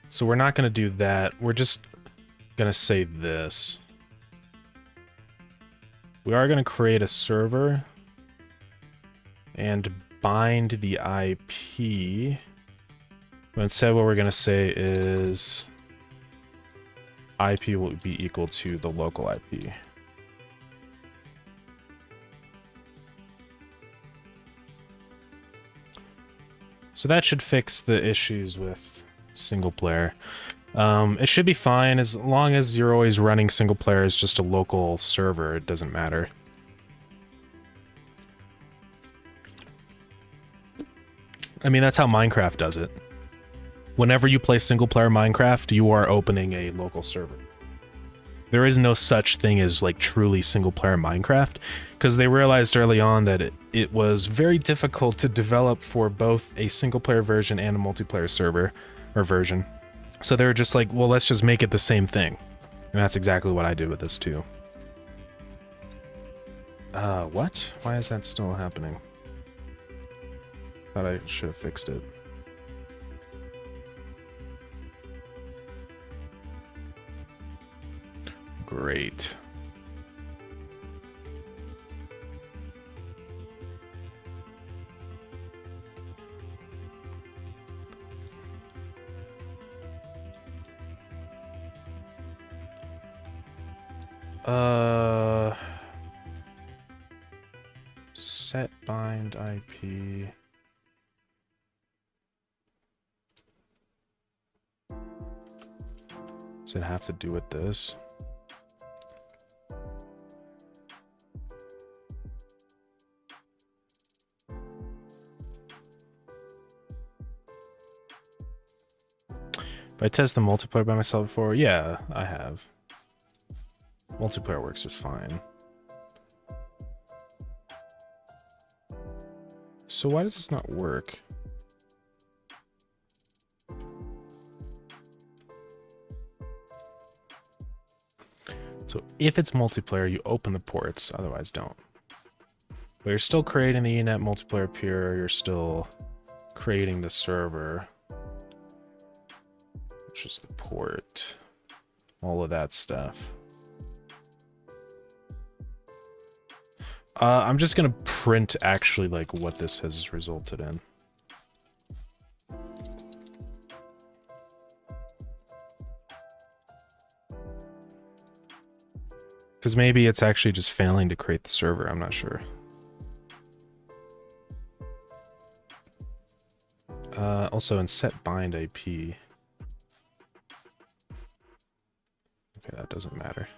So we're not gonna do that. We're just gonna say this. We are gonna create a server and bind the IP. But instead what we're gonna say is IP will be equal to the local IP. So that should fix the issues with single player. It should be fine as long as you're always running single player as just a local server. It doesn't matter. I mean, that's how Minecraft does it. Whenever you play single player Minecraft, you are opening a local server. There is no such thing as like truly single player Minecraft, because they realized early on that it was very difficult to develop for both a single player version and a multiplayer server or version. So they were just like, well, let's just make it the same thing. And that's exactly what I did with this too. What? Why is that still happening? Thought I should have fixed it. Great. Set bind IP. Does it have to do with this? I tested the multiplayer by myself before. Yeah, I have. Multiplayer works just fine. So why does this not work? So if it's multiplayer, you open the ports, otherwise don't. But you're still creating the eNet multiplayer peer, you're still creating the server, which is the port, all of that stuff. I'm just gonna print actually like what this has resulted in. Because maybe it's actually just failing to create the server, I'm not sure. Also in set bind IP. Okay, that doesn't matter.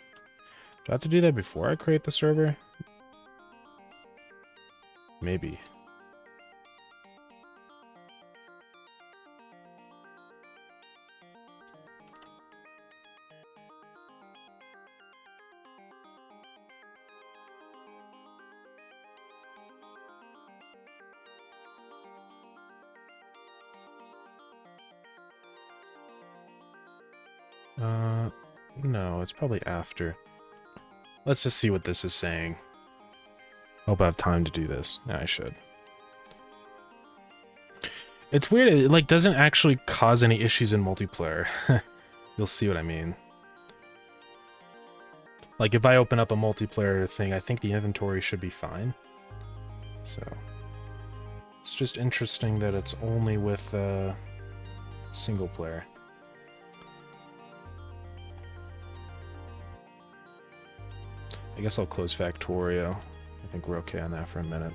Do I have to do that before I create the server? Maybe. No, it's probably after. Let's just see what this is saying. Hope I have time to do this. Yeah, I should. It's weird, it like doesn't actually cause any issues in multiplayer. You'll see what I mean. Like if I open up a multiplayer thing, I think the inventory should be fine. So it's just interesting that it's only with single player. I guess I'll close Factorio. I think we're okay on that for a minute.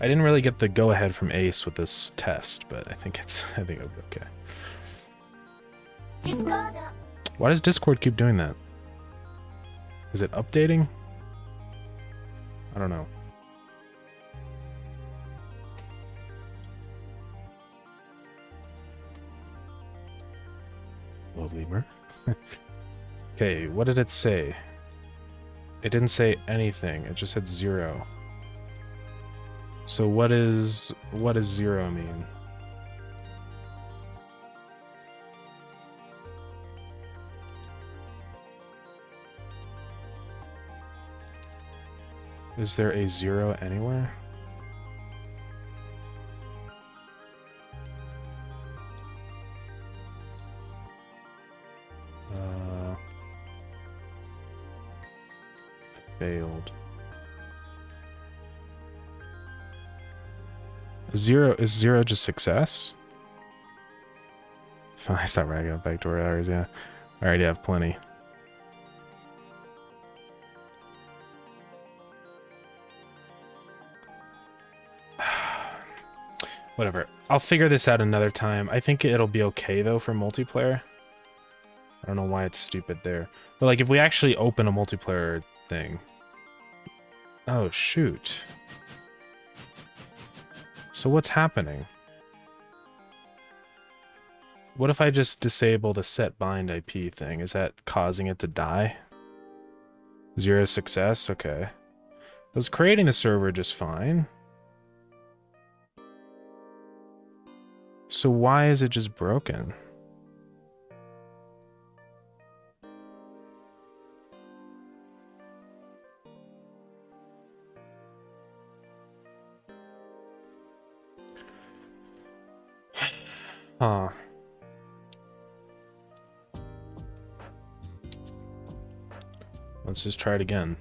I didn't really get the go-ahead from Ace with this test, but I think it'll be okay. Discord. Why does Discord keep doing that? Is it updating? I don't know. Hello, Lemur. Okay, what did it say? It didn't say anything. It just said 0. So what does 0 mean? Is there a 0 anywhere? Failed. Is 0 just success? I stopped racking up Factorio hours, yeah. I already have plenty. Whatever. I'll figure this out another time. I think it'll be okay, though, for multiplayer. I don't know why it's stupid there. But, like, if we actually open a multiplayer thing... Oh, shoot. So what's happening? What if I just disable the set bind IP thing? Is that causing it to die? 0 success? Okay. I was creating the server just fine. So why is it just broken? Huh. Let's just try it again.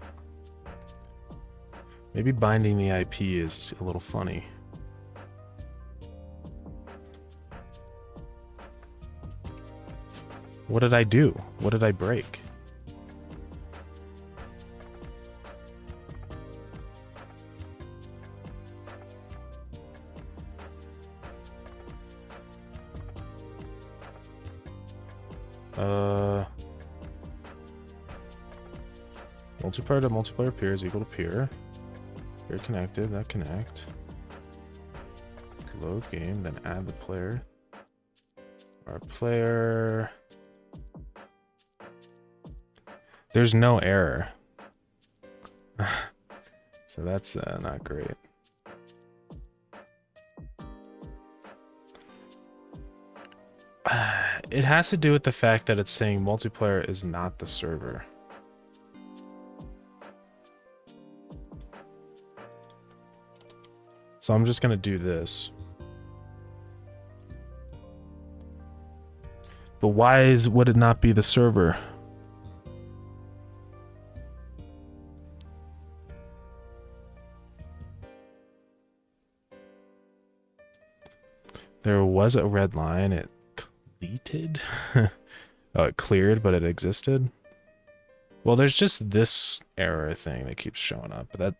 Maybe binding the IP is a little funny. What did I do? What did I break? Multiplayer to multiplayer peer is equal to peer. Peer connected, that connect. Load game, then add the player. Our player. There's no error. So that's not great. It has to do with the fact that it's saying multiplayer is not the server. So I'm just gonna do this. But why would it not be the server? There was a red line. It deleted. Oh, it cleared, but it existed. Well, there's just this error thing that keeps showing up, but that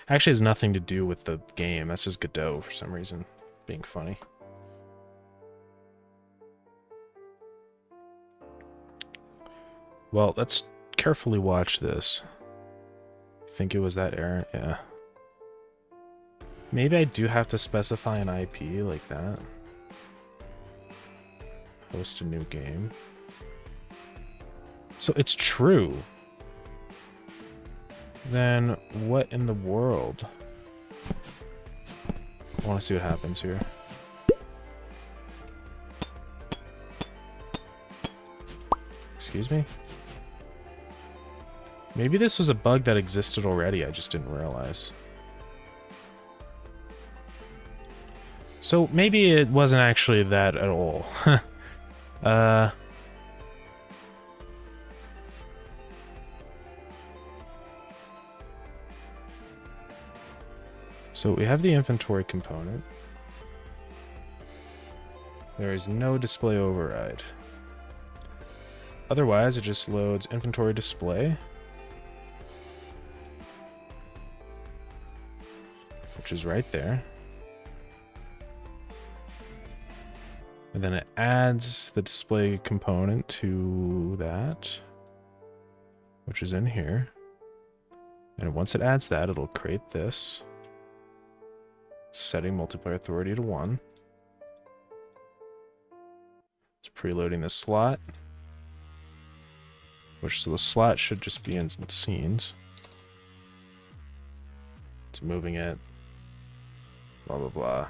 actually has nothing to do with the game. That's just Godot for some reason being funny. Well, let's carefully watch this. I think it was that error. Yeah. Maybe I do have to specify an IP like that. Host a new game. So it's true. Then what in the world? I want to see what happens here. Excuse me? Maybe this was a bug that existed already, I just didn't realize. So maybe it wasn't actually that at all. So we have the inventory component. There is no display override. Otherwise, it just loads inventory display, which is right there. And then it adds the display component to that, which is in here. And once it adds that, it'll create this. Setting multiplayer authority to 1. It's preloading the slot. So the slot should just be in scenes. It's moving it. Blah, blah, blah.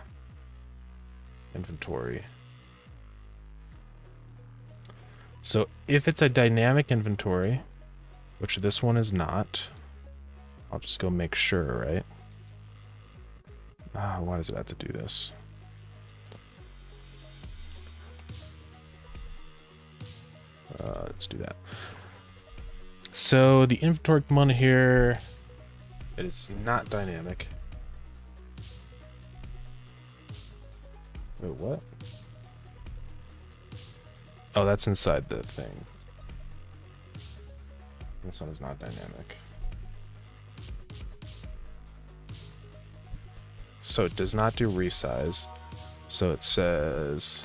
Inventory. So if it's a dynamic inventory, which this one is not, I'll just go make sure, right? Why does it have to do this? Let's do that. So the inventory component here is not dynamic. Wait, what? Oh, that's inside the thing. This one is not dynamic. So it does not do resize. So it says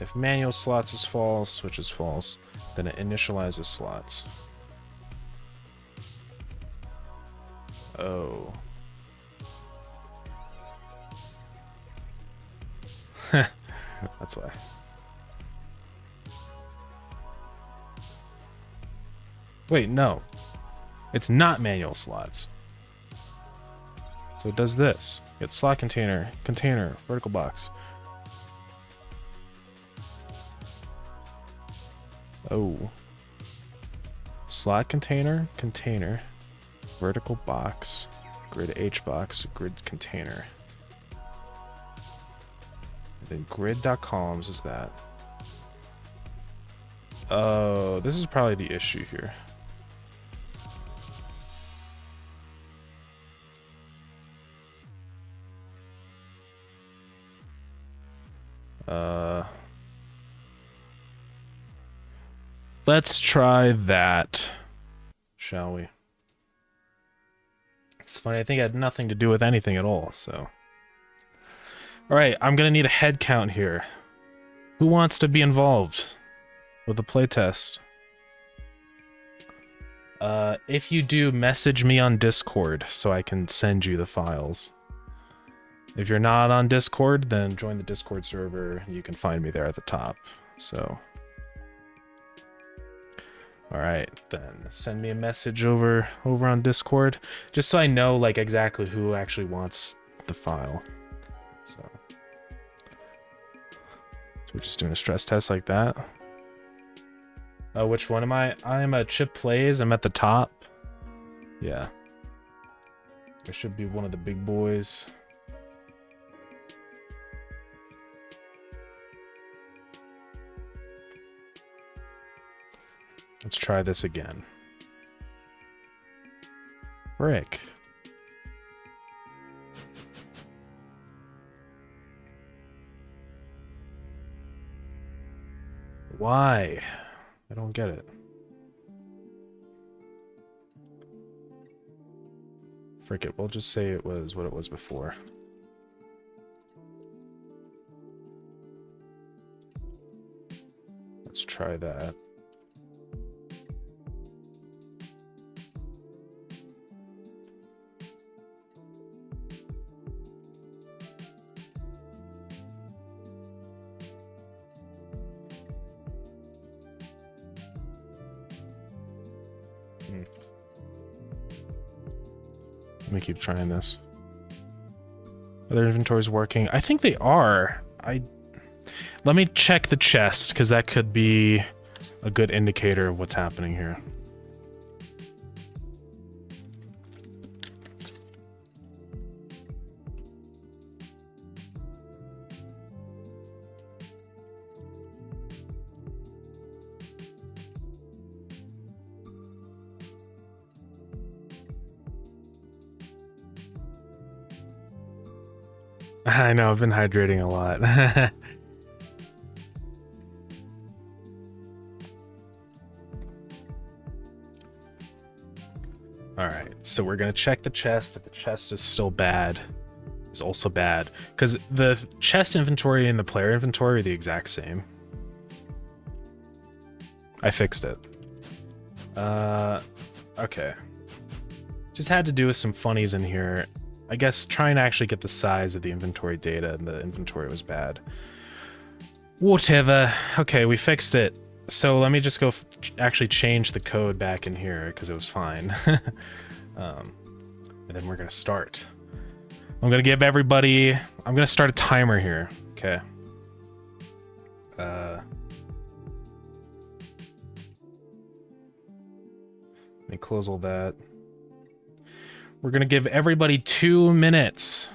if manual slots is false, which is false, then it initializes slots. Oh. That's why. Wait, no. It's not manual slots. So it does this. It's slot container, container, vertical box. Oh. Slot container, container, vertical box, grid H box, grid container. And then grid.columns is that. Oh, this is probably the issue here. Let's try that, shall we? It's funny, I think it had nothing to do with anything at all, so. Alright, I'm gonna need a head count here. Who wants to be involved with the playtest? If you do, message me on Discord so I can send you the files. If you're not on Discord, then join the Discord server. You can find me there at the top. So, all right, then send me a message over on Discord, just so I know like exactly who actually wants the file. So we're just doing a stress test like that. Which one am I? I'm a Chip Plays. I'm at the top. Yeah. I should be one of the big boys. Let's try this again. Frick. Why? I don't get it. Frick it, we'll just say it was what it was before. Let's try that. Let me keep trying this. Are their inventories working? I think they are. Let me check the chest, because that could be a good indicator of what's happening here. I know, I've been hydrating a lot. Alright, so we're gonna check the chest. If the chest is still bad, it's also bad. Because the chest inventory and the player inventory are the exact same. I fixed it. Okay. Just had to do with some funnies in here. I guess trying to actually get the size of the inventory data, and the inventory was bad. Whatever. Okay, we fixed it. So let me just go actually change the code back in here, because it was fine. And then we're going to start. I'm going to give everybody... I'm going to start a timer here. Okay. Let me close all that. We're going to give everybody 2 minutes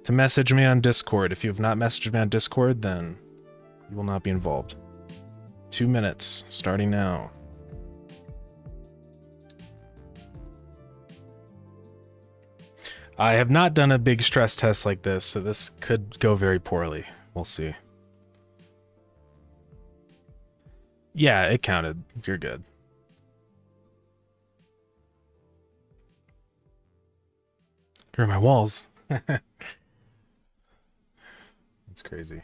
to message me on Discord. If you have not messaged me on Discord, then you will not be involved. 2 minutes, starting now. I have not done a big stress test like this, so this could go very poorly. We'll see. Yeah, it counted. You're good. Here are my walls. That's crazy.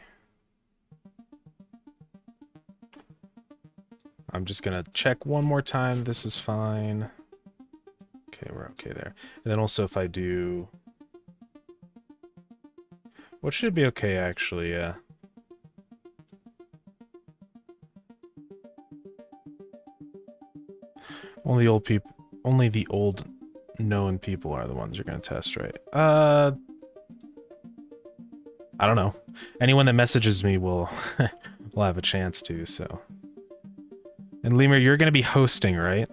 I'm just gonna check one more time. This is fine. Okay, we're okay there. And then also if I do... What should be okay, actually, yeah. Only old people... Only the old known people are the ones you're gonna test, right? I don't know. Anyone that messages me will... will have a chance to, so... And Lemur, you're gonna be hosting, right?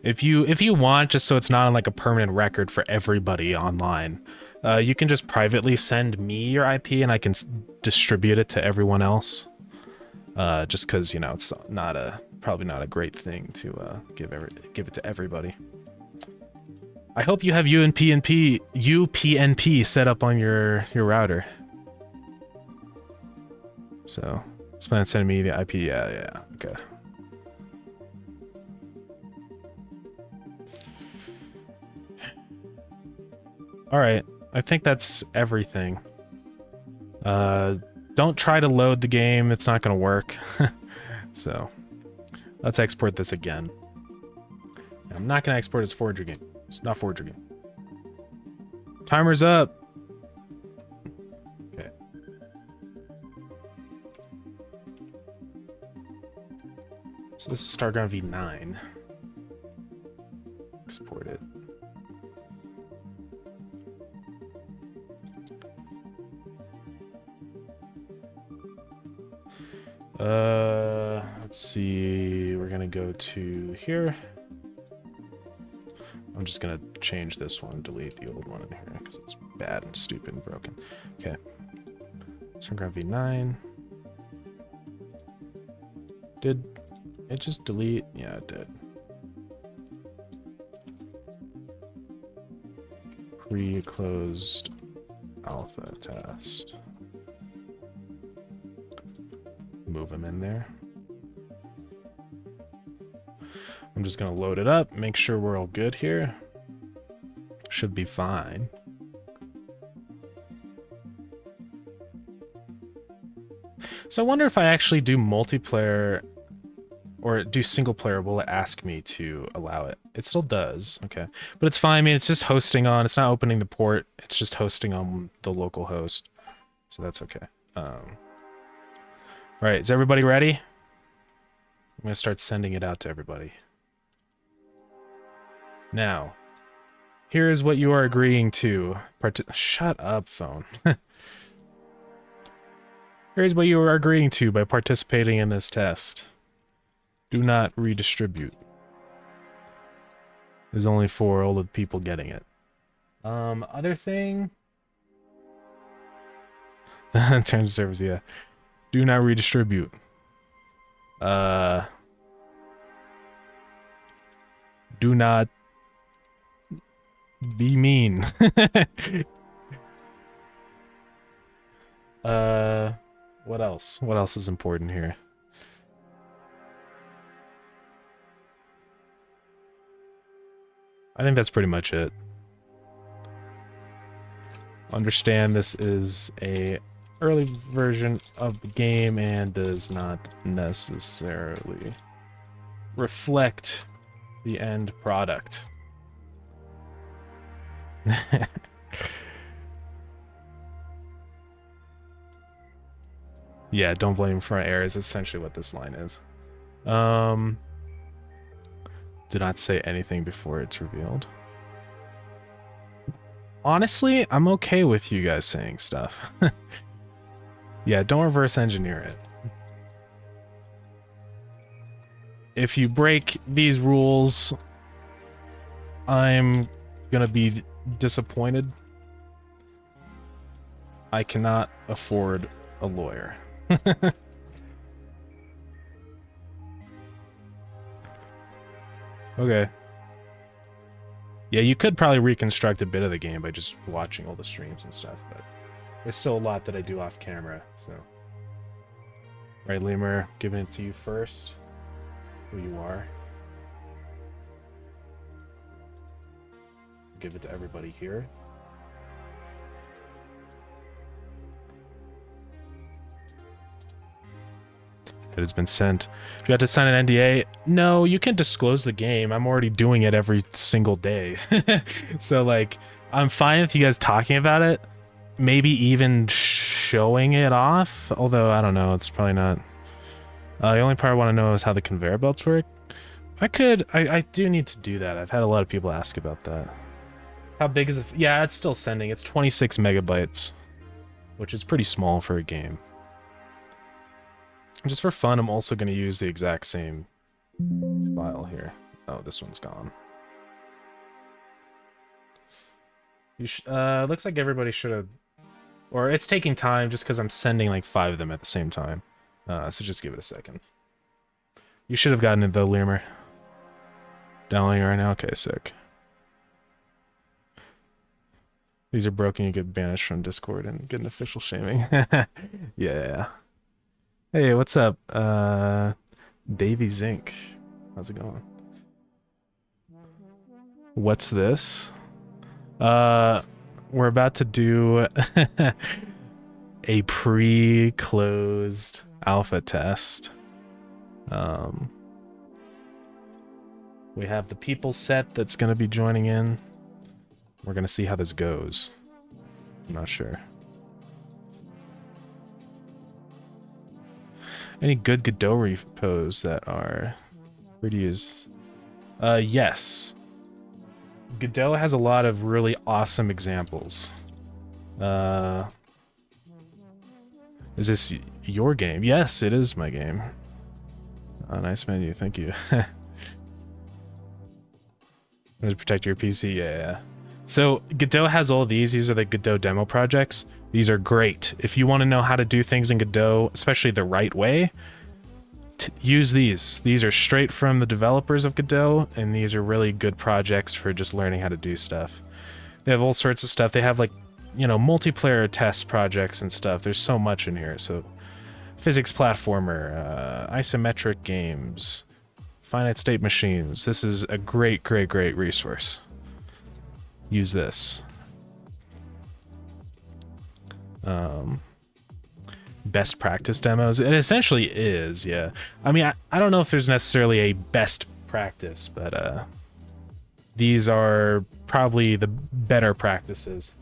If you want, just so it's not on like a permanent record for everybody online, you can just privately send me your IP and I can distribute it to everyone else. Just because, you know, it's probably not a great thing to give it to everybody. I hope you have UPnP set up on your router. So, just plan on sending me the IP. Yeah, okay. Alright, I think that's everything. Don't try to load the game, it's not gonna work. So, let's export this again. I'm not gonna export as Forger game. It's not Forger game. Timer's up. Okay. So this is Starground v9. Export it. Let's see. We're gonna go to here. I'm just gonna change this one, delete the old one in here because it's bad and stupid and broken. Okay. Starground v9. Did it just delete? Yeah, it did. Pre-closed alpha test. Move them in there. I'm just gonna load it up, make sure we're all good here. Should be fine. So I wonder if I actually do multiplayer or do single player, will it ask me to allow it? It still does, okay. But it's fine, I mean, it's just hosting on, it's not opening the port, it's just hosting on the local host. So that's okay. All right, is everybody ready? I'm gonna start sending it out to everybody. Now, here is what you are agreeing to. Shut up, phone. Here's what you are agreeing to by participating in this test. Do not redistribute. Is only for all the people getting it. Other thing. Terms of service, yeah. Do not redistribute. Do not be mean. What else? What else is important here? I think that's pretty much it. Understand this is a early version of the game and does not necessarily reflect the end product. Yeah, don't blame for errors. That's essentially what this line is. Do not say anything before it's revealed. Honestly, I'm okay with you guys saying stuff. Yeah, don't reverse engineer it. If you break these rules, I'm gonna be disappointed. I cannot afford a lawyer. Okay. Yeah, you could probably reconstruct a bit of the game by just watching all the streams and stuff, but there's still a lot that I do off camera, so. Right, Lemur, giving it to you first. Who you are. Give it to everybody here. It has been sent. If you had to sign an NDA, no, you can disclose the game. I'm already doing it every single day. So, like, I'm fine with you guys talking about it. Maybe even showing it off. Although, I don't know. It's probably not. The only part I want to know is how the conveyor belts work. I do need to do that. I've had a lot of people ask about that. How big is it? Yeah, it's still sending. It's 26 megabytes, which is pretty small for a game. Just for fun, I'm also going to use the exact same file here. Oh, this one's gone. You looks like everybody should have... Or it's taking time just because I'm sending like 5 of them at the same time. So just give it a second. You should have gotten it though, Lemur. Downloading right now? Okay, sick. These are broken, you get banished from Discord and get an official shaming. Yeah. Hey, what's up? Davey Zink. How's it going? What's this? We're about to do a pre-closed alpha test. We have the people set that's going to be joining in. We're gonna see how this goes. I'm not sure. Any good Godot repos that are free to use? Yes. Godot has a lot of really awesome examples. Is this your game? Yes, it is my game. Oh, nice menu, thank you. To protect your PC, yeah. So Godot has all these. These are the Godot demo projects. These are great. If you want to know how to do things in Godot, especially the right way, use these. These are straight from the developers of Godot, and these are really good projects for just learning how to do stuff. They have all sorts of stuff. They have, like, you know, multiplayer test projects and stuff. There's so much in here. So physics platformer, isometric games, finite state machines. This is a great, great, great resource. Use this. Best practice demos. It essentially is, yeah. I mean, I don't know if there's necessarily a best practice, but these are probably the better practices.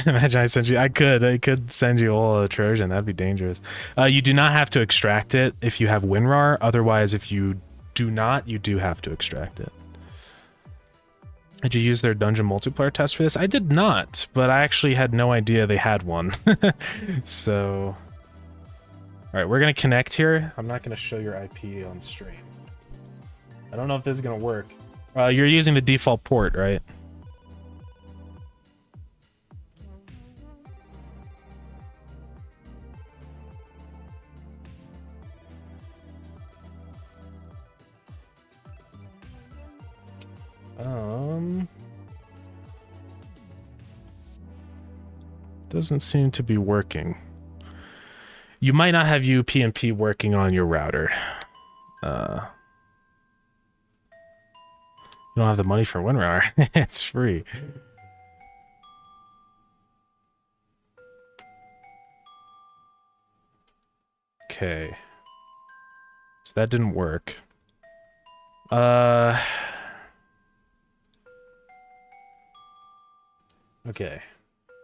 Imagine I sent you. I could send you all a Trojan. That'd be dangerous. You do not have to extract it if you have WinRAR. Otherwise, if you do not, you do have to extract it. Did you use their dungeon multiplayer test for this? I did not, but I actually had no idea they had one. So, all right, we're gonna connect here. I'm not gonna show your IP on stream. I don't know if this is gonna work. You're using the default port, right? Doesn't seem to be working. You might not have UPnP working on your router. You don't have the money for WinRAR. It's free. Okay. So that didn't work. Okay.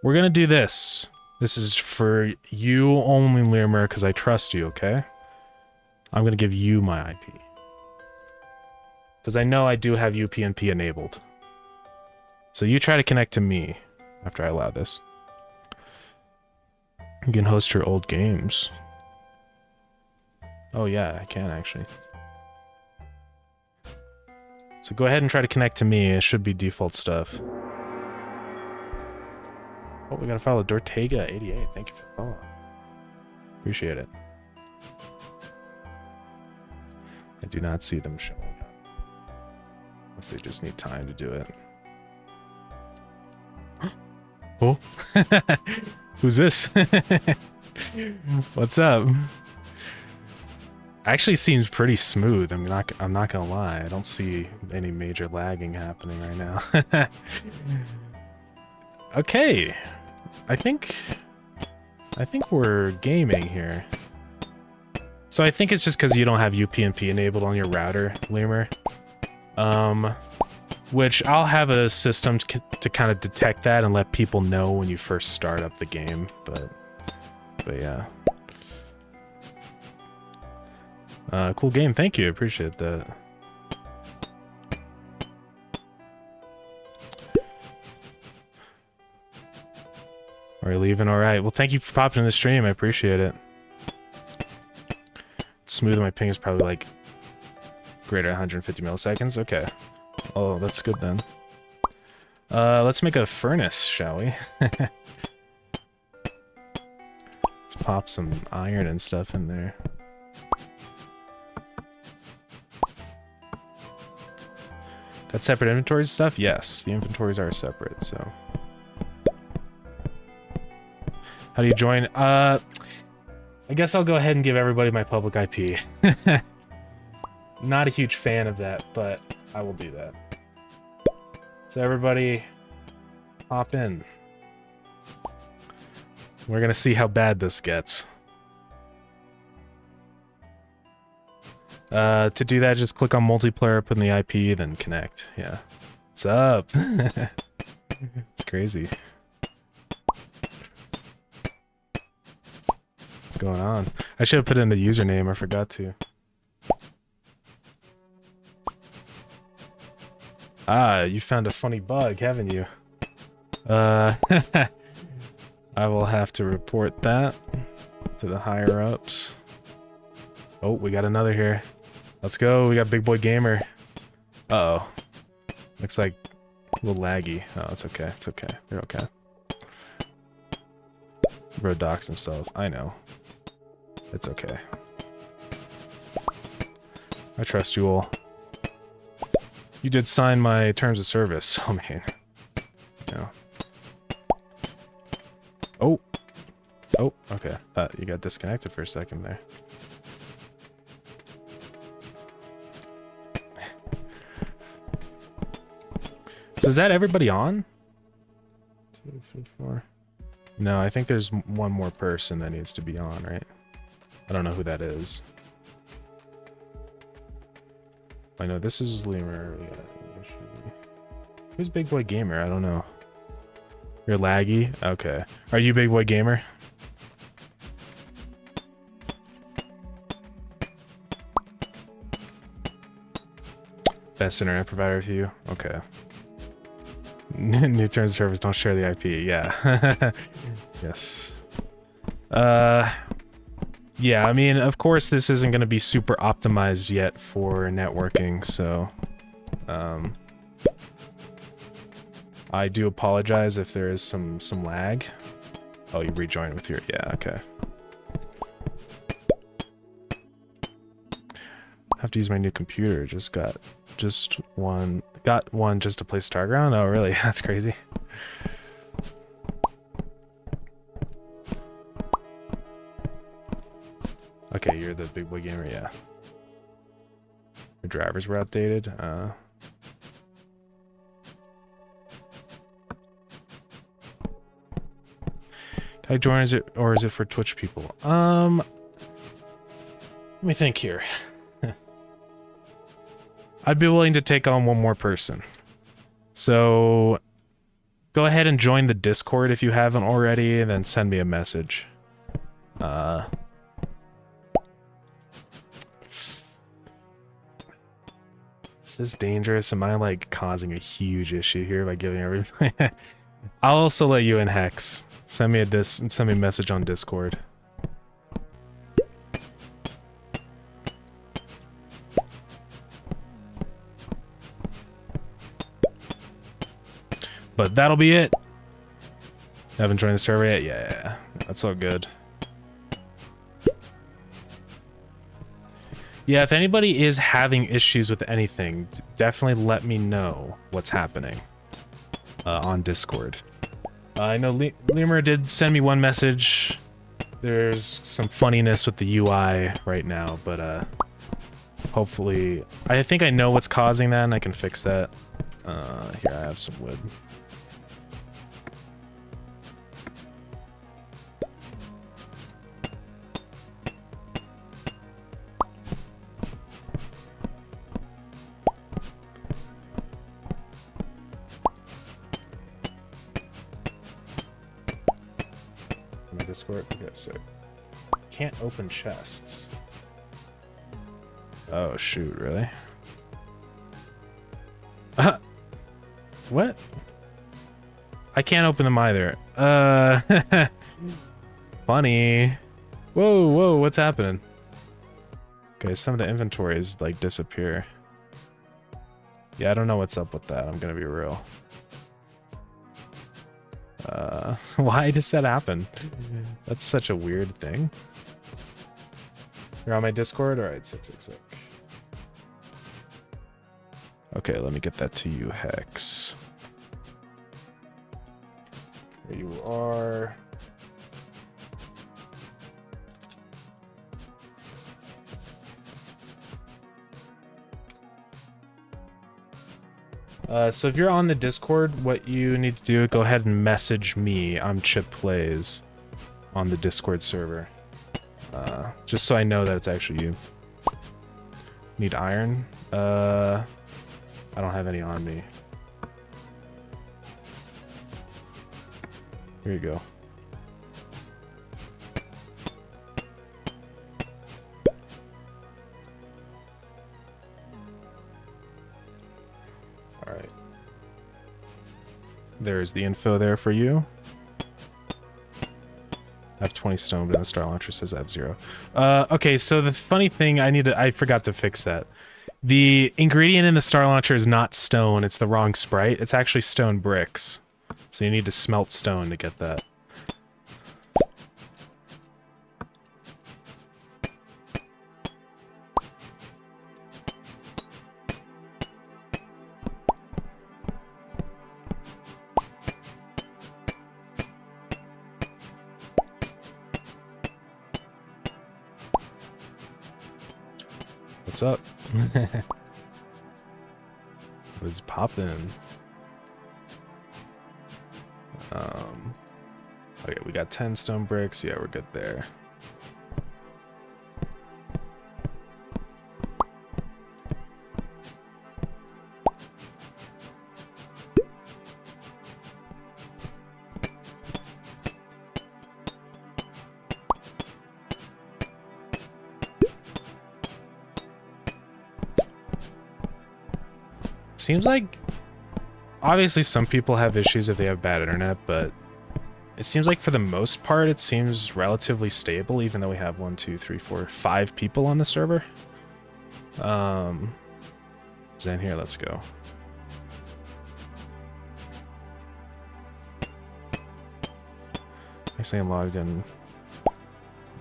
We're gonna do this. This is for you only, Lemur, because I trust you, okay? I'm gonna give you my IP. Because I know I do have UPnP enabled. So you try to connect to me after I allow this. You can host your old games. Oh yeah, I can actually. So go ahead and try to connect to me. It should be default stuff. Oh, we got to follow Dortega88. Thank you for following. Appreciate it. I do not see them showing up. Unless they just need time to do it. Oh. Who's this? What's up? Actually seems pretty smooth. I'm not gonna lie. I don't see any major lagging happening right now. Okay. I think we're gaming here. So I think it's just because you don't have UPnP enabled on your router, Lemur. Which I'll have a system to kind of detect that and let people know when you first start up the game, but yeah. Cool game, thank you, appreciate that. Are you leaving? Alright, well thank you for popping in the stream, I appreciate it. Smooth, my ping is probably like greater than 150 milliseconds, okay. Oh, that's good then. Let's make a furnace, shall we? Let's pop some iron and stuff in there. Got separate inventories and stuff? Yes, the inventories are separate, so. How do you join? I guess I'll go ahead and give everybody my public IP. Not a huge fan of that, but I will do that. So everybody, hop in. We're gonna see how bad this gets. To do that, just click on multiplayer, put in the IP, then connect. Yeah. What's up? It's crazy. What's going on? I should have put in the username, I forgot to. Ah, you found a funny bug, haven't you? I will have to report that to the higher ups. Oh, we got another here. Let's go, we got Big Boy Gamer. Uh-oh. Looks like a little laggy. Oh, it's okay, it's okay. You're okay. Bro docs himself. I know. It's okay. I trust you all. You did sign my terms of service. Oh, man. Yeah. Oh. Oh, okay. You got disconnected for a second there. So is that everybody on? 2, 3, 4. No, I think there's one more person that needs to be on, right? I don't know who that is. I know this is Lemur. Who's Big Boy Gamer? I don't know. You're laggy? Okay. Are you Big Boy Gamer? Best internet provider for you? Okay. New terms of service, don't share the IP. Yeah. Yes. Yeah, I mean, of course this isn't going to be super optimized yet for networking, so I do apologize if there is some lag. Oh, you rejoined with your... Yeah, okay. I have to use my new computer. Got one just to play Starground? Oh, really? That's crazy. Okay, you're the Big Boy Gamer, yeah. Your drivers were outdated. Can I join, or is it for Twitch people? Let me think here. I'd be willing to take on one more person. So go ahead and join the Discord if you haven't already, and then send me a message. Is this dangerous? Am I like causing a huge issue here by giving everything? I'll also let you in Hex. Send me a message on Discord. But that'll be it. Haven't joined the server yet? Yeah, that's all good. Yeah, if anybody is having issues with anything, definitely let me know what's happening on Discord. I know Lemur did send me one message. There's some funniness with the UI right now, but hopefully... I think I know what's causing that, and I can fix that. Here, I have some wood. Discord. Okay, so can't open chests. Oh shoot, really? What? I can't open them either. Funny. Whoa, what's happening? Okay, some of the inventories like disappear. Yeah, I don't know what's up with that, I'm gonna be real. Why does that happen? That's such a weird thing. You're on my Discord? Alright, sick. Okay, let me get that to you, Hex. There you are. So if you're on the Discord, what you need to do, go ahead and message me. I'm Chip Plays on the Discord server. Just so I know that it's actually you. Need iron. I don't have any on me. Here you go. All right. There's the info there for you. I have 20 stone, but in the star launcher says I have 0. Okay, so the funny thing I forgot to fix that. The ingredient in the star launcher is not stone, it's the wrong sprite. It's actually stone bricks. So you need to smelt stone to get that. What's up? What's poppin'? Okay, we got 10 stone bricks. Yeah, we're good there. Seems like, obviously some people have issues if they have bad internet, but it seems like for the most part it seems relatively stable, even though we have 1, 2, 3, 4, 5 people on the server. Zen here, let's go. I say I'm logged in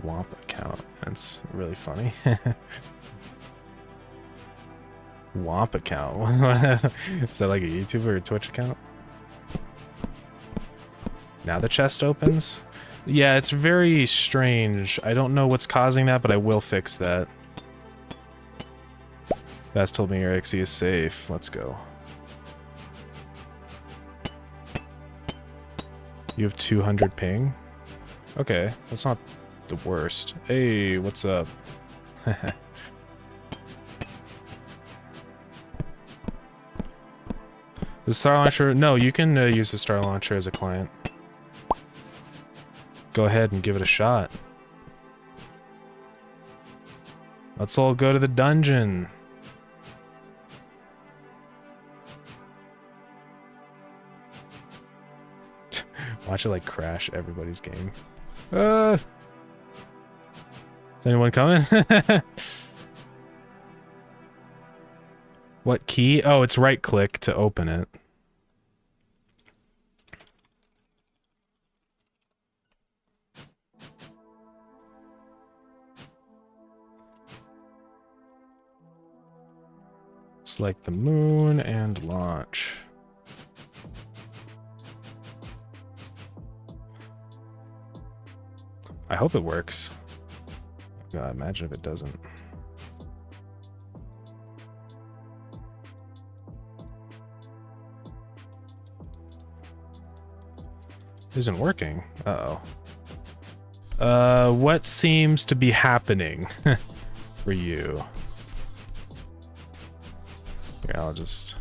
WAMP account. That's really funny. WAMP account. Is that like a YouTube or a Twitch account? Now the chest opens? Yeah, it's very strange. I don't know what's causing that, but I will fix that. That's told me your XE is safe. Let's go. You have 200 ping? Okay, that's not the worst. Hey, what's up? The Star Launcher... No, you can use the Star Launcher as a client. Go ahead and give it a shot. Let's all go to the dungeon. Watch it like crash everybody's game. Is anyone coming? What key? Oh, it's right click to open it. Select the moon and launch. I hope it works. God, imagine if it doesn't. Isn't working. Uh-oh. What seems to be happening for you? Here, I'll just...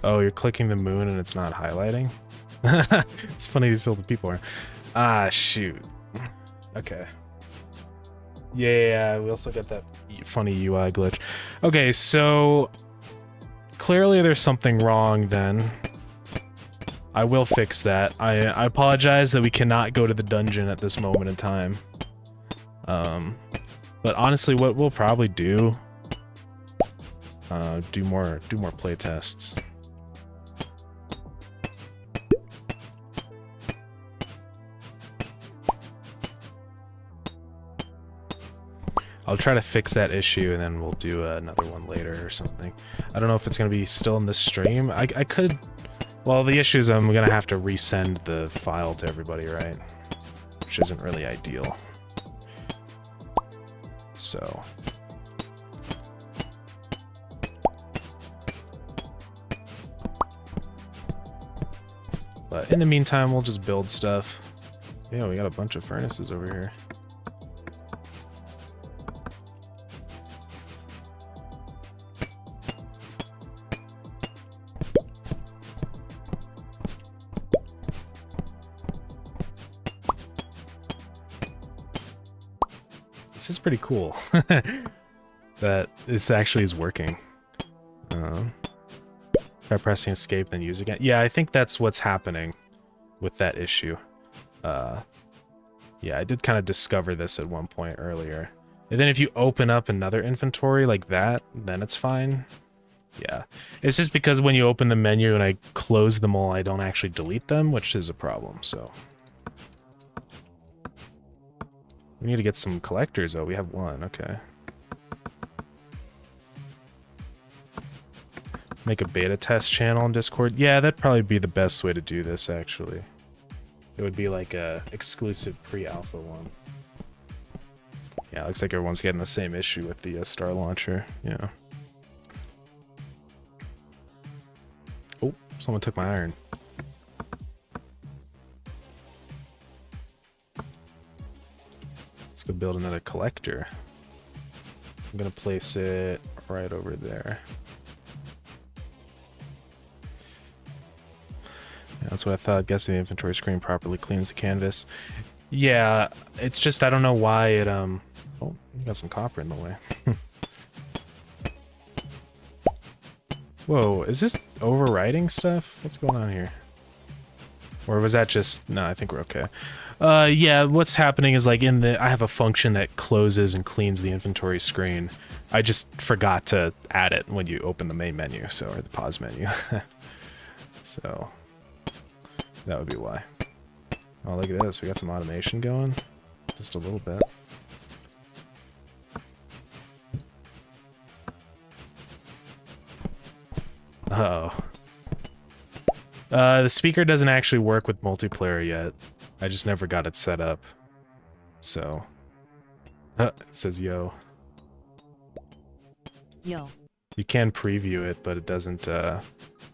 Oh, you're clicking the moon and it's not highlighting? It's funny to see all the people are... Ah, shoot. Okay. Yeah, we also got that funny UI glitch. Okay, so... Clearly there's something wrong then. I will fix that. I apologize that we cannot go to the dungeon at this moment in time. But honestly, what we'll probably do... do more play tests. I'll try to fix that issue and then we'll do another one later or something. I don't know if it's gonna be still in this stream. I could... Well, the issue is I'm gonna have to resend the file to everybody, right? Which isn't really ideal. So... But in the meantime, we'll just build stuff. Yeah, we got a bunch of furnaces over here. this is pretty cool. That this actually is working. Try pressing escape, then use again. Yeah, I think that's what's happening with that issue. Yeah, I did kind of discover this at one point earlier. And then if you open up another inventory like that, then it's fine. Yeah. It's just because when you open the menu and I close them all, I don't actually delete them, which is a problem, so. We need to get some collectors, though. We have one, okay. Make a beta test channel on Discord. Yeah, that'd probably be the best way to do this, actually. It would be like a exclusive pre-alpha one. Yeah, looks like everyone's getting the same issue with the Star Launcher. Yeah. Oh, someone took my iron. Let's go build another collector. I'm gonna place it right over there. Yeah, that's what I thought. Guessing the inventory screen properly cleans the canvas. Yeah, it's just I don't know why it Oh, you got some copper in the way. Whoa, is this overwriting stuff? What's going on here? Or was that just... No, I think we're okay. Yeah, what's happening is like in the... I have a function that closes and cleans the inventory screen. I just forgot to add it when you open the main menu, so, or the pause menu. So, that would be why. Oh, look at this. We got some automation going. Just a little bit. Uh-oh. The speaker doesn't actually work with multiplayer yet. I just never got it set up. So. It says yo. Yo. You can preview it, but it doesn't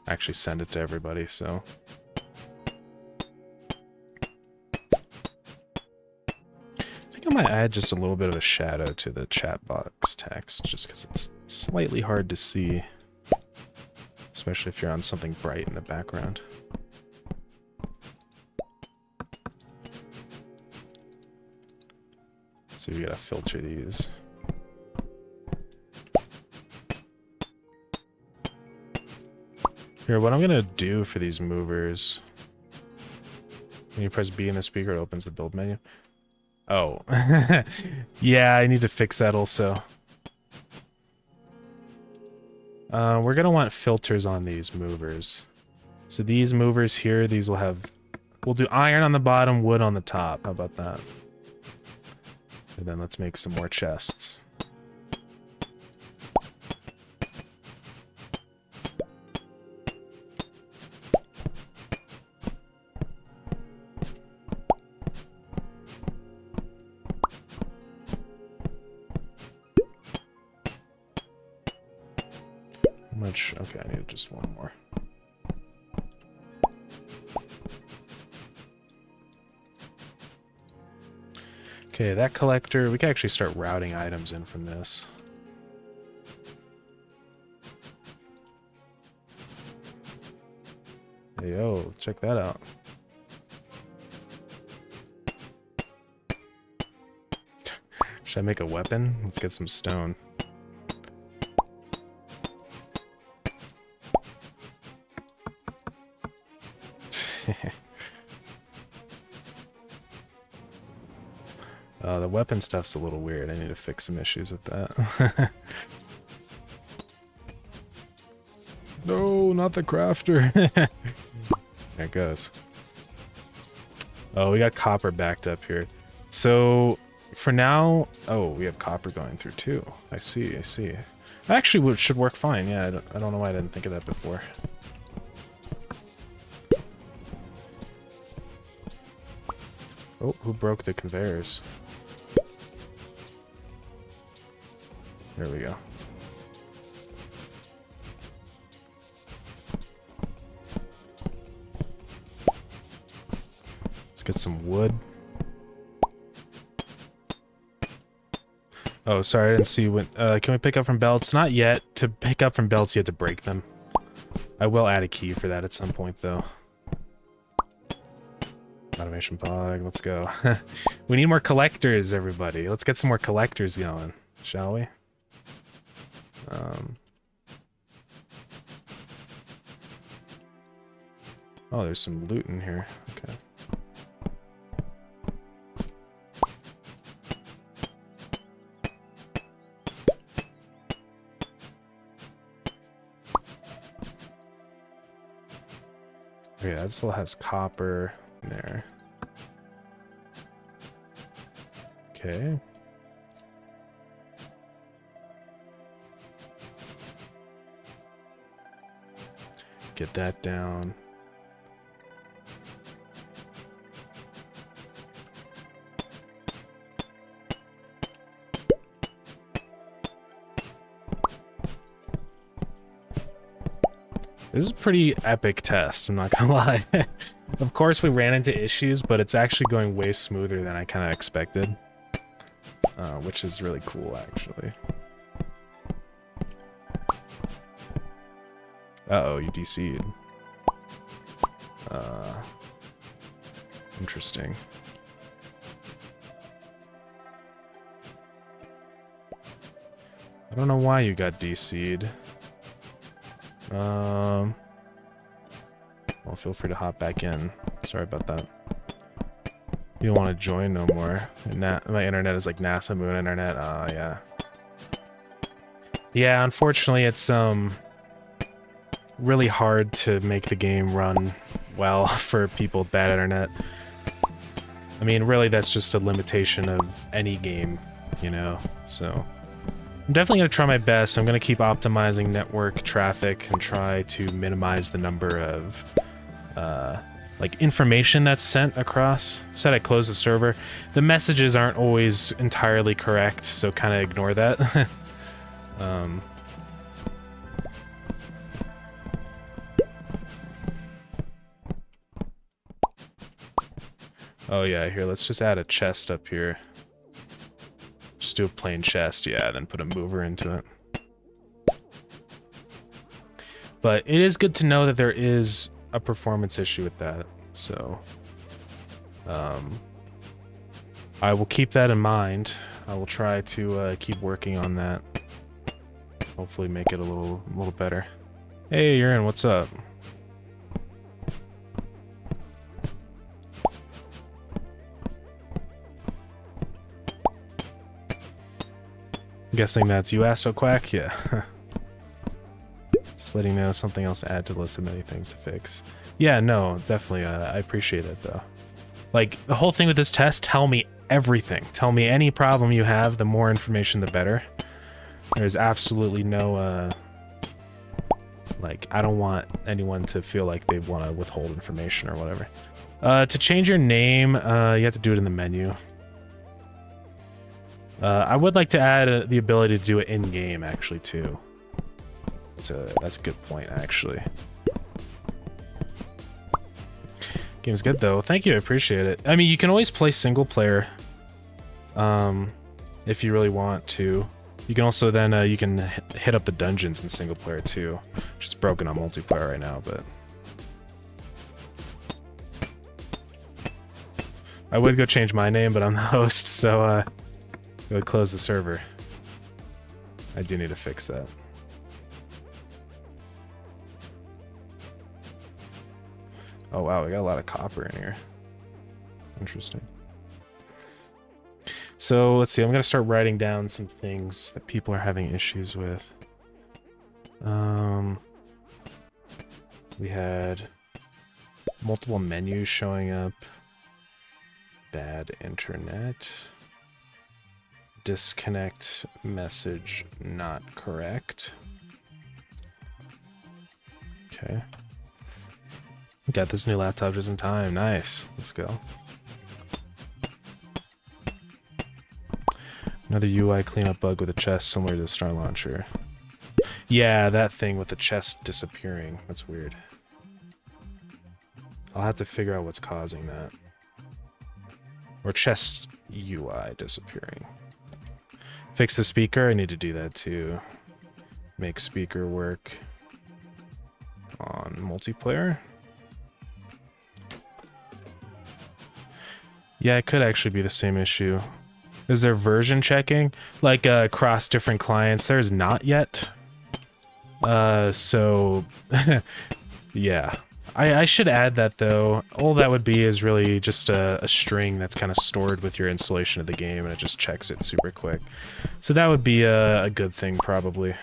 actually send it to everybody, so. I think I might add just a little bit of a shadow to the chat box text, just because it's slightly hard to see. Especially if you're on something bright in the background. So you gotta filter these. Here, what I'm gonna do for these movers... When you press B in the speaker, it opens the build menu. Oh. Yeah, I need to fix that also. We're gonna want filters on these movers. So these movers here, these will have... We'll do iron on the bottom, wood on the top. How about that? And then let's make some more chests. Much? Okay, I need just one more. Okay, that collector, we can actually start routing items in from this. Hey, yo, check that out. Should I make a weapon? Let's get some stone. The weapon stuff's a little weird. I need to fix some issues with that. No, not the crafter. There it goes. Oh, we got copper backed up here. So, for now... Oh, we have copper going through too. I see, I see. Actually, it should work fine. Yeah, I don't know why I didn't think of that before. Oh, who broke the conveyors? There we go. Let's get some wood. Oh, sorry, I didn't see when... can we pick up from belts? Not yet. To pick up from belts, you have to break them. I will add a key for that at some point, though. Automation pog, let's go. We need more collectors, everybody. Let's get some more collectors going, shall we? Oh, there's some loot in here. Okay. Yeah, this one has copper in there. Okay. Get that down. This is a pretty epic test, I'm not gonna lie. Of course we ran into issues, but it's actually going way smoother than I kind of expected. Which is really cool, actually. Uh-oh, you DC'd. Interesting. I don't know why you got DC'd. Well, feel free to hop back in. Sorry about that. You don't want to join no more. My internet is like NASA Moon Internet. Yeah. Yeah, unfortunately, it's really hard to make the game run well for people with bad internet. I mean, really, that's just a limitation of any game, you know? So, I'm definitely going to try my best. I'm going to keep optimizing network traffic and try to minimize the number of, like, information that's sent across. Said I closed the server. The messages aren't always entirely correct, so kind of ignore that. Oh yeah, here, let's just add a chest up here. Just do a plain chest, yeah, then put a mover into it. But it is good to know that there is a performance issue with that, so... I will keep that in mind. I will try to keep working on that. Hopefully make it a little better. Hey, Urin, what's up? I'm guessing that's you, Astoquack? Yeah. Just letting you know something else to add to the list of many things to fix. Yeah, no, definitely. I appreciate it, though. Like, the whole thing with this test, tell me everything. Tell me any problem you have, the more information, the better. There's absolutely no, like, I don't want anyone to feel like they want to withhold information or whatever. To change your name, you have to do it in the menu. I would like to add the ability to do it in-game, actually, too. That's a good point, actually. Game's good, though. Thank you, I appreciate it. I mean, you can always play single player, if you really want to. You can also then, you can hit up the dungeons in single player, too. Which is broken on multiplayer right now, but... I would go change my name, but I'm the host, so, it would close the server. I do need to fix that. Oh wow, we got a lot of copper in here. Interesting. So let's see, I'm gonna start writing down some things that people are having issues with. We had multiple menus showing up. Bad internet. Disconnect message not correct. Okay. Got this new laptop just in time. Nice. Let's go. Another UI cleanup bug with a chest similar to the Star Launcher. Yeah, that thing with the chest disappearing. That's weird. I'll have to figure out what's causing that. Or chest UI disappearing. Fix the speaker. I need to do that too. Make speaker work on multiplayer. Yeah, it could actually be the same issue. Is there version checking? Like, across different clients? There's not yet. So... yeah. I should add that, though. All that would be is really just a string that's kind of stored with your installation of the game, and it just checks it super quick. So that would be a good thing, probably.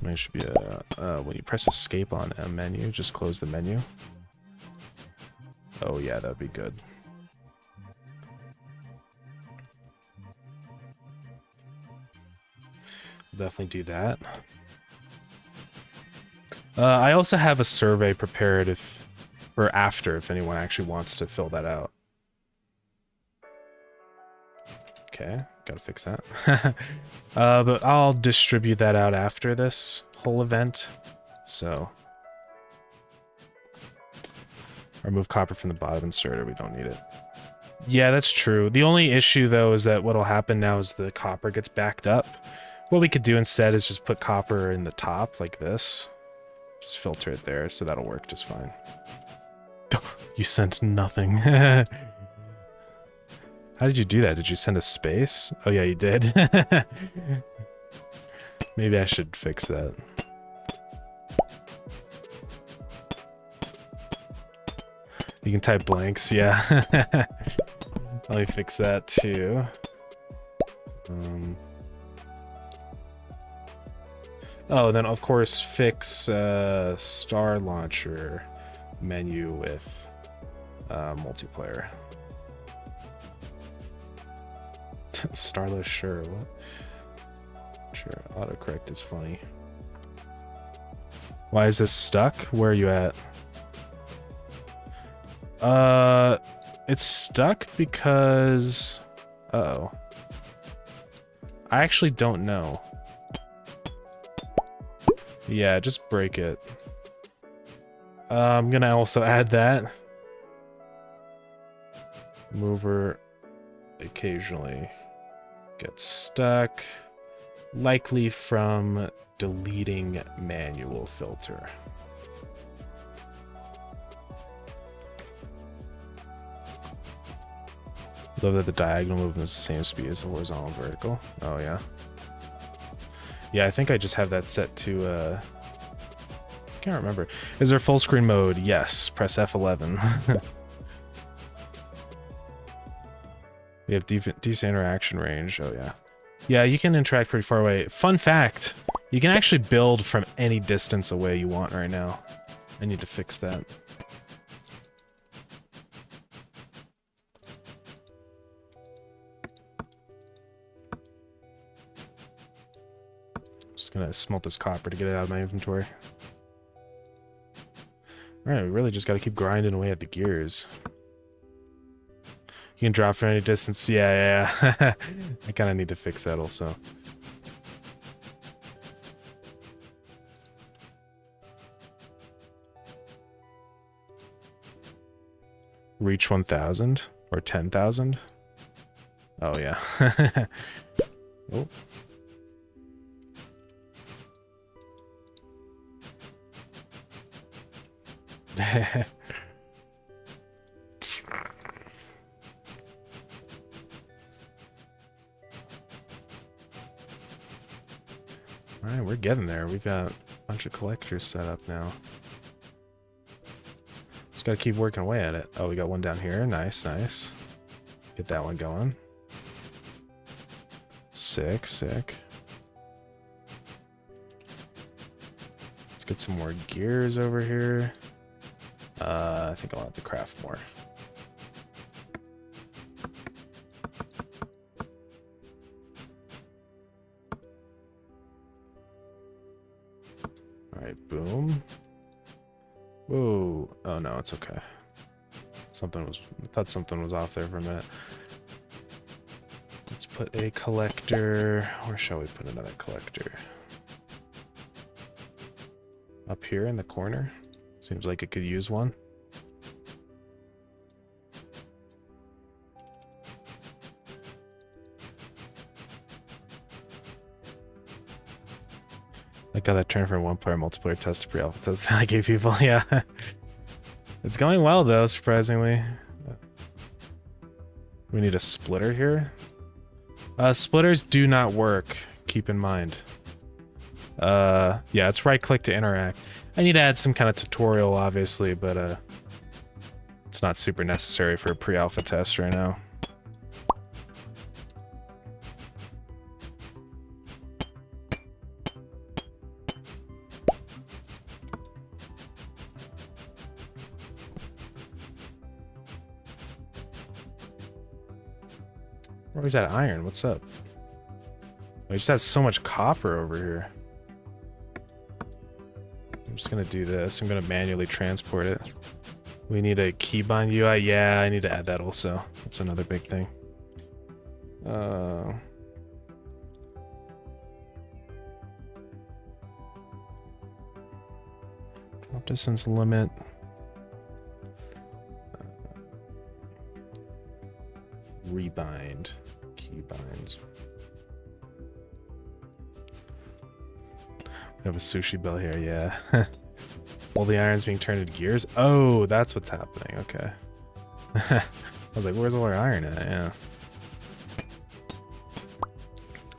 There should be when you press escape on a menu, just close the menu. Oh yeah, that'd be good. Definitely do that. I also have a survey prepared for after, if anyone actually wants to fill that out. Okay, gotta fix that. But I'll distribute that out after this whole event, so. Remove copper from the bottom inserter, we don't need it. Yeah, that's true. The only issue, though, is that what'll happen now is the copper gets backed up. What we could do instead is just put copper in the top, like this. Just filter it there, so that'll work just fine. You sent nothing. How did you do that? Did you send a space? Oh yeah, you did. Maybe I should fix that. You can type blanks, yeah. Let me fix that too. Oh, then of course fix Star Launcher menu with multiplayer. Starless, sure. What? Sure, autocorrect is funny. Why is this stuck? Where are you at? It's stuck because... Uh-oh. I actually don't know. Yeah, just break it. I'm gonna also add that. Mover occasionally gets stuck. Likely from deleting manual filter. Love that the diagonal movement is the same speed as the horizontal and vertical. Oh yeah. Yeah, I think I just have that set to can't remember. Is there full screen mode? Yes. Press F11. We have decent interaction range. Oh yeah. Yeah, you can interact pretty far away. Fun fact, you can actually build from any distance away you want right now. I need to fix that. Just gonna smelt this copper to get it out of my inventory. Alright, we really just gotta keep grinding away at the gears. You can drop from any distance. Yeah. I kind of need to fix that also. Reach 1,000 or 10,000. Oh yeah. Oh. Alright, we're getting there. We've got a bunch of collectors set up now. Just gotta keep working away at it. Oh, we got one down here. Nice, nice. Get that one going. Sick, sick. Let's get some more gears over here. I think I'll have to craft more. Alright, boom. Whoa. Oh no, it's okay. I thought something was off there for a minute. Let's put a collector. Where shall we put another collector? Up here in the corner? Seems like it could use one. Like how that turned from one player multiplayer test to pre-alpha test that I gave people, yeah. It's going well though, surprisingly. We need a splitter here. Splitters do not work, keep in mind. Yeah, it's right click to interact. I need to add some kind of tutorial, obviously, but it's not super necessary for a pre-alpha test right now. Where's that iron? What's up? I just have so much copper over here. I'm just gonna do this. I'm gonna manually transport it. We need a keybind UI. Yeah, I need to add that also. That's another big thing. Drop distance limit. Rebind. Keybinds. We have a sushi bell here, yeah. All the iron's being turned into gears? Oh, that's what's happening, okay. I was like, where's all our iron at? Yeah.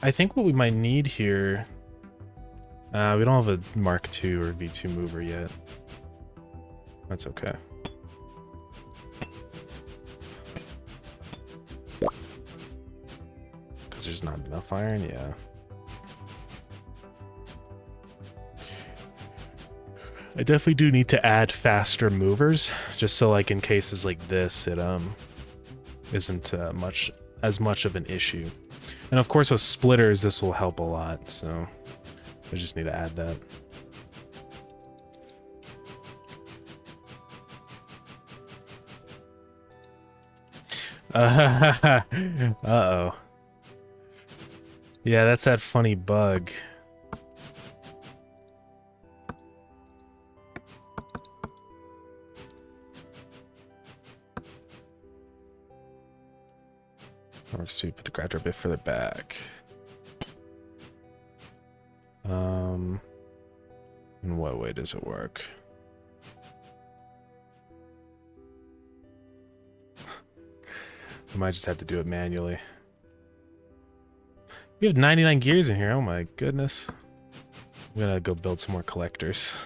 I think what we might need here... we don't have a Mark II or V2 mover yet. That's okay. Because there's not enough iron? Yeah. I definitely do need to add faster movers, just so like in cases like this, it isn't as much of an issue. And of course with splitters, this will help a lot, so I just need to add that. Uh-oh. Yeah, that's that funny bug. Works to put the grinder a bit further back. In what way does it work? I might just have to do it manually. We have 99 gears in here, oh my goodness. I'm gonna go build some more collectors.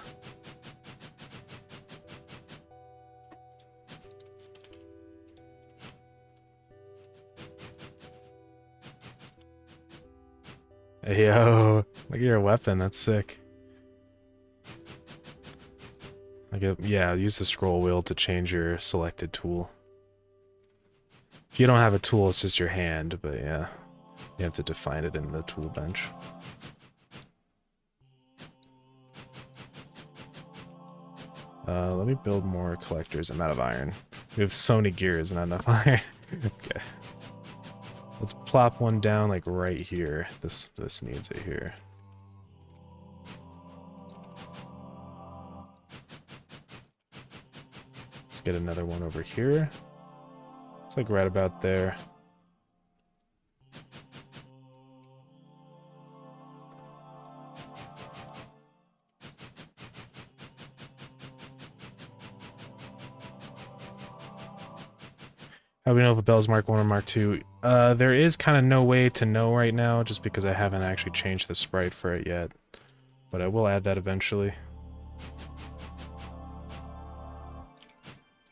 Hey, yo, look at your weapon, that's sick. Yeah, use the scroll wheel to change your selected tool. If you don't have a tool, it's just your hand, but yeah, you have to define it in the tool bench. Let me build more collectors. I'm out of iron. We have so many gears, not enough iron. Okay. Let's plop one down like right here. This needs it here. Let's get another one over here. It's like right about there. How do we know if a bell's Mark 1 or Mark 2? There is kind of no way to know right now, just because I haven't actually changed the sprite for it yet. But I will add that eventually.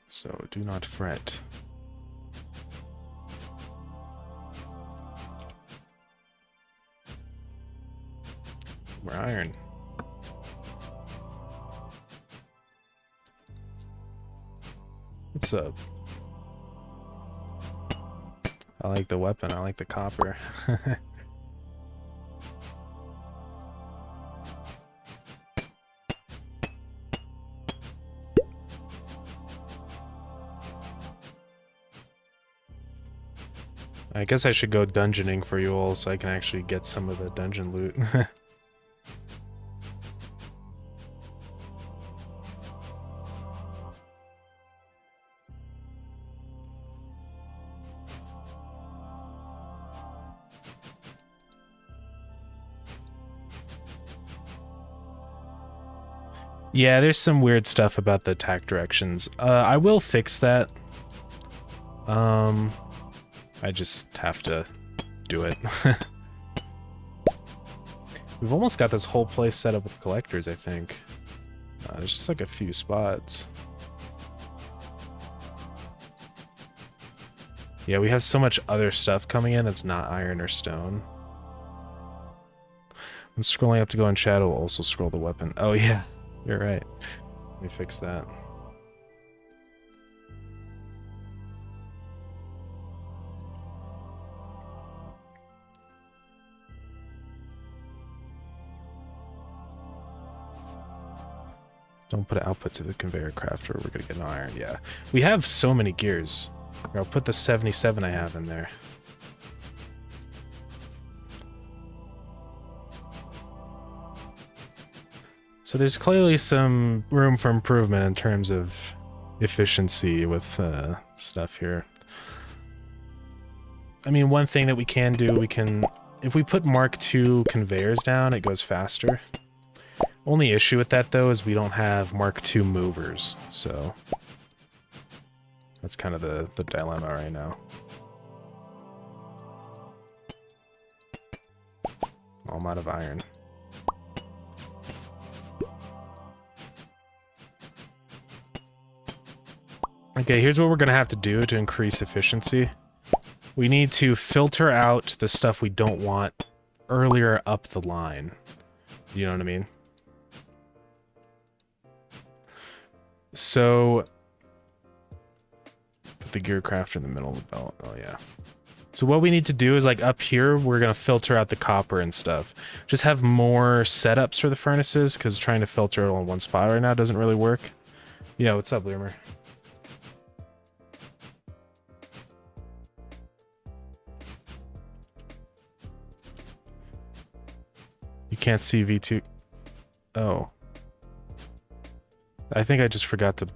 So do not fret. More iron. What's up? I like the weapon, I like the copper. I guess I should go dungeoning for you all so I can actually get some of the dungeon loot. Yeah, there's some weird stuff about the attack directions. I will fix that. I just have to do it. We've almost got this whole place set up with collectors, I think. There's just like a few spots. Yeah, we have so much other stuff coming in that's not iron or stone. I'm scrolling up to go in shadow, also scroll the weapon. Oh yeah, you're right. Let me fix that. Don't put an output to the conveyor crafter, we're gonna get an iron. Yeah, we have so many gears. I'll put the 77 I have in there. So there's clearly some room for improvement in terms of efficiency with stuff here. I mean, one thing that we can do, if we put Mark II conveyors down, it goes faster. Only issue with that, though, is we don't have Mark II movers, so that's kind of the dilemma right now. Oh, I'm out of iron. Okay, here's what we're gonna have to do to increase efficiency. We need to filter out the stuff we don't want earlier up the line. You know what I mean? So, put the gear crafter in the middle of the belt. Oh, yeah. So what we need to do is, like, up here, we're going to filter out the copper and stuff. Just have more setups for the furnaces, because trying to filter it all in one spot right now doesn't really work. Yeah, what's up, Lemur? You can't see V2. Oh. I think I just forgot to...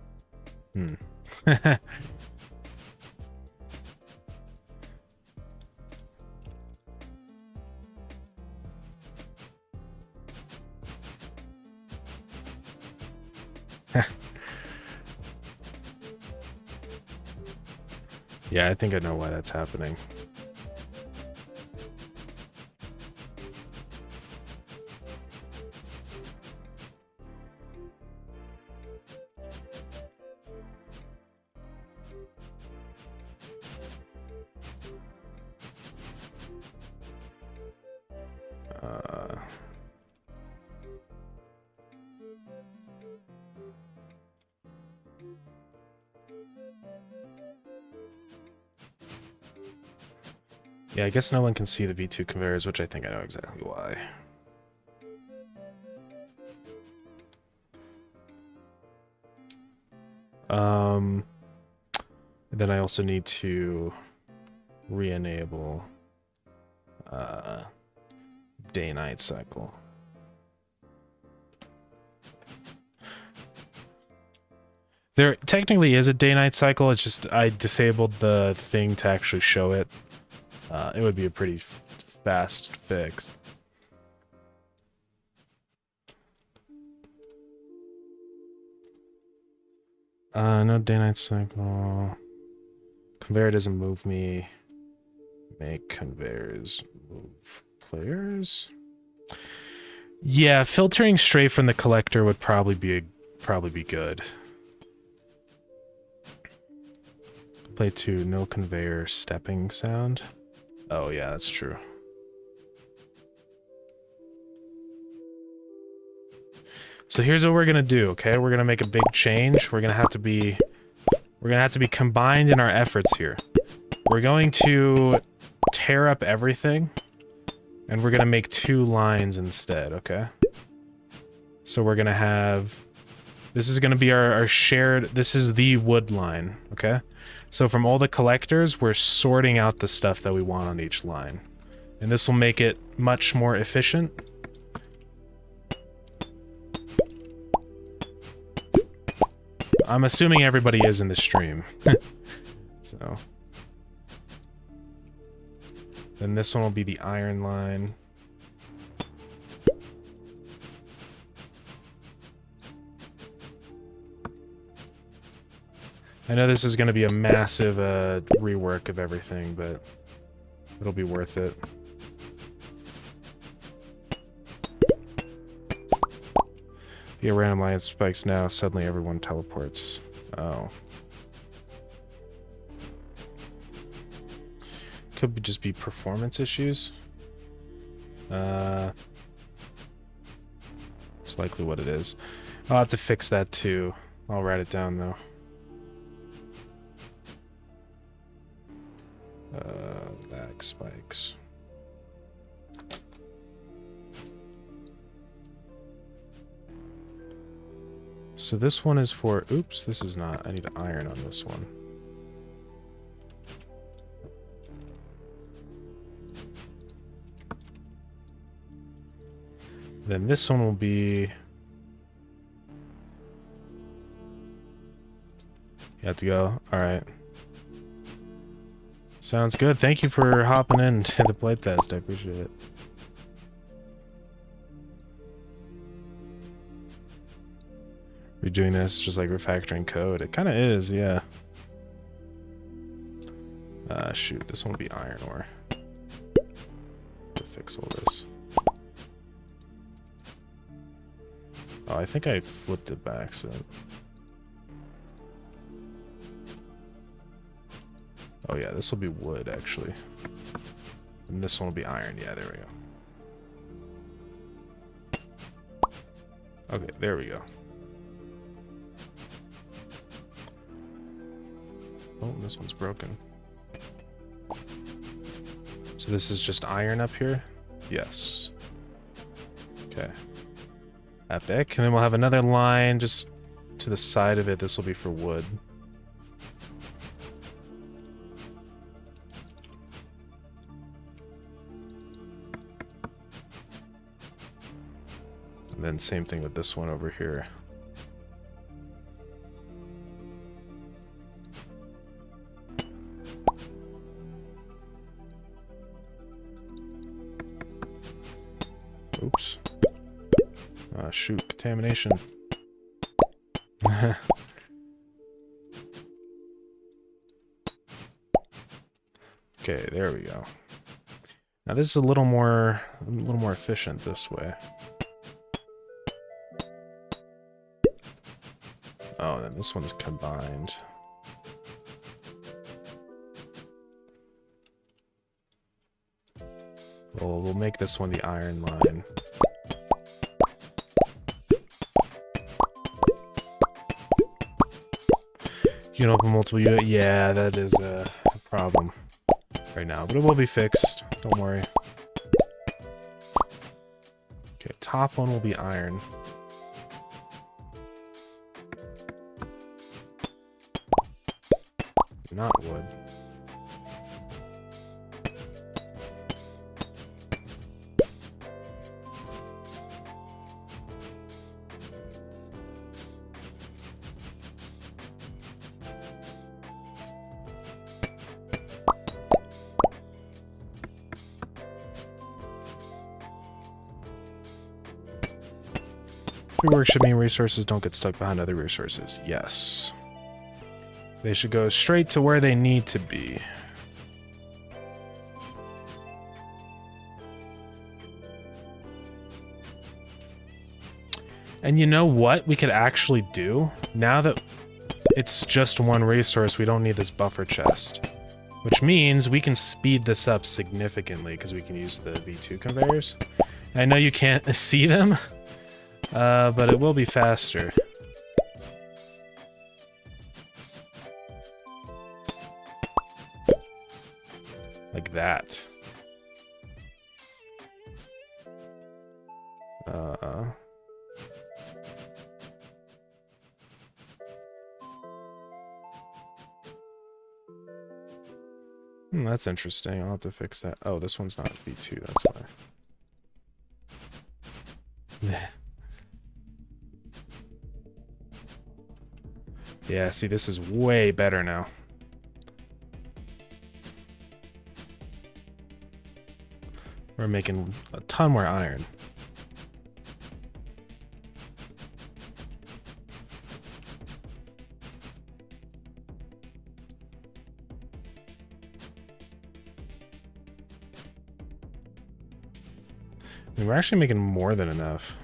Yeah, I think I know why that's happening. Yeah, I guess no one can see the V2 conveyors, which I think I know exactly why. Then I also need to re-enable day-night cycle. There technically is a day-night cycle, it's just I disabled the thing to actually show it. It would be a pretty fast fix. No day-night cycle. Conveyor doesn't move me. Make conveyors move players. Yeah, filtering straight from the collector would probably be good. Play 2, no conveyor stepping sound. Oh yeah, that's true. So here's what we're gonna do, okay? We're gonna make a big change. We're gonna have to be combined in our efforts here. We're going to tear up everything, and we're gonna make 2 lines instead, okay? So we're gonna have... This is gonna be our shared... This is the wood line, okay? So from all the collectors, we're sorting out the stuff that we want on each line. And this will make it much more efficient. I'm assuming everybody is in the stream. So. Then this one will be the iron line. I know this is going to be a massive rework of everything, but it'll be worth it. If you get random light spikes now, suddenly everyone teleports. Oh. Could just be performance issues. It's likely what it is. I'll have to fix that too. I'll write it down though. Lag spikes. So this one is for, oops, this is not, I need to iron on this one. Then this one will be, you have to go, alright. Sounds good. Thank you for hopping in to the playtest. I appreciate it. Redoing this is just like refactoring code. It kind of is, yeah. Shoot, this one will be iron ore. To fix all this. Oh, I think I flipped it back, so. Oh yeah, this will be wood, actually. And this one will be iron. Yeah, there we go. Okay, there we go. Oh, this one's broken. So this is just iron up here? Yes. Okay. Epic. And then we'll have another line just to the side of it. This will be for wood. And then same thing with this one over here. Oops. Ah, shoot, contamination. Okay, there we go. Now this is a little more efficient this way. Oh, then this one's combined. Well, we'll make this one the iron line. You can open multiple units. Yeah, that is a problem right now, but it will be fixed. Don't worry. Okay, top one will be iron. Not wood. Rework should mean resources don't get stuck behind other resources. Yes. They should go straight to where they need to be. And you know what we could actually do? Now that it's just one resource, we don't need this buffer chest. Which means we can speed this up significantly because we can use the V2 conveyors. I know you can't see them, but it will be faster. Like that. That's interesting. I'll have to fix that. Oh, this one's not V2, that's why. Yeah, see, this is way better now. We're making a ton more iron. I mean, we're actually making more than enough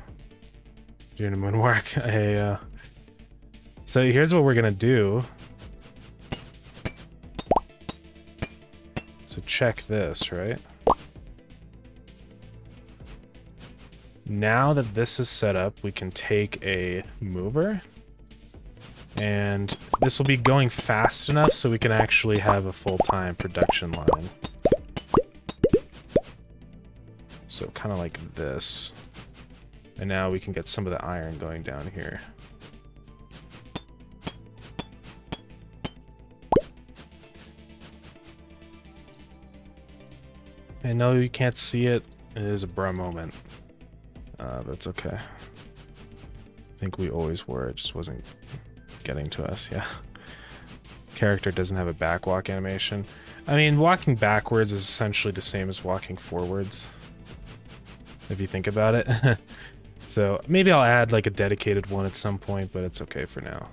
doing a moonwalk. Hey, so here's what we're gonna do. So check this, right? Now that this is set up, we can take a mover, and this will be going fast enough so we can actually have a full-time production line. So kind of like this. And now we can get some of the iron going down here. I know you can't see it. It is a bro moment. But it's okay. I think we always were. It just wasn't getting to us, yeah. Character doesn't have a backwalk animation. I mean, walking backwards is essentially the same as walking forwards, if you think about it. So maybe I'll add like a dedicated one at some point, but it's okay for now.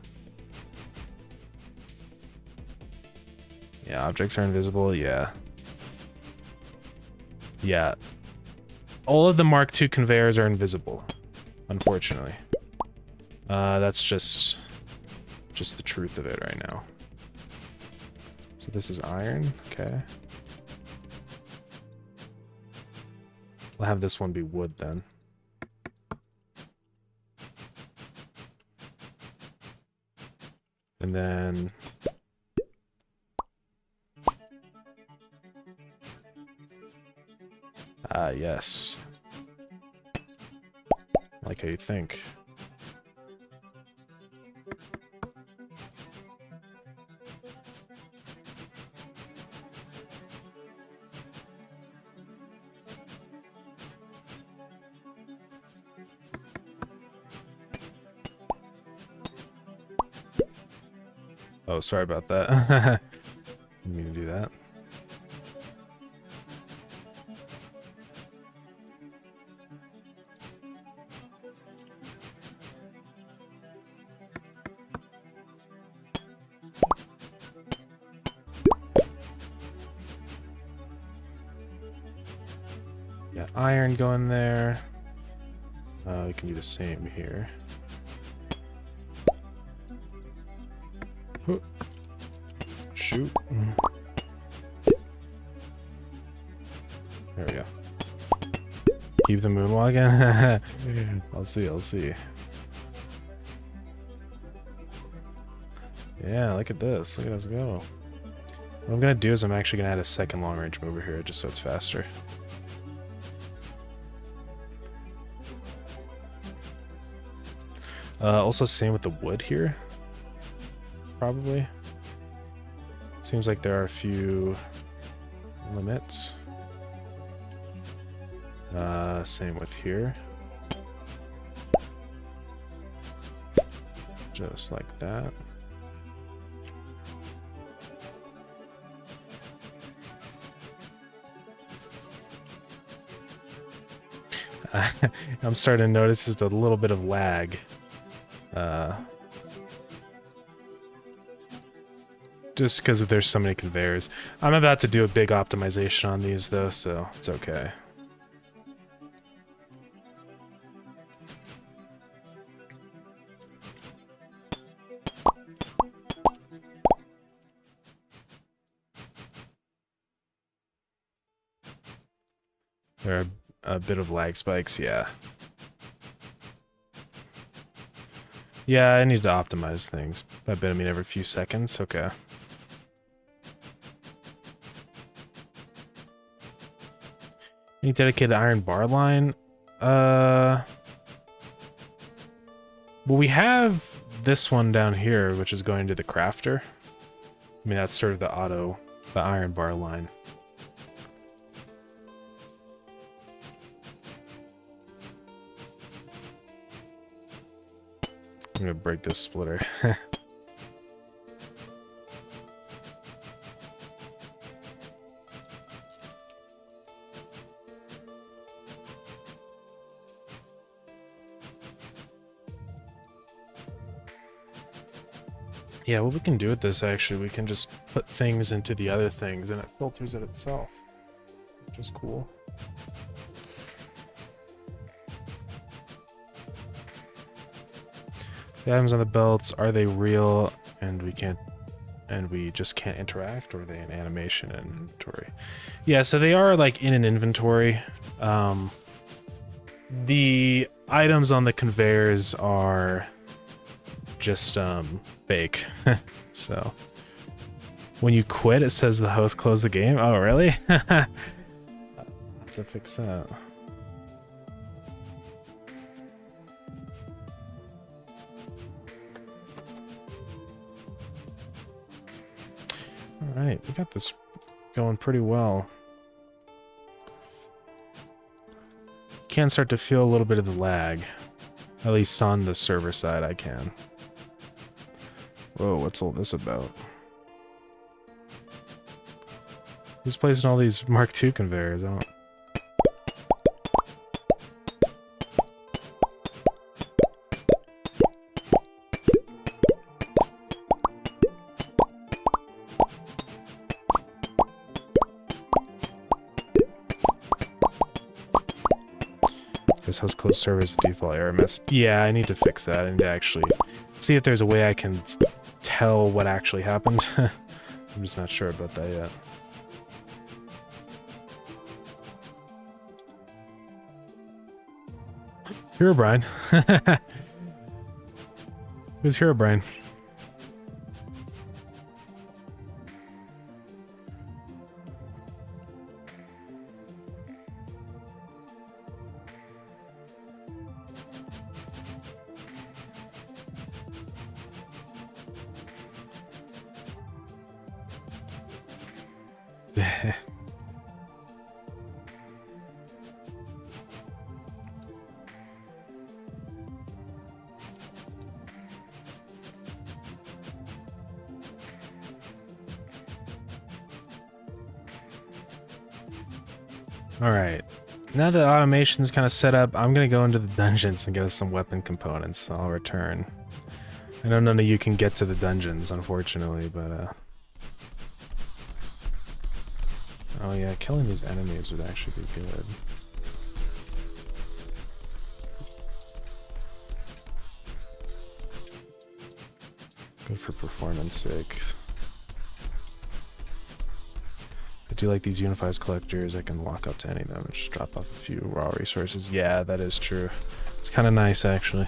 Yeah, objects are invisible, yeah. Yeah. All of the Mark II conveyors are invisible, unfortunately. That's just the truth of it right now. So this is iron, okay. We'll have this one be wood then. And then... yes. I like how you think. Oh, sorry about that. Didn't mean to do that. Yeah, iron going there. We can do the same here. Shoot. There we go. Keep the moonwalking. I'll see. Yeah, look at this. Look at us go. What I'm gonna do is I'm actually gonna add a second long range mover here just so it's faster. Also same with the wood here. Probably. Seems like there are a few limits. Same with here. Just like that. I'm starting to notice just a little bit of lag. Just because there's so many conveyors. I'm about to do a big optimization on these though, so it's okay. There are a bit of lag spikes, yeah. Yeah, I need to optimize things. By bit, I mean every few seconds, okay. Any dedicated iron bar line? Well, we have this one down here, which is going to the crafter. I mean, that's sort of the iron bar line. I'm gonna break this splitter. Yeah, what we can do with this, actually, we can just put things into the other things and it filters it itself, which is cool. The items on the belts, are they real and we just can't interact, or are they in animation and inventory? Yeah, so they are like in an inventory. The items on the conveyors are just fake. So when you quit, it says the host closed the game. Oh, really? I'll have to fix that. All right, we got this going pretty well. Can start to feel a little bit of the lag. At least on the server side, I can. Whoa, what's all this about? Who's placing all these Mark II conveyors? I don't... This host closed server is the default error mess. Yeah, I need to fix that. I need to actually see if there's a way I can tell what actually happened. I'm just not sure about that yet. Herobrine. Who's Herobrine? Alright, now that automation's kind of set up, I'm going to go into the dungeons and get us some weapon components. I'll return. I know none of you can get to the dungeons, unfortunately, but oh yeah, killing these enemies would actually be good. Good for performance sake. I do like these Unifies collectors. I can walk up to any of them and just drop off a few raw resources. Yeah, that is true. It's kind of nice, actually.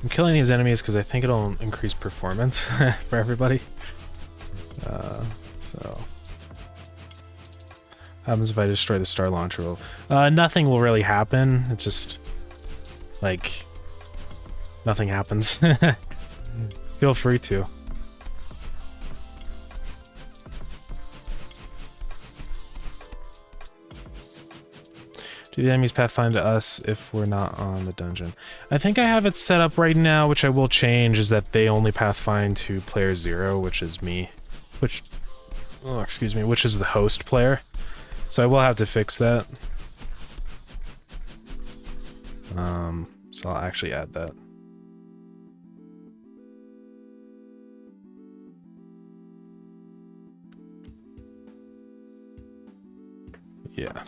I'm killing these enemies because I think it'll increase performance for everybody. So happens if I destroy the star launcher? Well, nothing will really happen. It's just like nothing happens. Feel free to. Do the enemies pathfind to us if we're not on the dungeon? I think I have it set up right now, which I will change, is that they only pathfind to player 0, which is me. Which, oh, excuse me, which is the host player. So I will have to fix that. So I'll actually add that. Yeah.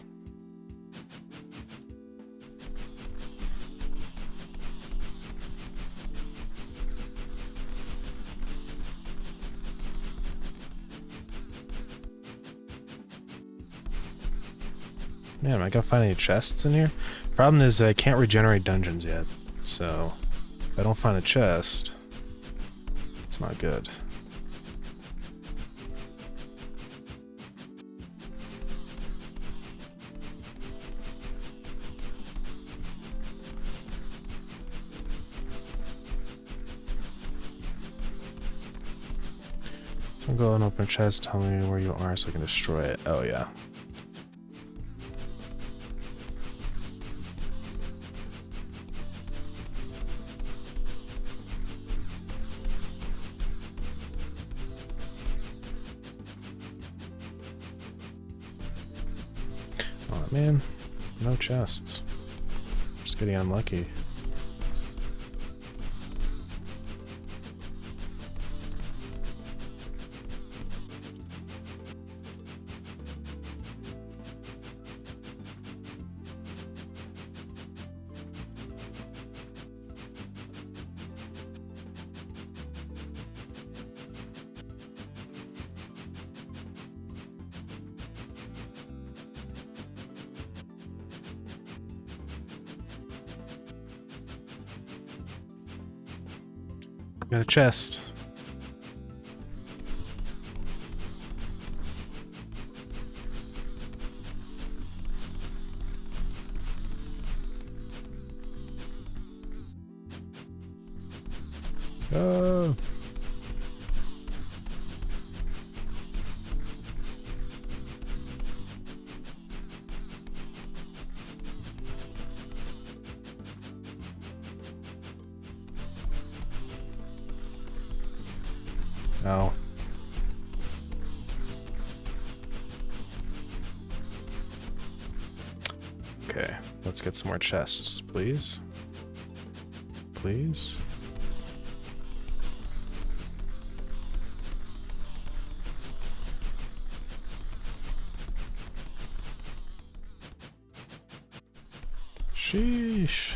Man, am I gonna find any chests in here? Problem is I can't regenerate dungeons yet, so if I don't find a chest, it's not good. So go and open a chest, tell me where you are so I can destroy it. Oh yeah. Man, no chests. Just getting unlucky. Got a chest. Oh. Oh. Okay, let's get some more chests, please. Please. Sheesh.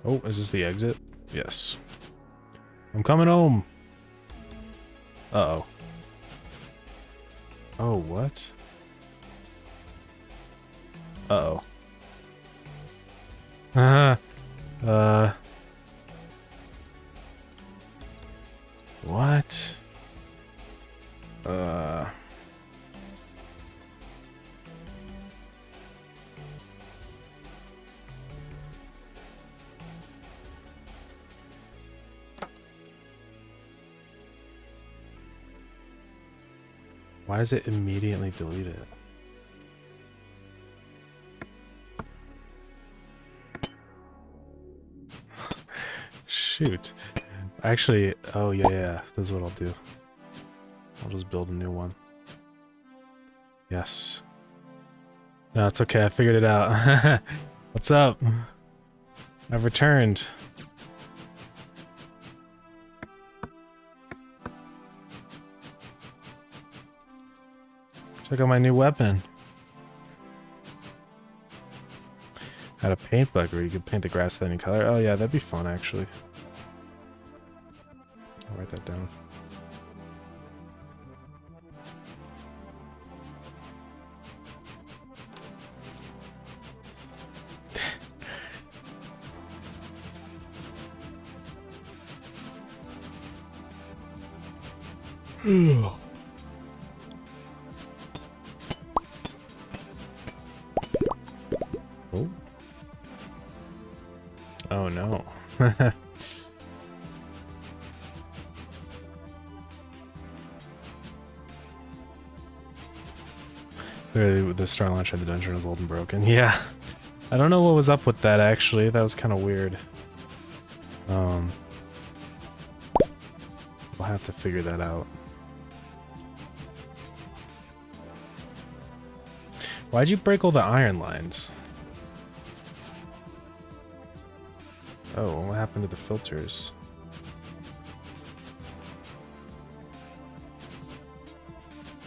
Oh, is this the exit? Yes. I'm coming home. Uh-oh. Oh, what? Uh-oh. What? Why does it immediately delete it? Shoot. Actually, oh yeah, this is what I'll do. I'll just build a new one. Yes. No, it's okay, I figured it out. What's up? I've returned. Check out my new weapon. Had a paint book where you could paint the grass with any color. Oh yeah, that'd be fun actually. I'll write that down. Oh. Oh no. Clearly the star launcher in the dungeon is old and broken. Yeah. I don't know what was up with that actually. That was kind of weird. We'll have to figure that out. Why'd you break all the iron lines? Oh, what happened to the filters?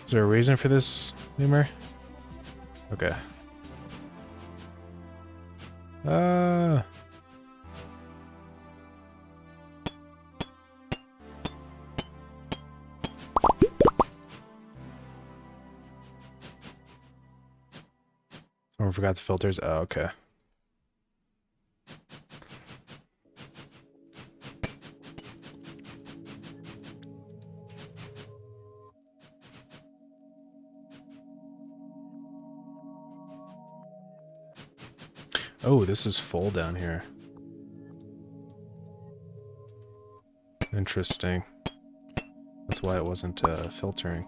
Is there a reason for this, Lemur? Okay. Someone forgot the filters? Oh, okay. Oh, this is full down here. Interesting. That's why it wasn't filtering.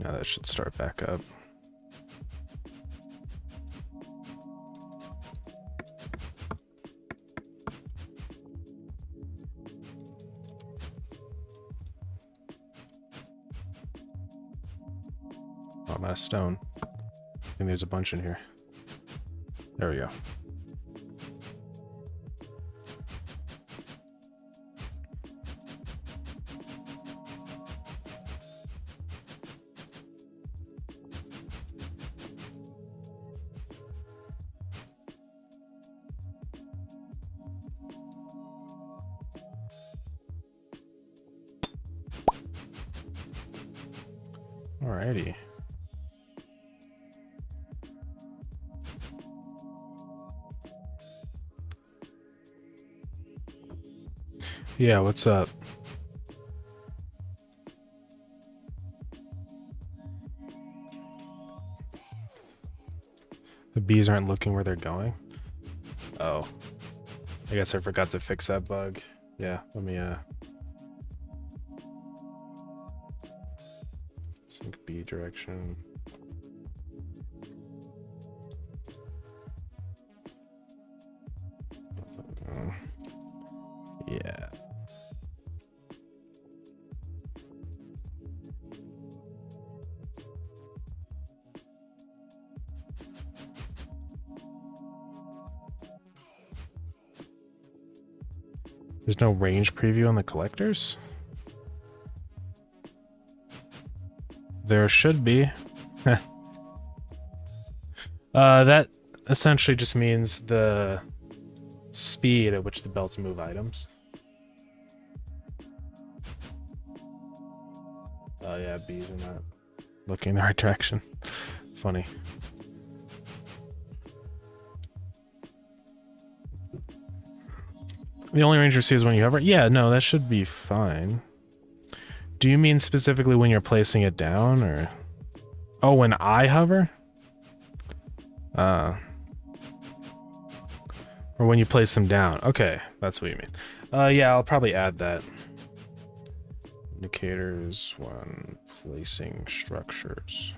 Now that should start back up. Oh, I'm out of stone. I think there's a bunch in here. There we go. Alrighty. Yeah, what's up? The bees aren't looking where they're going? Oh. I guess I forgot to fix that bug. Yeah, let me sync bee direction. Yeah. There's no range preview on the collectors? There should be. That essentially just means the speed at which the belts move items. Oh yeah, bees are not looking in the right direction. Funny. The only range you see is when you hover? Yeah, no, that should be fine. Do you mean specifically when you're placing it down, or... Oh, when I hover? Or when you place them down. Okay, that's what you mean. Yeah, I'll probably add that. Indicators when placing structures.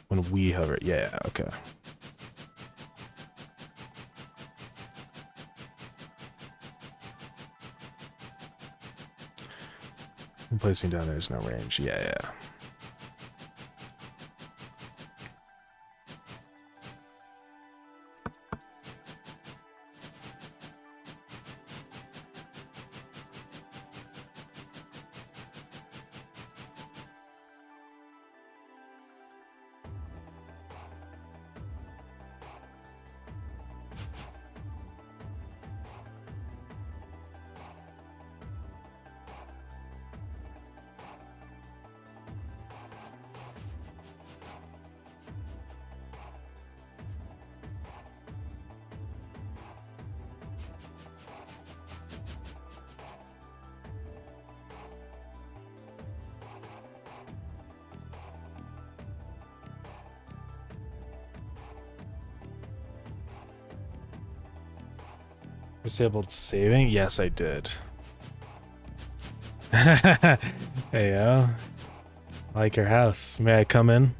When we hover. Yeah, okay. When placing down, there's no range. Yeah. Disabled saving? Yes, I did. Hey, yo. I like your house. May I come in?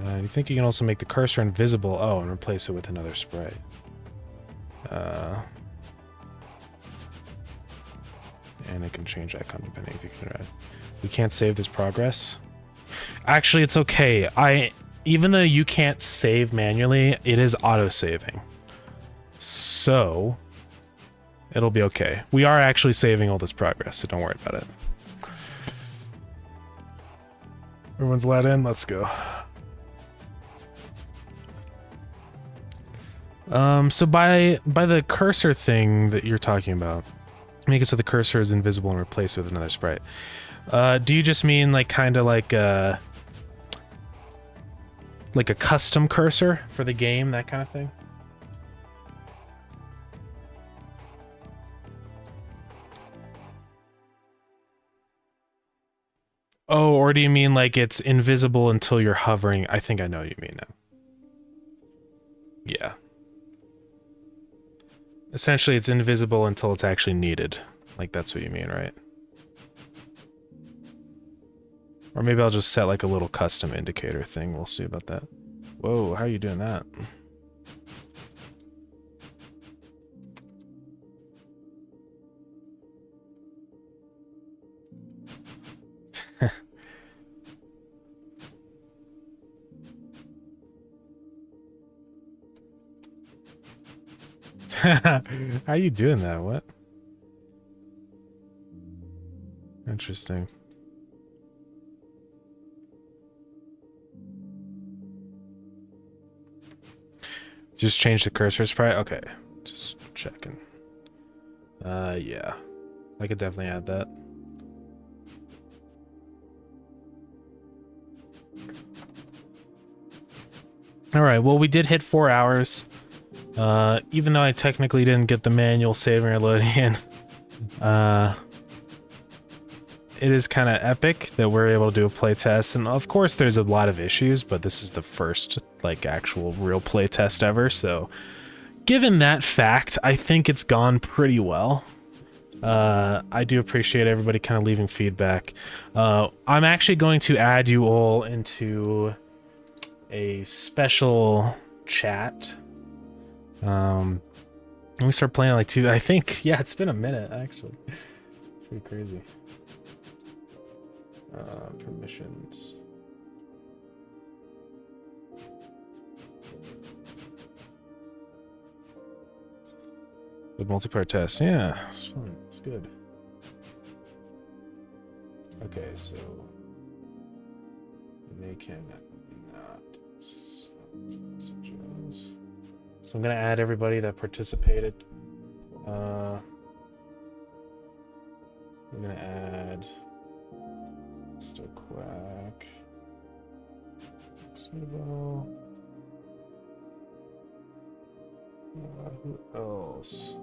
You think you can also make the cursor invisible? Oh, and replace it with another sprite. And it can change icon depending if you can read. We can't save this progress. Actually, it's okay. Even though you can't save manually, it is auto-saving. So it'll be okay. We are actually saving all this progress, so don't worry about it. Everyone's let in, let's go. So by the cursor thing that you're talking about, make it so the cursor is invisible and replace it with another sprite. Do you just mean like kind of like like a custom cursor for the game, that kind of thing. Oh, or do you mean like it's invisible until you're hovering? I think I know what you mean now. Yeah. Essentially, it's invisible until it's actually needed. Like, that's what you mean, right? Or maybe I'll just set like a little custom indicator thing. We'll see about that. Whoa, how are you doing that? How are you doing that? What? Interesting. Just change the cursor sprite? Okay. Just checking. Yeah. I could definitely add that. Alright, well we did hit 4 hours. Even though I technically didn't get the manual saving or loading in, it is kind of epic that we're able to do a playtest, and of course there's a lot of issues, but this is the first, like, actual real playtest ever, so given that fact, I think it's gone pretty well. I do appreciate everybody kind of leaving feedback. I'm actually going to add you all into a special chat. We start playing like I think, yeah, it's been a minute, actually. It's pretty crazy. Permissions. The multiplayer test, yeah, it's fun, it's good. Okay, so they can not messages. So I'm gonna add everybody that participated. I'm gonna add Mr. Quack, Xevo. Who else?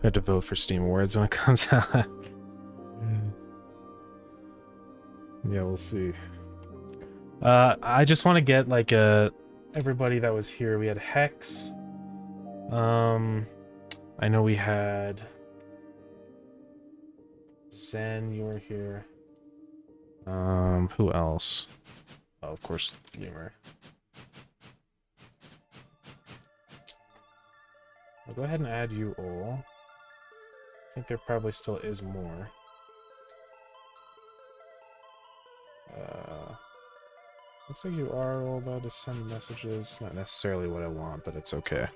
I have to vote for Steam Awards when it comes out. Yeah, we'll see. I just want to get like everybody that was here. We had Hex. I know we had Zen, you were here. Who else? Oh, of course, Humor. I'll go ahead and add you all. I think there probably still is more. Looks like you are all allowed to send messages. Not necessarily what I want, but it's okay.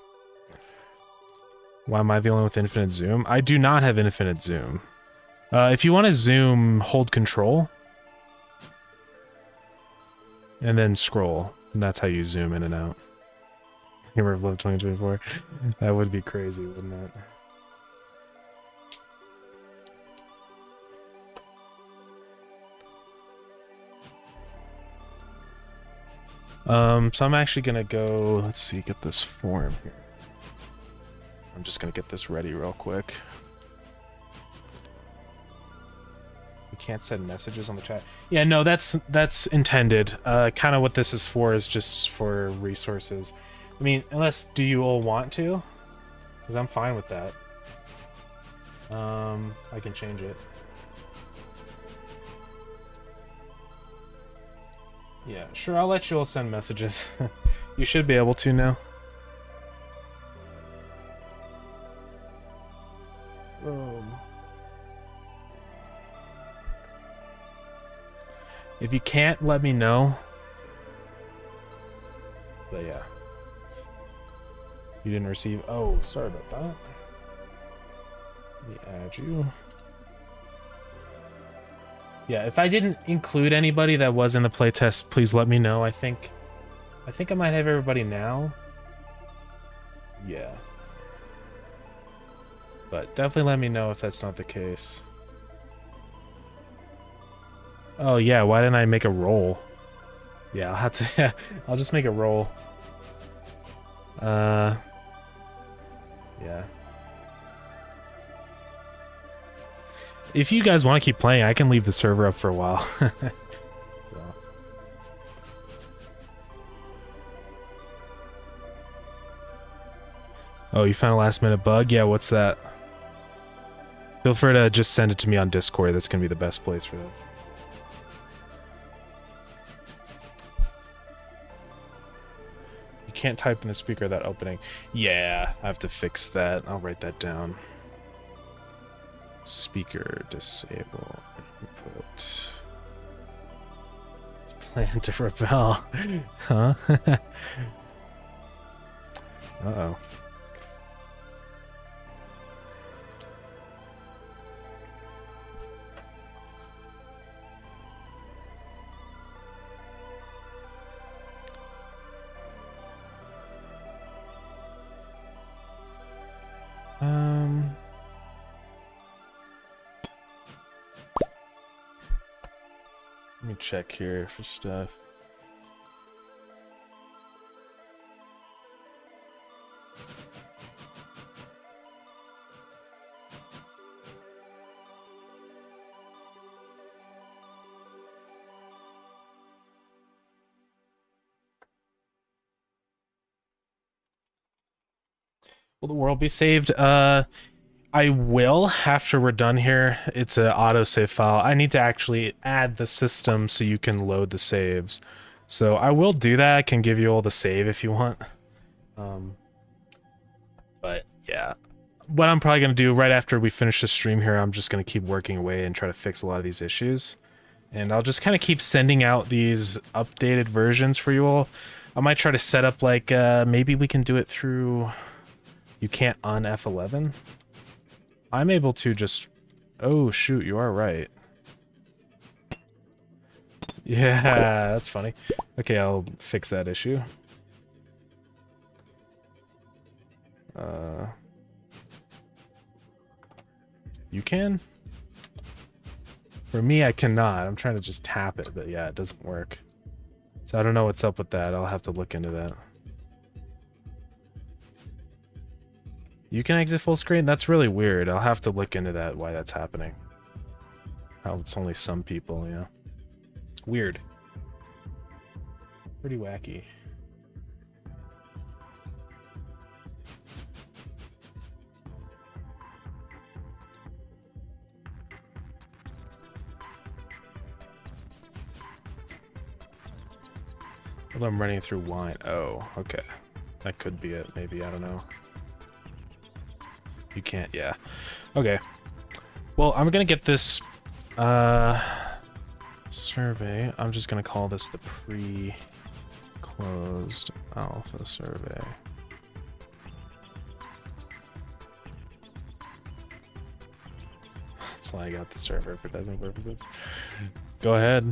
Why am I the only one with infinite zoom? I do not have infinite zoom. If you want to zoom, hold control. And then scroll. And that's how you zoom in and out. Humor of Love 2024. That would be crazy, wouldn't it? So I'm actually gonna go, let's see, get this form here. I'm just gonna get this ready real quick. You can't send messages on the chat. Yeah, no, that's intended. Kind of what this is for is just for resources. I mean, unless, do you all want to? Because I'm fine with that. I can change it. Yeah, sure, I'll let you all send messages. You should be able to now. If you can't, let me know. But yeah. You didn't receive... Oh, sorry about that. Let me add you. Yeah, if I didn't include anybody that was in the playtest, please let me know. I think I might have everybody now. Yeah. But definitely let me know if that's not the case. Oh yeah, why didn't I make a roll? Yeah, I'll have to. I'll just make a roll. Yeah. If you guys want to keep playing, I can leave the server up for a while. So. Oh, you found a last minute bug? Yeah, what's that? Feel free to just send it to me on Discord. That's gonna be the best place for that. You can't type in the speaker without opening. Yeah, I have to fix that. I'll write that down. Speaker disable input. Plan to rebel. Huh? Uh-oh. Let me check here for stuff. Will the world be saved? I will after we're done here. It's an autosave file. I need to actually add the system so you can load the saves. So I will do that. I can give you all the save if you want. But yeah, what I'm probably gonna do right after we finish the stream here, I'm just gonna keep working away and try to fix a lot of these issues. And I'll just kind of keep sending out these updated versions for you all. I might try to set up like, maybe we can do it through... You can't on F11? I'm able to just... Oh, shoot, you are right. Yeah, that's funny. Okay, I'll fix that issue. You can? For me, I cannot. I'm trying to just tap it, but yeah, it doesn't work. So I don't know what's up with that. I'll have to look into that. You can exit full screen? That's really weird. I'll have to look into that, why that's happening. How it's only some people, yeah. Weird. Pretty wacky. Well, I'm running through wine. Oh, okay. That could be it, maybe. I don't know. You can't, yeah. Okay. Well, I'm gonna get this survey. I'm just gonna call this the pre-closed alpha survey. That's why I got the server for testing purposes. Go ahead.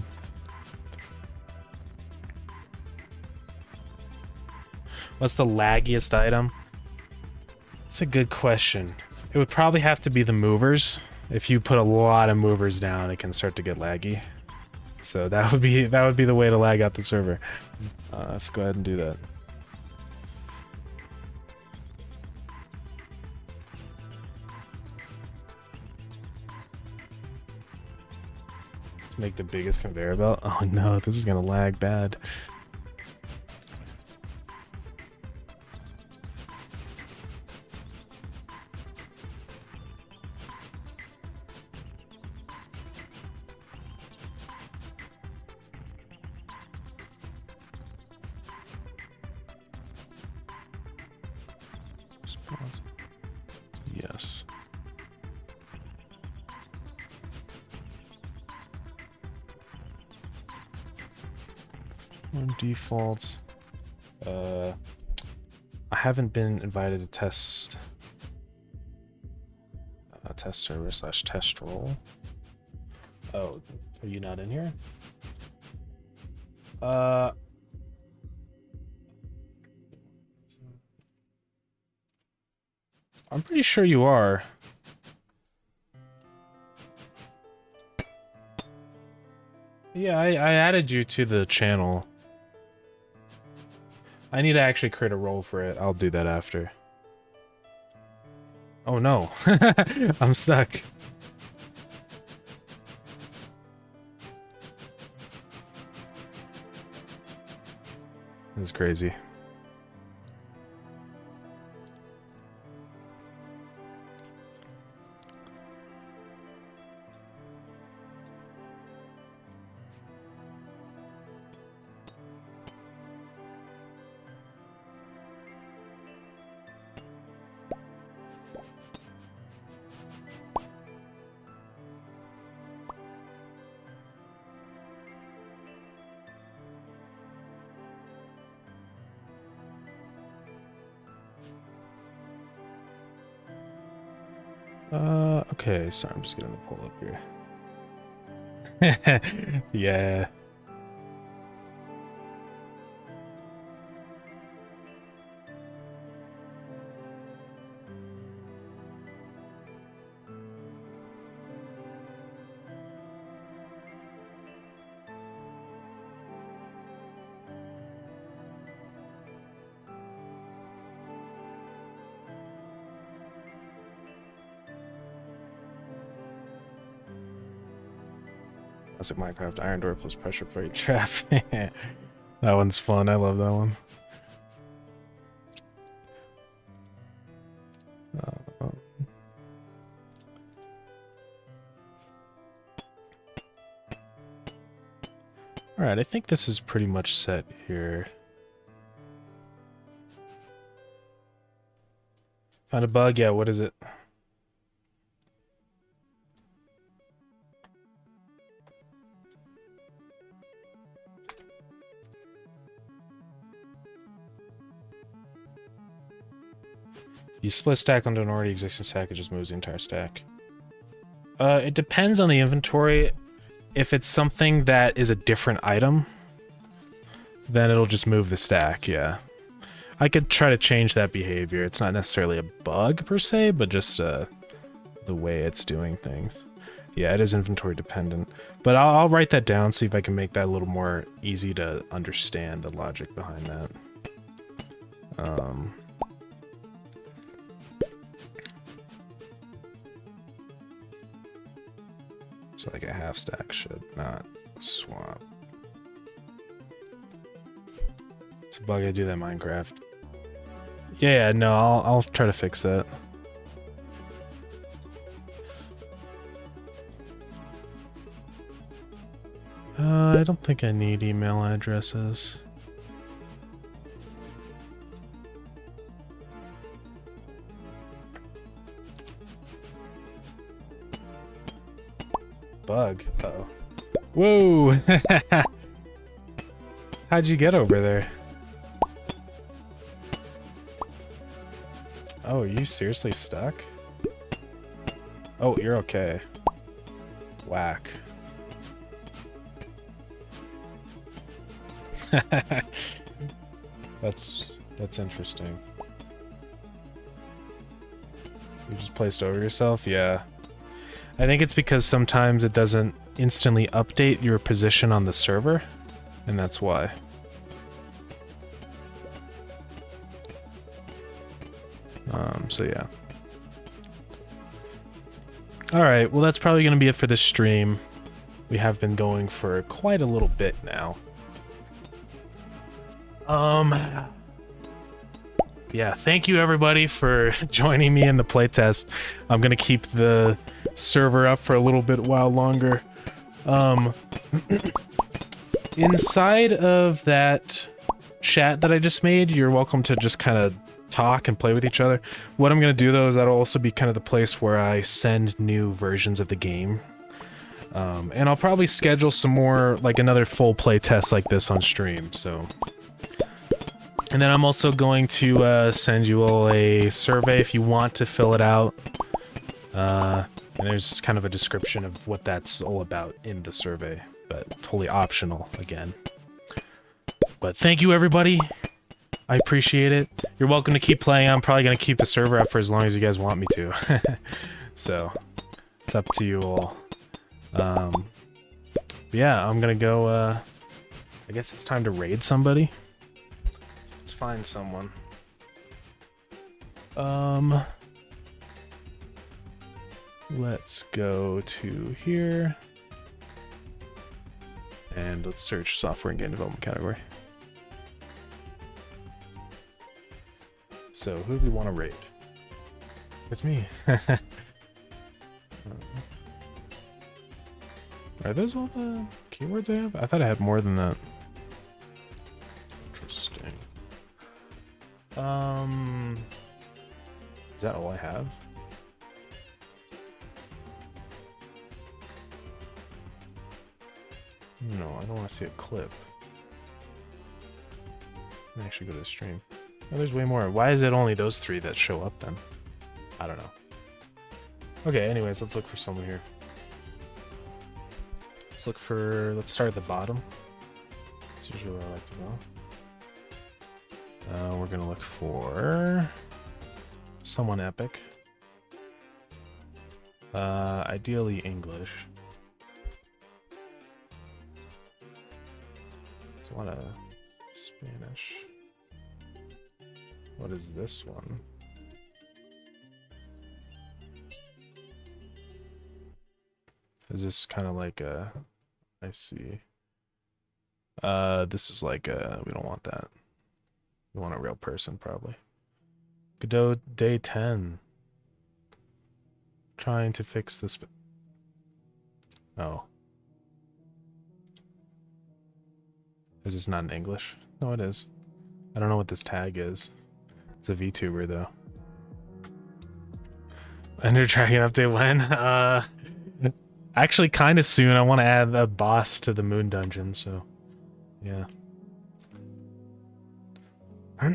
What's the laggiest item? That's a good question. It would probably have to be the movers. If you put a lot of movers down, it can start to get laggy. So that would be the way to lag out the server. Let's go ahead and do that. Let's make the biggest conveyor belt. Oh no, this is gonna lag bad. Yes. On defaults. I haven't been invited to test test server / test role. Oh, are you not in here? I'm pretty sure you are. Yeah, I added you to the channel. I need to actually create a role for it. I'll do that after. Oh no. I'm stuck. This is crazy. Okay, sorry, I'm just gonna pull up here. Yeah. Classic Minecraft Iron Door plus pressure plate trap. That one's fun. I love that one. Alright, I think this is pretty much set here. Found a bug? Yeah, what is it? You split stack onto an already existing stack, it just moves the entire stack. It depends on the inventory. If it's something that is a different item, then it'll just move the stack, yeah. I could try to change that behavior. It's not necessarily a bug per se, but just the way it's doing things. Yeah, it is inventory dependent. But I'll write that down, see if I can make that a little more easy to understand the logic behind that. So like a half stack should not swap. It's a bug, I do that in Minecraft. Yeah, no, I'll try to fix that. I don't think I need email addresses. Bug. Uh-oh. Whoa! How'd you get over there? Oh, are you seriously stuck? Oh, you're okay. Whack. That's interesting. You just placed over yourself? Yeah. I think it's because sometimes it doesn't instantly update your position on the server, and that's why. So yeah. Alright, well that's probably going to be it for this stream. We have been going for quite a little bit now. Yeah, thank you everybody for joining me in the playtest. I'm gonna keep the server up for a little bit while longer. Inside of that chat that I just made, you're welcome to just kind of talk and play with each other. What I'm gonna do though is that'll also be kind of the place where I send new versions of the game. And I'll probably schedule some more, like another full play test like this on stream, so... And then I'm also going to send you all a survey if you want to fill it out. And there's kind of a description of what that's all about in the survey, but totally optional again. But thank you everybody. I appreciate it. You're welcome to keep playing. I'm probably going to keep the server up for as long as you guys want me to. So, it's up to you all. Yeah, I'm gonna go, I guess it's time to raid somebody. So let's find someone. Let's go to here. And let's search software and game development category. So, who do we want to raid? It's me. Are those all the keywords I have? I thought I had more than that. Interesting. Is that all I have? No, I don't want to see a clip. Let me actually go to the stream. Oh, there's way more. Why is it only those 3 that show up then? I don't know. Okay, anyways, let's look for someone here. Let's start at the bottom. That's usually where I like to go. We're gonna look for someone epic. Ideally English. There's a lot of Spanish. What is this one? Is this kind of like a... I see. This is like a... We don't want that. We want a real person, probably. Godot Day 10. Trying to fix this... Oh. Is this not in English? No, it is. I don't know what this tag is. It's a VTuber, though. Ender Dragon update when? Actually, kind of soon. I want to add a boss to the Moon Dungeon, so... Yeah. I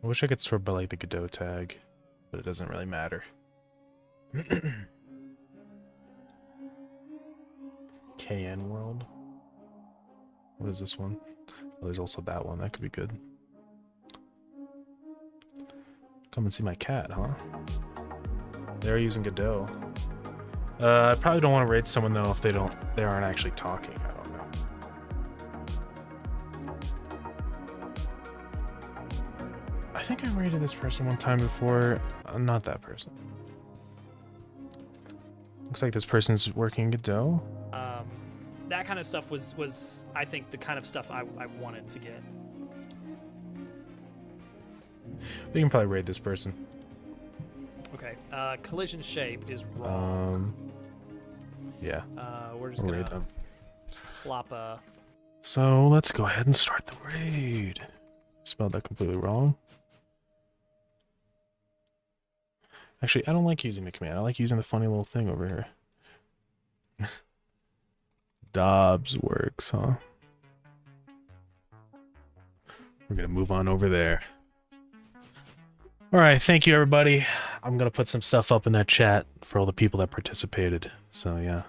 wish I could sort by like the Godot tag, but it doesn't really matter. KN World. What is this one? Oh, there's also that one. That could be good. Come and see my cat, huh? They're using Godot. I probably don't want to raid someone though if they aren't actually talking. I don't know. I think I raided this person one time before. Not that person. Looks like this person's working Godot. That kind of stuff was I think the kind of stuff I wanted to get. We can probably raid this person. Okay. Collision shape is wrong. Yeah. We're just We'll gonna plop a... So let's go ahead and start the raid. Spelled that completely wrong. Actually, I don't like using the command. I like using the funny little thing over here. Dobbs works, huh? We're gonna move on over there. Alright, thank you everybody. I'm gonna put some stuff up in that chat for all the people that participated. So yeah.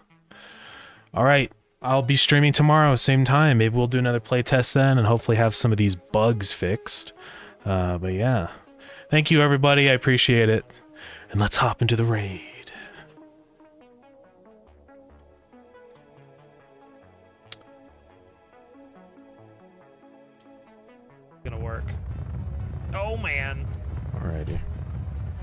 Alright, I'll be streaming tomorrow, same time. Maybe we'll do another playtest then and hopefully have some of these bugs fixed. But yeah. Thank you everybody, I appreciate it. And let's hop into the raid. Gonna work. Oh man. Alrighty.